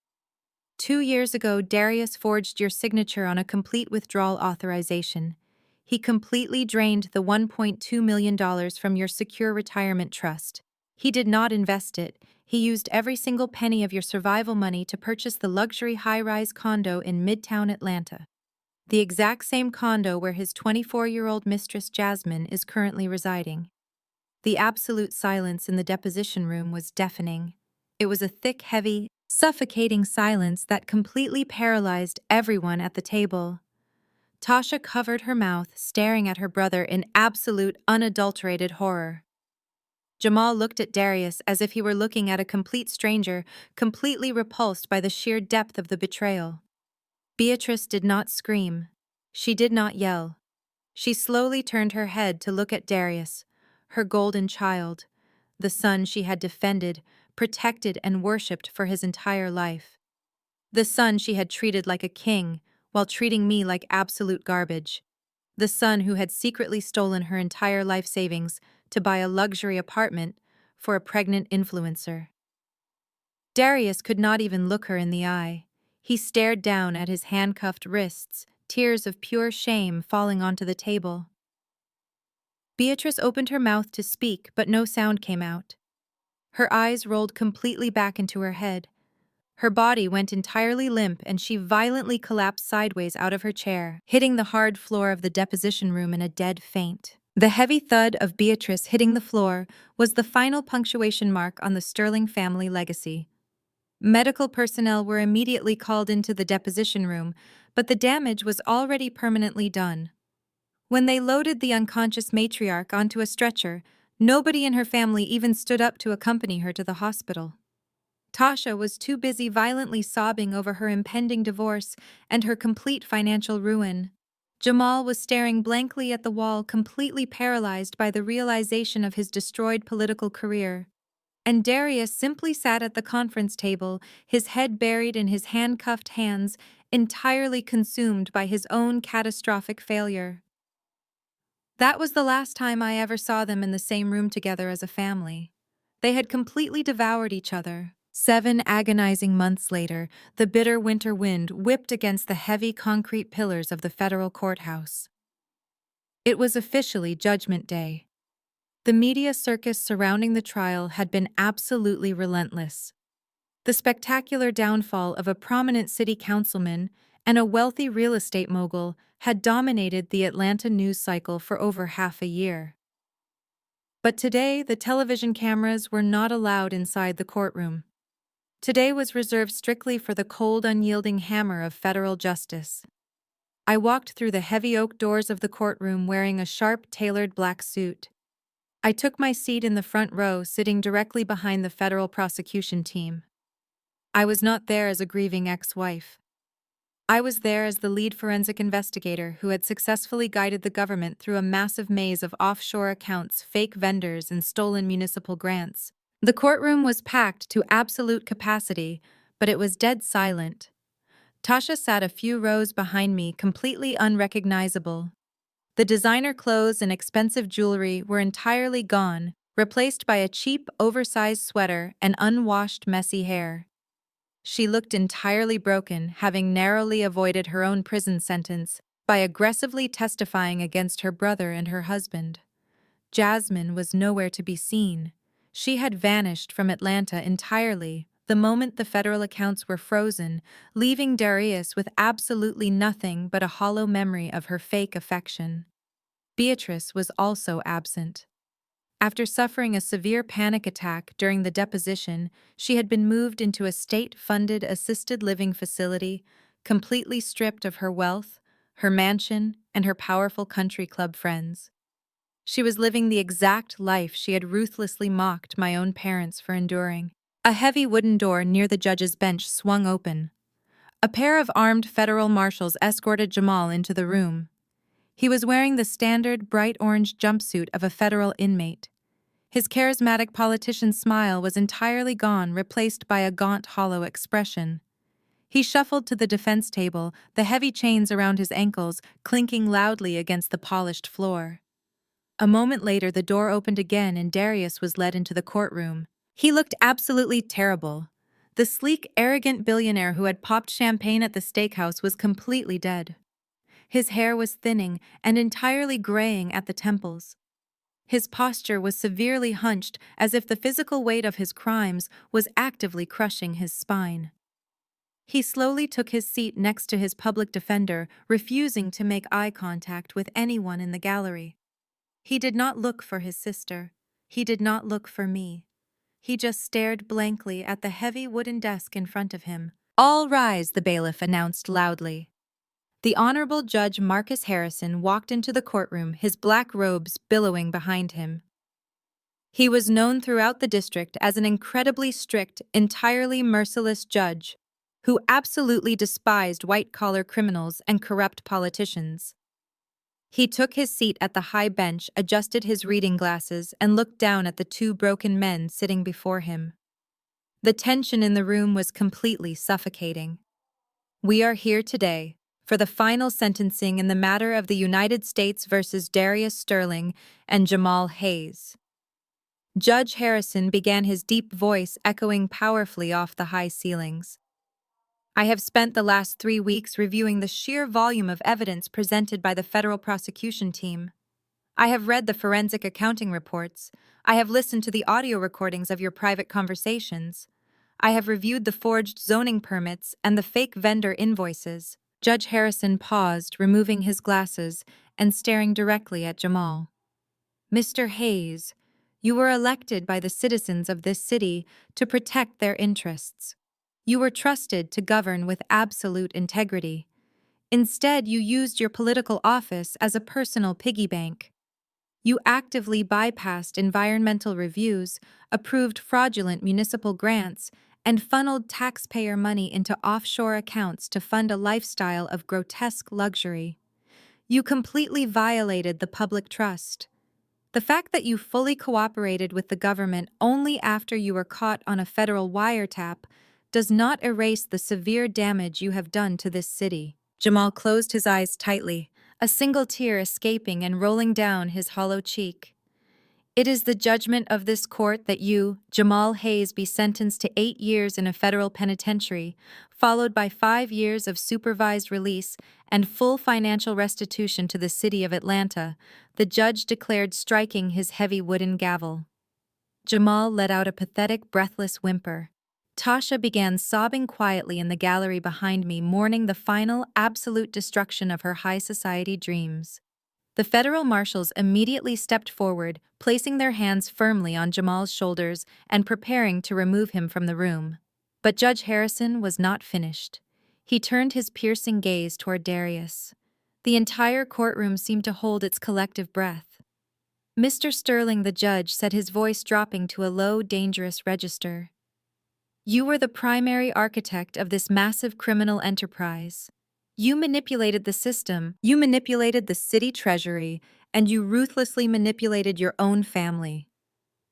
2 years ago, Darius forged your signature on a complete withdrawal authorization. He completely drained the $1.2 million from your secure retirement trust. He did not invest it. He used every single penny of your survival money to purchase the luxury high-rise condo in Midtown Atlanta, the exact same condo where his 24-year-old mistress Jasmine is currently residing. The absolute silence in the deposition room was deafening. It was a thick, heavy, suffocating silence that completely paralyzed everyone at the table. Tasha covered her mouth, staring at her brother in absolute, unadulterated horror. Jamal looked at Darius as if he were looking at a complete stranger, completely repulsed by the sheer depth of the betrayal. Beatrice did not scream. She did not yell. She slowly turned her head to look at Darius, her golden child, the son she had defended, protected, and worshipped for his entire life. The son she had treated like a king, while treating me like absolute garbage. The son who had secretly stolen her entire life savings to buy a luxury apartment for a pregnant influencer. Darius could not even look her in the eye. He stared down at his handcuffed wrists, tears of pure shame falling onto the table. Beatrice opened her mouth to speak, but no sound came out. Her eyes rolled completely back into her head. Her body went entirely limp and she violently collapsed sideways out of her chair, hitting the hard floor of the deposition room in a dead faint. The heavy thud of Beatrice hitting the floor was the final punctuation mark on the Sterling family legacy. Medical personnel were immediately called into the deposition room, but the damage was already permanently done. When they loaded the unconscious matriarch onto a stretcher, nobody in her family even stood up to accompany her to the hospital. Tasha was too busy violently sobbing over her impending divorce and her complete financial ruin. Jamal was staring blankly at the wall, completely paralyzed by the realization of his destroyed political career. And Darius simply sat at the conference table, his head buried in his handcuffed hands, entirely consumed by his own catastrophic failure. That was the last time I ever saw them in the same room together as a family. They had completely devoured each other, 7 agonizing months later, the bitter winter wind whipped against the heavy concrete pillars of the federal courthouse. It was officially Judgment Day. The media circus surrounding the trial had been absolutely relentless. The spectacular downfall of a prominent city councilman and a wealthy real estate mogul had dominated the Atlanta news cycle for over half a year. But today, the television cameras were not allowed inside the courtroom. Today was reserved strictly for the cold, unyielding hammer of federal justice. I walked through the heavy oak doors of the courtroom wearing a sharp, tailored black suit. I took my seat in the front row, sitting directly behind the federal prosecution team. I was not there as a grieving ex-wife. I was there as the lead forensic investigator who had successfully guided the government through a massive maze of offshore accounts, fake vendors, and stolen municipal grants. The courtroom was packed to absolute capacity, but it was dead silent. Tasha sat a few rows behind me, completely unrecognizable. The designer clothes and expensive jewelry were entirely gone, replaced by a cheap, oversized sweater and unwashed, messy hair. She looked entirely broken, having narrowly avoided her own prison sentence by aggressively testifying against her brother and her husband. Jasmine was nowhere to be seen. She had vanished from Atlanta entirely the moment the federal accounts were frozen, leaving Darius with absolutely nothing but a hollow memory of her fake affection. Beatrice was also absent. After suffering a severe panic attack during the deposition, she had been moved into a state-funded assisted living facility, completely stripped of her wealth, her mansion, and her powerful country club friends. She was living the exact life she had ruthlessly mocked my own parents for enduring. A heavy wooden door near the judge's bench swung open. A pair of armed federal marshals escorted Jamal into the room. He was wearing the standard bright orange jumpsuit of a federal inmate. His charismatic politician's smile was entirely gone, replaced by a gaunt, hollow expression. He shuffled to the defense table, the heavy chains around his ankles clinking loudly against the polished floor. A moment later, the door opened again and Darius was led into the courtroom. He looked absolutely terrible. The sleek, arrogant billionaire who had popped champagne at the steakhouse was completely dead. His hair was thinning and entirely graying at the temples. His posture was severely hunched, as if the physical weight of his crimes was actively crushing his spine. He slowly took his seat next to his public defender, refusing to make eye contact with anyone in the gallery. He did not look for his sister. He did not look for me. He just stared blankly at the heavy wooden desk in front of him. "All rise," the bailiff announced loudly. The Honorable Judge Marcus Harrison walked into the courtroom, his black robes billowing behind him. He was known throughout the district as an incredibly strict, entirely merciless judge who absolutely despised white-collar criminals and corrupt politicians. He took his seat at the high bench, adjusted his reading glasses, and looked down at the two broken men sitting before him. The tension in the room was completely suffocating. We are here today for the final sentencing in the matter of the United States versus Darius Sterling and Jamal Hayes. Judge Harrison began, his deep voice echoing powerfully off the high ceilings. I have spent the last 3 weeks reviewing the sheer volume of evidence presented by the federal prosecution team. I have read the forensic accounting reports. I have listened to the audio recordings of your private conversations. I have reviewed the forged zoning permits and the fake vendor invoices. Judge Harrison paused, removing his glasses and staring directly at Jamal. Mr. Hayes, you were elected by the citizens of this city to protect their interests. You were trusted to govern with absolute integrity. Instead, you used your political office as a personal piggy bank. You actively bypassed environmental reviews, approved fraudulent municipal grants, and funneled taxpayer money into offshore accounts to fund a lifestyle of grotesque luxury. You completely violated the public trust. The fact that you fully cooperated with the government only after you were caught on a federal wiretap does not erase the severe damage you have done to this city. Jamal closed his eyes tightly, a single tear escaping and rolling down his hollow cheek. It is the judgment of this court that you, Jamal Hayes, be sentenced to 8 years in a federal penitentiary, followed by 5 years of supervised release and full financial restitution to the city of Atlanta, the judge declared, striking his heavy wooden gavel. Jamal let out a pathetic, breathless whimper. Tasha began sobbing quietly in the gallery behind me, mourning the final, absolute destruction of her high society dreams. The federal marshals immediately stepped forward, placing their hands firmly on Jamal's shoulders and preparing to remove him from the room. But Judge Harrison was not finished. He turned his piercing gaze toward Darius. The entire courtroom seemed to hold its collective breath. Mr. Sterling, the judge, said, his voice dropping to a low, dangerous register. You were the primary architect of this massive criminal enterprise. You manipulated the system, you manipulated the city treasury, and you ruthlessly manipulated your own family.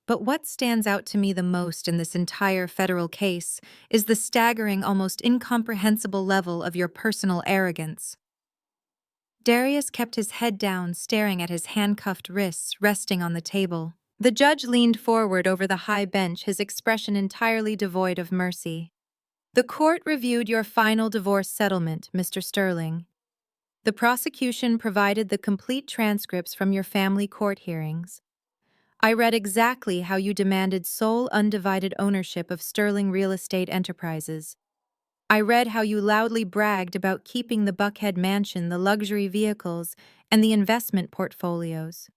But what stands out to me the most in this entire federal case is the staggering, almost incomprehensible level of your personal arrogance. Darius kept his head down, staring at his handcuffed wrists resting on the table. The judge leaned forward over the high bench, his expression entirely devoid of mercy. The court reviewed your final divorce settlement, Mr. Sterling. The prosecution provided the complete transcripts from your family court hearings. I read exactly how you demanded sole undivided ownership of Sterling Real Estate Enterprises. I read how you loudly bragged about keeping the Buckhead mansion, the luxury vehicles, and the investment portfolios.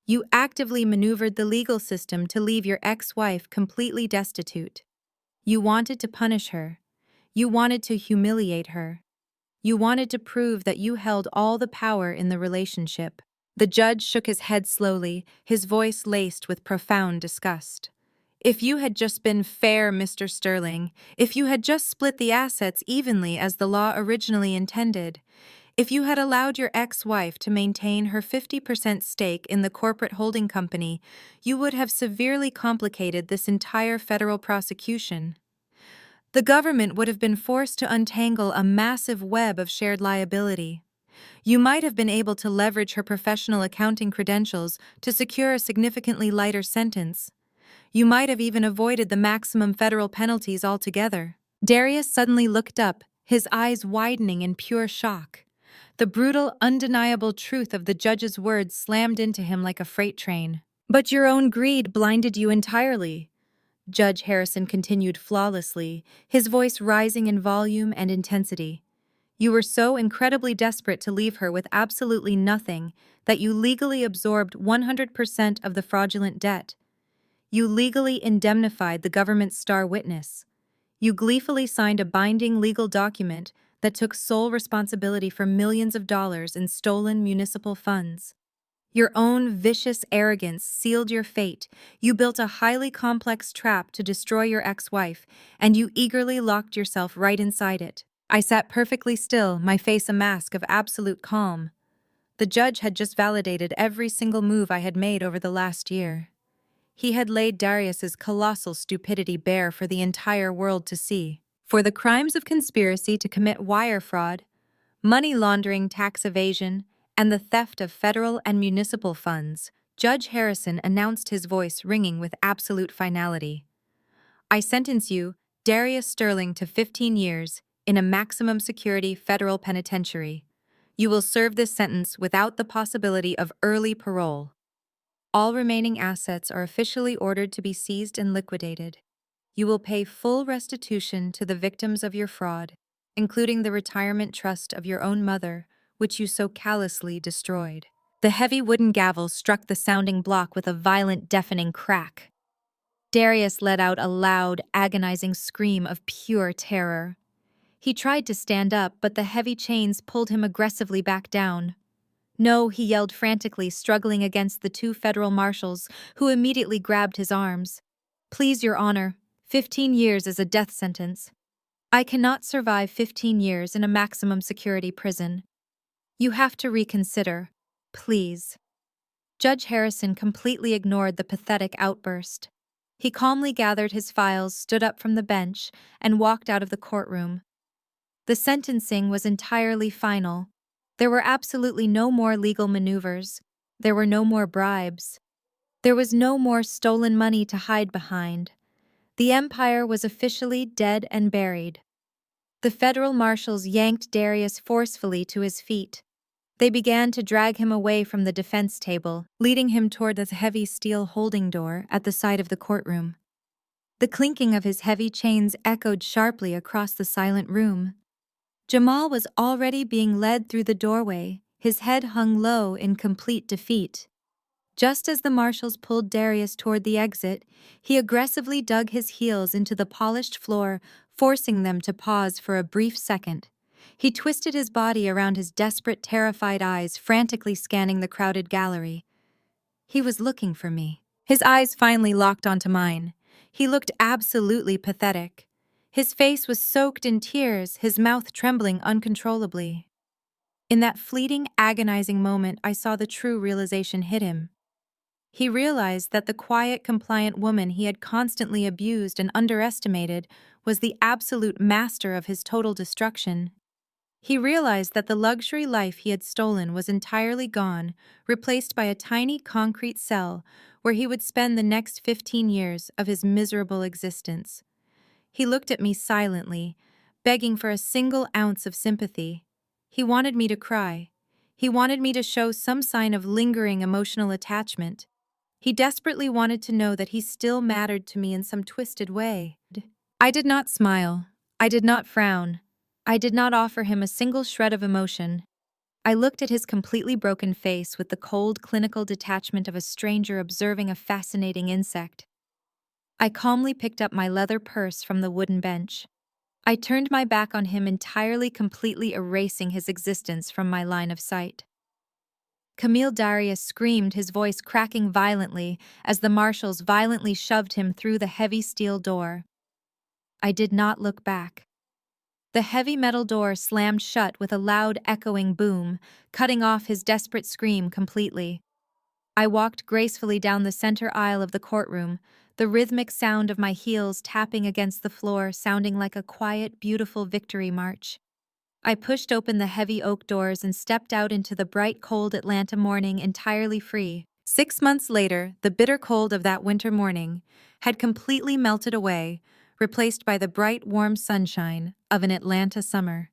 You actively maneuvered the legal system to leave your ex-wife completely destitute. You wanted to punish her. You wanted to humiliate her. You wanted to prove that you held all the power in the relationship. The judge shook his head slowly, his voice laced with profound disgust. If you had just been fair, Mr. Sterling, if you had just split the assets evenly as the law originally intended, if you had allowed your ex-wife to maintain her 50% stake in the corporate holding company, you would have severely complicated this entire federal prosecution. The government would have been forced to untangle a massive web of shared liability. You might have been able to leverage her professional accounting credentials to secure a significantly lighter sentence. You might have even avoided the maximum federal penalties altogether. Darius suddenly looked up, his eyes widening in pure shock. The brutal, undeniable truth of the judge's words slammed into him like a freight train. But your own greed blinded you entirely. Judge Harrison continued flawlessly, his voice rising in volume and intensity. You were so incredibly desperate to leave her with absolutely nothing that you legally absorbed 100% of the fraudulent debt. You legally indemnified the government's star witness. You gleefully signed a binding legal document that took sole responsibility for millions of dollars in stolen municipal funds. Your own vicious arrogance sealed your fate. You built a highly complex trap to destroy your ex-wife, and you eagerly locked yourself right inside it. I sat perfectly still, my face a mask of absolute calm. The judge had just validated every single move I had made over the last year. He had laid Darius's colossal stupidity bare for the entire world to see. For the crimes of conspiracy to commit wire fraud, money laundering, tax evasion, and the theft of federal and municipal funds, Judge Harrison announced, his voice ringing with absolute finality. I sentence you, Darius Sterling, to 15 years in a maximum security federal penitentiary. You will serve this sentence without the possibility of early parole. All remaining assets are officially ordered to be seized and liquidated. You will pay full restitution to the victims of your fraud, including the retirement trust of your own mother, which you so callously destroyed. The heavy wooden gavel struck the sounding block with a violent, deafening crack. Darius let out a loud, agonizing scream of pure terror. He tried to stand up, but the heavy chains pulled him aggressively back down. No, he yelled frantically, struggling against the 2 federal marshals, who immediately grabbed his arms. Please, Your Honor, 15 years is a death sentence. I cannot survive 15 years in a maximum security prison. You have to reconsider, please. Judge Harrison completely ignored the pathetic outburst. He calmly gathered his files, stood up from the bench, and walked out of the courtroom. The sentencing was entirely final. There were absolutely no more legal maneuvers. There were no more bribes. There was no more stolen money to hide behind. The empire was officially dead and buried. The federal marshals yanked Darius forcefully to his feet. They began to drag him away from the defense table, leading him toward the heavy steel holding door at the side of the courtroom. The clinking of his heavy chains echoed sharply across the silent room. Jamal was already being led through the doorway, his head hung low in complete defeat. Just as the marshals pulled Darius toward the exit, he aggressively dug his heels into the polished floor, forcing them to pause for a brief second. He twisted his body around his desperate, terrified eyes, frantically scanning the crowded gallery. He was looking for me. His eyes finally locked onto mine. He looked absolutely pathetic. His face was soaked in tears, his mouth trembling uncontrollably. In that fleeting, agonizing moment, I saw the true realization hit him. He realized that the quiet, compliant woman he had constantly abused and underestimated was the absolute master of his total destruction. He realized that the luxury life he had stolen was entirely gone, replaced by a tiny concrete cell where he would spend the next 15 years of his miserable existence. He looked at me silently, begging for a single ounce of sympathy. He wanted me to cry. He wanted me to show some sign of lingering emotional attachment. He desperately wanted to know that he still mattered to me in some twisted way. I did not smile. I did not frown. I did not offer him a single shred of emotion. I looked at his completely broken face with the cold, clinical detachment of a stranger observing a fascinating insect. I calmly picked up my leather purse from the wooden bench. I turned my back on him entirely, completely erasing his existence from my line of sight. Camille Darius screamed, his voice cracking violently as the marshals violently shoved him through the heavy steel door. I did not look back. The heavy metal door slammed shut with a loud, echoing boom, cutting off his desperate scream completely. I walked gracefully down the center aisle of the courtroom, the rhythmic sound of my heels tapping against the floor sounding like a quiet, beautiful victory march. I pushed open the heavy oak doors and stepped out into the bright, cold Atlanta morning entirely free. 6 months later, the bitter cold of that winter morning had completely melted away, replaced by the bright, warm sunshine of an Atlanta summer.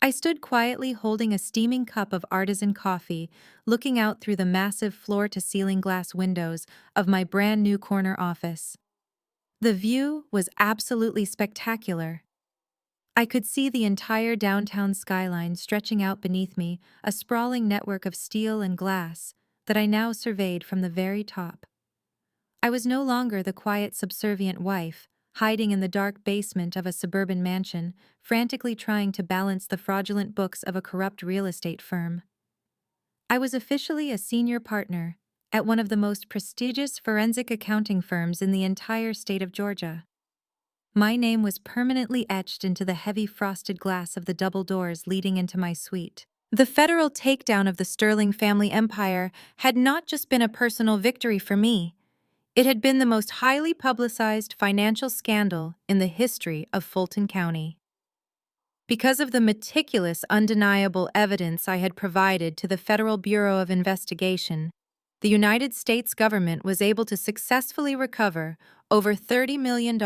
I stood quietly holding a steaming cup of artisan coffee, looking out through the massive floor-to-ceiling glass windows of my brand-new corner office. The view was absolutely spectacular. I could see the entire downtown skyline stretching out beneath me, a sprawling network of steel and glass that I now surveyed from the very top. I was no longer the quiet, subservient wife, hiding in the dark basement of a suburban mansion, frantically trying to balance the fraudulent books of a corrupt real estate firm. I was officially a senior partner at one of the most prestigious forensic accounting firms in the entire state of Georgia. My name was permanently etched into the heavy frosted glass of the double doors leading into my suite. The federal takedown of the Sterling family empire had not just been a personal victory for me. It had been the most highly publicized financial scandal in the history of Fulton County. Because of the meticulous, undeniable evidence I had provided to the Federal Bureau of Investigation, the United States government was able to successfully recover over $30 million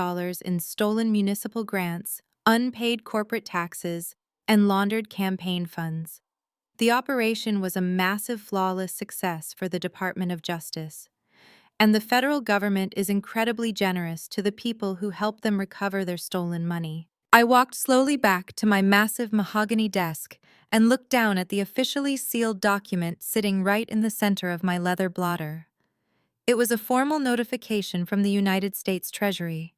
in stolen municipal grants, unpaid corporate taxes, and laundered campaign funds. The operation was a massive, flawless success for the Department of Justice, and the federal government is incredibly generous to the people who help them recover their stolen money. I walked slowly back to my massive mahogany desk and looked down at the officially sealed document sitting right in the center of my leather blotter. It was a formal notification from the United States Treasury.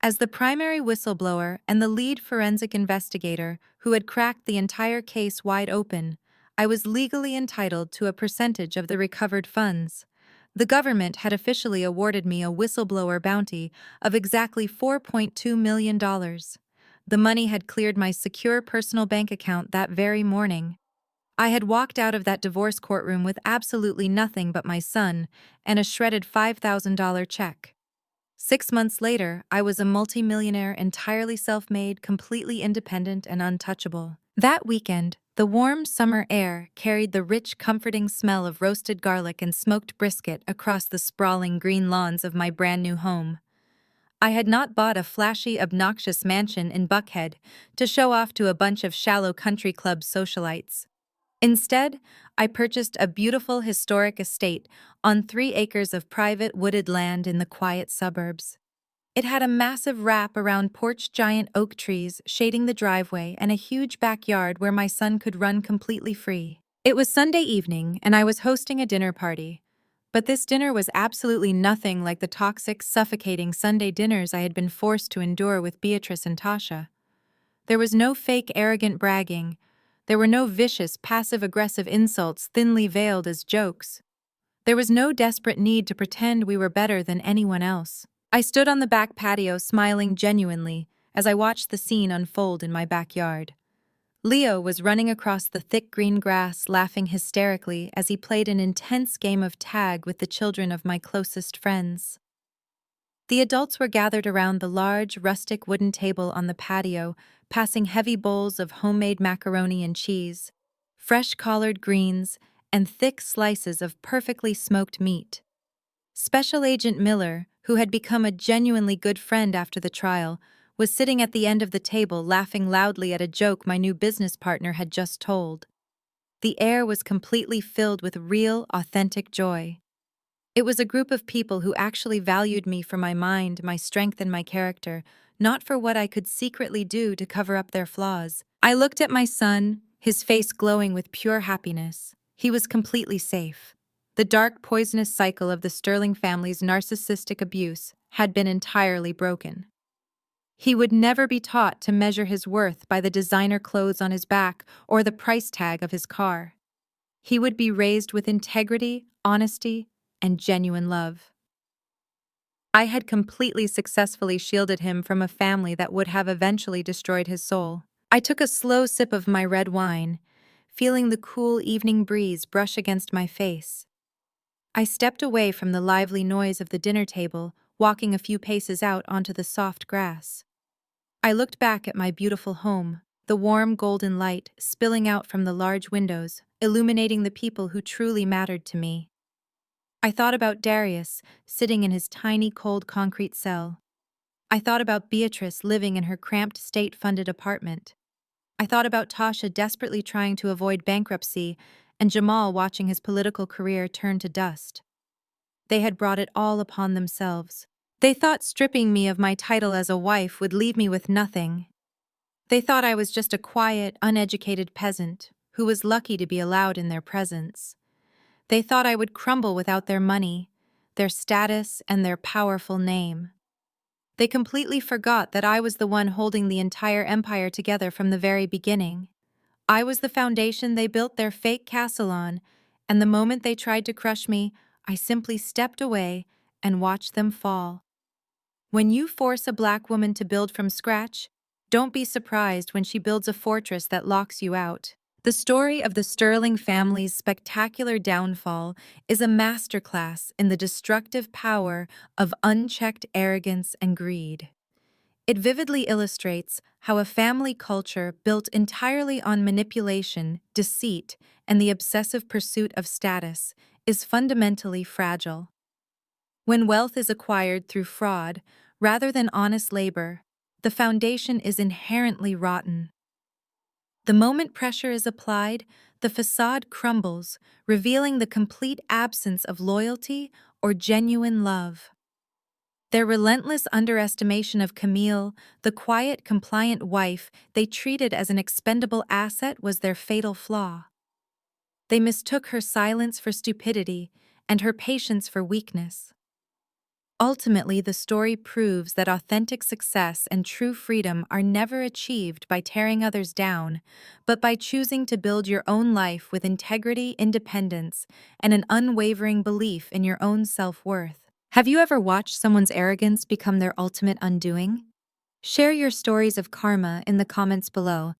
As the primary whistleblower and the lead forensic investigator who had cracked the entire case wide open, I was legally entitled to a percentage of the recovered funds. The government had officially awarded me a whistleblower bounty of exactly $4.2 million. The money had cleared my secure personal bank account that very morning. I had walked out of that divorce courtroom with absolutely nothing but my son and a shredded $5,000 check. 6 months later, I was a multimillionaire, entirely self-made, completely independent, and untouchable. That weekend, the The warm summer air carried the rich, comforting smell of roasted garlic and smoked brisket across the sprawling green lawns of my brand new home. I had not bought a flashy, obnoxious mansion in Buckhead to show off to a bunch of shallow country club socialites. Instead, I purchased a beautiful historic estate on 3 acres of private wooded land in the quiet suburbs. It had a massive wrap around porch giant oak trees shading the driveway and a huge backyard where my son could run completely free. It was Sunday evening and I was hosting a dinner party. But this dinner was absolutely nothing like the toxic, suffocating Sunday dinners I had been forced to endure with Beatrice and Tasha. There was no fake, arrogant bragging. There were no vicious, passive-aggressive insults thinly veiled as jokes. There was no desperate need to pretend we were better than anyone else. I stood on the back patio smiling genuinely as I watched the scene unfold in my backyard. Leo was running across the thick green grass, laughing hysterically as he played an intense game of tag with the children of my closest friends. The adults were gathered around the large, rustic wooden table on the patio, passing heavy bowls of homemade macaroni and cheese, fresh collard greens, and thick slices of perfectly smoked meat. Special Agent Miller, who had become a genuinely good friend after the trial, was sitting at the end of the table laughing loudly at a joke my new business partner had just told. The air was completely filled with real, authentic joy. It was a group of people who actually valued me for my mind, my strength, and my character, not for what I could secretly do to cover up their flaws. I looked at my son, his face glowing with pure happiness. He was completely safe. The dark, poisonous cycle of the Sterling family's narcissistic abuse had been entirely broken. He would never be taught to measure his worth by the designer clothes on his back or the price tag of his car. He would be raised with integrity, honesty, and genuine love. I had completely successfully shielded him from a family that would have eventually destroyed his soul. I took a slow sip of my red wine, feeling the cool evening breeze brush against my face. I stepped away from the lively noise of the dinner table, walking a few paces out onto the soft grass. I looked back at my beautiful home, the warm golden light spilling out from the large windows, illuminating the people who truly mattered to me. I thought about Darius, sitting in his tiny cold concrete cell. I thought about Beatrice living in her cramped state-funded apartment. I thought about Tasha desperately trying to avoid bankruptcy and Jamal watching his political career turn to dust. They had brought it all upon themselves. They thought stripping me of my title as a wife would leave me with nothing. They thought I was just a quiet, uneducated peasant who was lucky to be allowed in their presence. They thought I would crumble without their money, their status, and their powerful name. They completely forgot that I was the one holding the entire empire together from the very beginning. I was the foundation they built their fake castle on, and the moment they tried to crush me, I simply stepped away and watched them fall. When you force a Black woman to build from scratch, don't be surprised when she builds a fortress that locks you out. The story of the Sterling family's spectacular downfall is a masterclass in the destructive power of unchecked arrogance and greed. It vividly illustrates how a family culture built entirely on manipulation, deceit, and the obsessive pursuit of status is fundamentally fragile. When wealth is acquired through fraud, rather than honest labor, the foundation is inherently rotten. The moment pressure is applied, the facade crumbles, revealing the complete absence of loyalty or genuine love. Their relentless underestimation of Camille, the quiet, compliant wife they treated as an expendable asset, was their fatal flaw. They mistook her silence for stupidity and her patience for weakness. Ultimately, the story proves that authentic success and true freedom are never achieved by tearing others down, but by choosing to build your own life with integrity, independence, and an unwavering belief in your own self-worth. Have you ever watched someone's arrogance become their ultimate undoing? Share your stories of karma in the comments below.